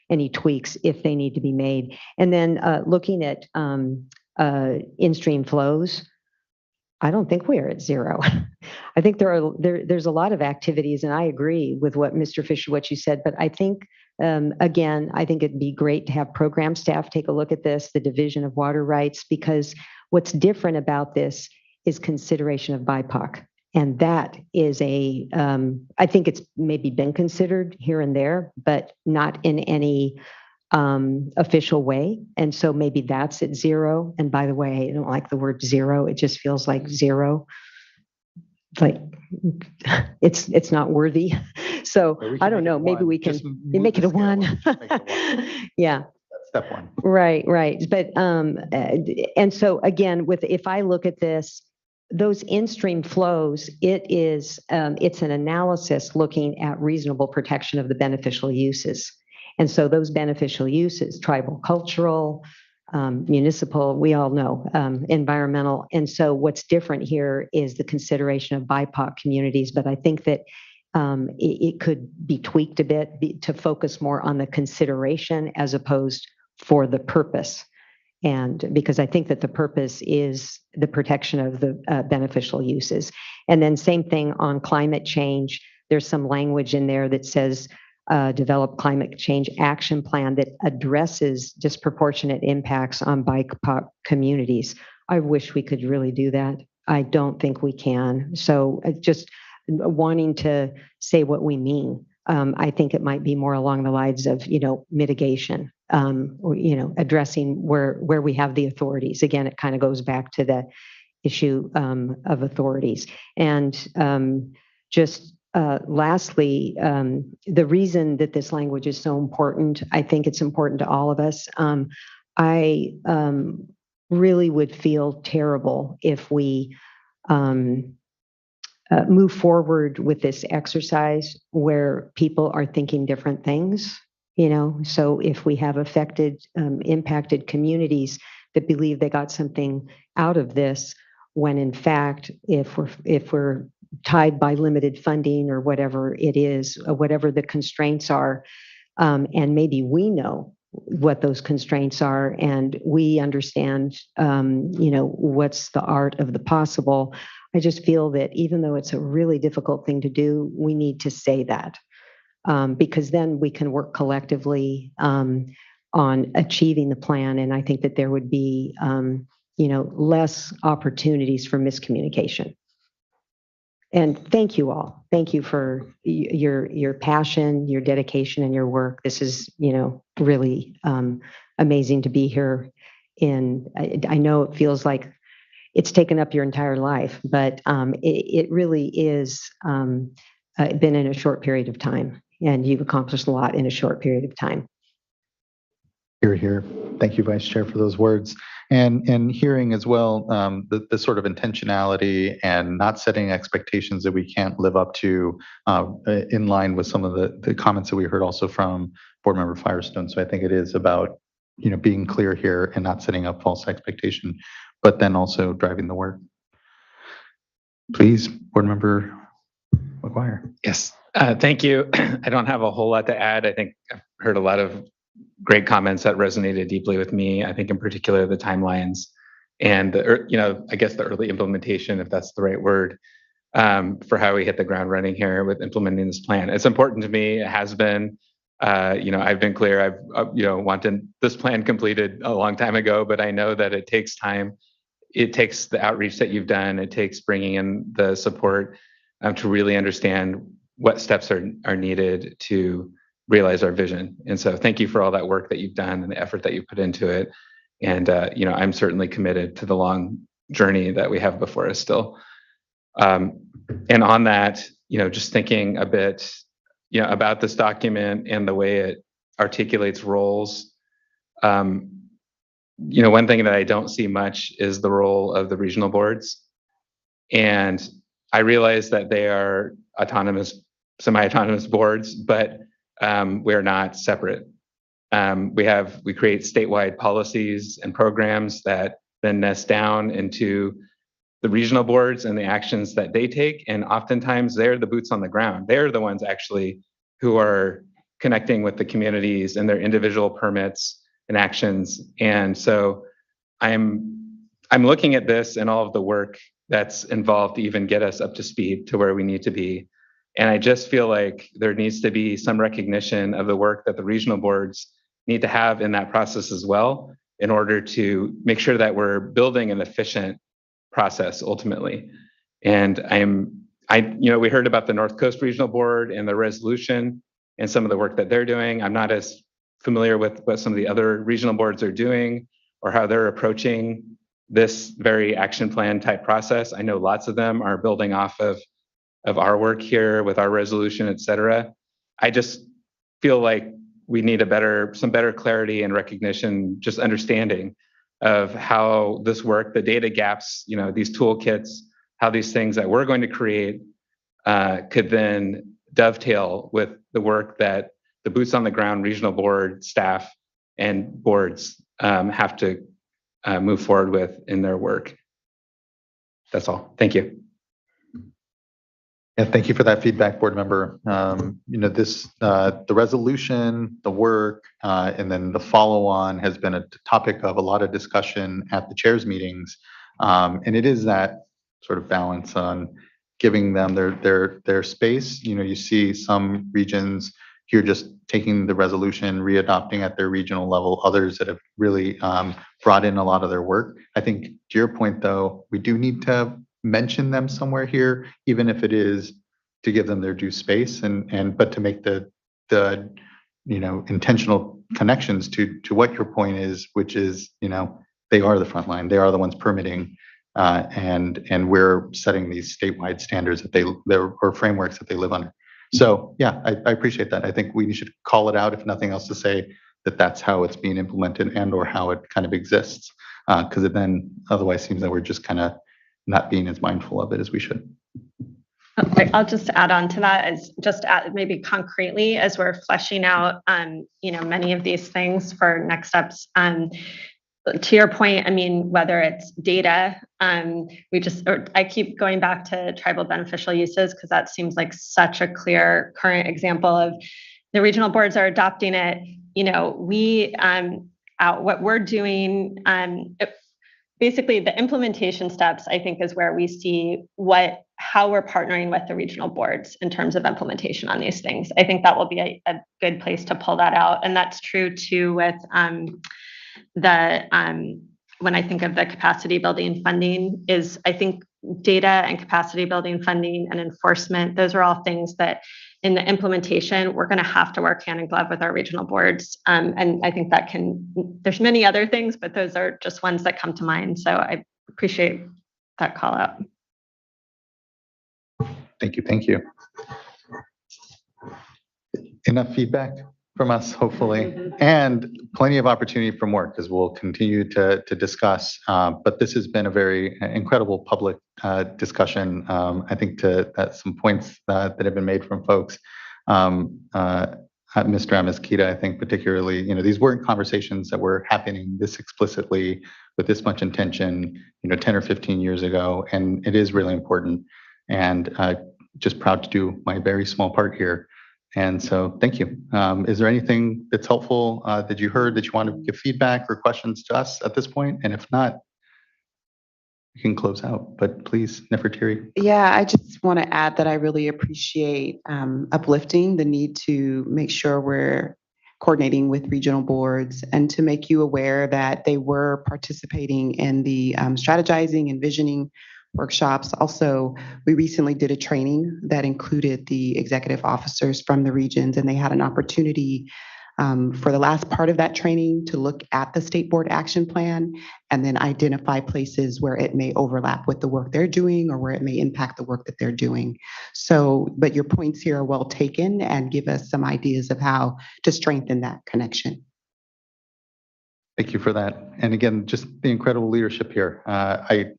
any tweaks if they need to be made. And then looking at in-stream flows, I don't think we are at zero. I think there's a lot of activities, and I agree with what Mr. Fisher, what you said, but I think, again, I think it'd be great to have program staff take a look at this, the Division of Water Rights, because what's different about this is consideration of BIPOC. And that is I think it's maybe been considered here and there, but not in any official way. And so maybe that's at zero. And by the way, I don't like the word zero. It just feels like zero. Like it's not worthy. So I don't know, maybe we can make it a one. Yeah. That's step one. Right. But, and so again, if I look at this, those in-stream flows, it's an analysis looking at reasonable protection of the beneficial uses. And so those beneficial uses, tribal, cultural, municipal, we all know, environmental. And so what's different here is the consideration of BIPOC communities. But I think that it could be tweaked a bit to focus more on the consideration as opposed for the purpose. And because I think that the purpose is the protection of the beneficial uses. And then same thing on climate change. There's some language in there that says develop climate change action plan that addresses disproportionate impacts on BIPOC communities. I wish we could really do that. I don't think we can. So just wanting to say what we mean. I think it might be more along the lines of, mitigation, or, addressing where we have the authorities. Again, it kind of goes back to the issue of authorities. And just lastly, the reason that this language is so important, I think it's important to all of us. I really would feel terrible if we move forward with this exercise where people are thinking different things, so if we have impacted communities that believe they got something out of this, when in fact, if we're tied by limited funding or whatever it is, whatever the constraints are, and maybe we know what those constraints are and we understand, what's the art of the possible. I just feel that even though it's a really difficult thing to do, we need to say that, because then we can work collectively on achieving the plan. And I think that there would be, less opportunities for miscommunication. And thank you all. Thank you for your passion, your dedication, and your work. This is, really amazing to be here. I know it feels like it's taken up your entire life, but it really is been in a short period of time, and you've accomplished a lot in a short period of time. Here. Thank you, Vice Chair, for those words. And hearing as well the sort of intentionality and not setting expectations that we can't live up to, in line with some of the comments that we heard also from Board Member Firestone. So I think it is about being clear here and not setting up false expectation, but then also driving the work. Please, Board Member McGuire. Yes, thank you. I don't have a whole lot to add. I think I've heard a lot of great comments that resonated deeply with me. I think in particular the timelines and I guess the early implementation, if that's the right word, for how we hit the ground running here with implementing this plan. It's important to me. It has been. I've been clear. I've wanted this plan completed a long time ago, but I know that it takes time. It takes the outreach that you've done. It takes bringing in the support to really understand what steps are needed to realize our vision. And so thank you for all that work that you've done and the effort that you put into it. And, I'm certainly committed to the long journey that we have before us still. And on that, just thinking a bit, about this document and the way it articulates roles. One thing that I don't see much is the role of the regional boards. And I realize that they are autonomous, semi-autonomous boards, but we're not separate. We create statewide policies and programs that then nest down into the regional boards and the actions that they take. And oftentimes they're the boots on the ground. They're the ones actually who are connecting with the communities and their individual permits and actions. And so I'm looking at this and all of the work that's involved to even get us up to speed to where we need to be. And I just feel like there needs to be some recognition of the work that the regional boards need to have in that process as well, in order to make sure that we're building an efficient process ultimately. And we heard about the North Coast Regional Board and the resolution and some of the work that they're doing. I'm not as familiar with what some of the other regional boards are doing or how they're approaching this very action plan type process. I know lots of them are building off of our work here with our resolution, et cetera. I just feel like we need some better clarity and recognition, just understanding of how this work, the data gaps, these toolkits, how these things that we're going to create could then dovetail with the work that the boots on the ground regional board staff and boards have to move forward with in their work. That's all. Thank you. Yeah, thank you for that feedback, Board Member. The resolution, the work, and then the follow-on has been a topic of a lot of discussion at the chairs meetings. And it is that sort of balance on giving them their space. You see some regions here just taking the resolution, readopting at their regional level, others that have really brought in a lot of their work. I think to your point, though, we do need to mention them somewhere here, even if it is to give them their due space but to make the intentional connections to what your point is, which is, they are the front line, they are the ones permitting, and we're setting these statewide standards or frameworks that they live under. So yeah, I appreciate that. I think we should call it out, if nothing else, to say that that's how it's being implemented and or how it kind of exists, because it then otherwise seems that we're just kind of not being as mindful of it as we should. Okay, I'll just add on to that as just maybe concretely as we're fleshing out, many of these things for next steps. To your point, whether it's data, I keep going back to tribal beneficial uses because that seems like such a clear current example of the regional boards are adopting it. What we're doing, basically the implementation steps, I think, is where we see how we're partnering with the regional boards in terms of implementation on these things. I think that will be a good place to pull that out. And that's true too with when I think of the capacity building funding I think data and capacity building funding and enforcement, those are all things that in the implementation, we're going to have to work hand in glove with our regional boards. And I think there's many other things, but those are just ones that come to mind. So I appreciate that call out. Thank you. Enough feedback from us, hopefully, and plenty of opportunity for more because we'll continue to discuss. But this has been a very incredible public discussion. I think that some points that have been made from folks. Mr. Amaskita, I think particularly, these weren't conversations that were happening this explicitly with this much intention, 10 or 15 years ago, and it is really important. And just proud to do my very small part here. And so thank you. Is there anything that's helpful that you heard that you want to give feedback or questions to us at this point? And if not, you can close out, but please, Nefertiri. Yeah, I just want to add that I really appreciate uplifting the need to make sure we're coordinating with regional boards and to make you aware that they were participating in the strategizing and visioning workshops. Also, we recently did a training that included the executive officers from the regions, and they had an opportunity for the last part of that training to look at the state board action plan and then identify places where it may overlap with the work they're doing or where it may impact the work that they're doing. So, but your points here are well taken and give us some ideas of how to strengthen that connection. Thank you for that. And again, just the incredible leadership here. I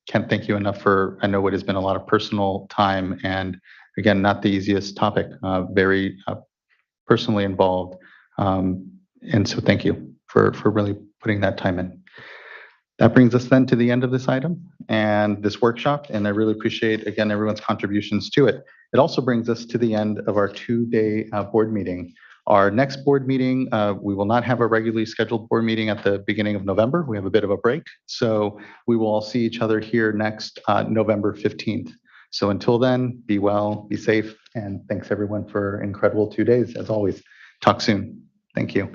can't thank you enough for, I know it has been a lot of personal time and again, not the easiest topic, very personally involved. And so thank you for really putting that time in. That brings us then to the end of this item and this workshop, and I really appreciate, again, everyone's contributions to it. It also brings us to the end of our two-day board meeting. Our next board meeting, we will not have a regularly scheduled board meeting at the beginning of November. We have a bit of a break, so we will all see each other here next November 15th. So until then, be well, be safe, and thanks everyone for incredible 2 days, as always. Talk soon. Thank you.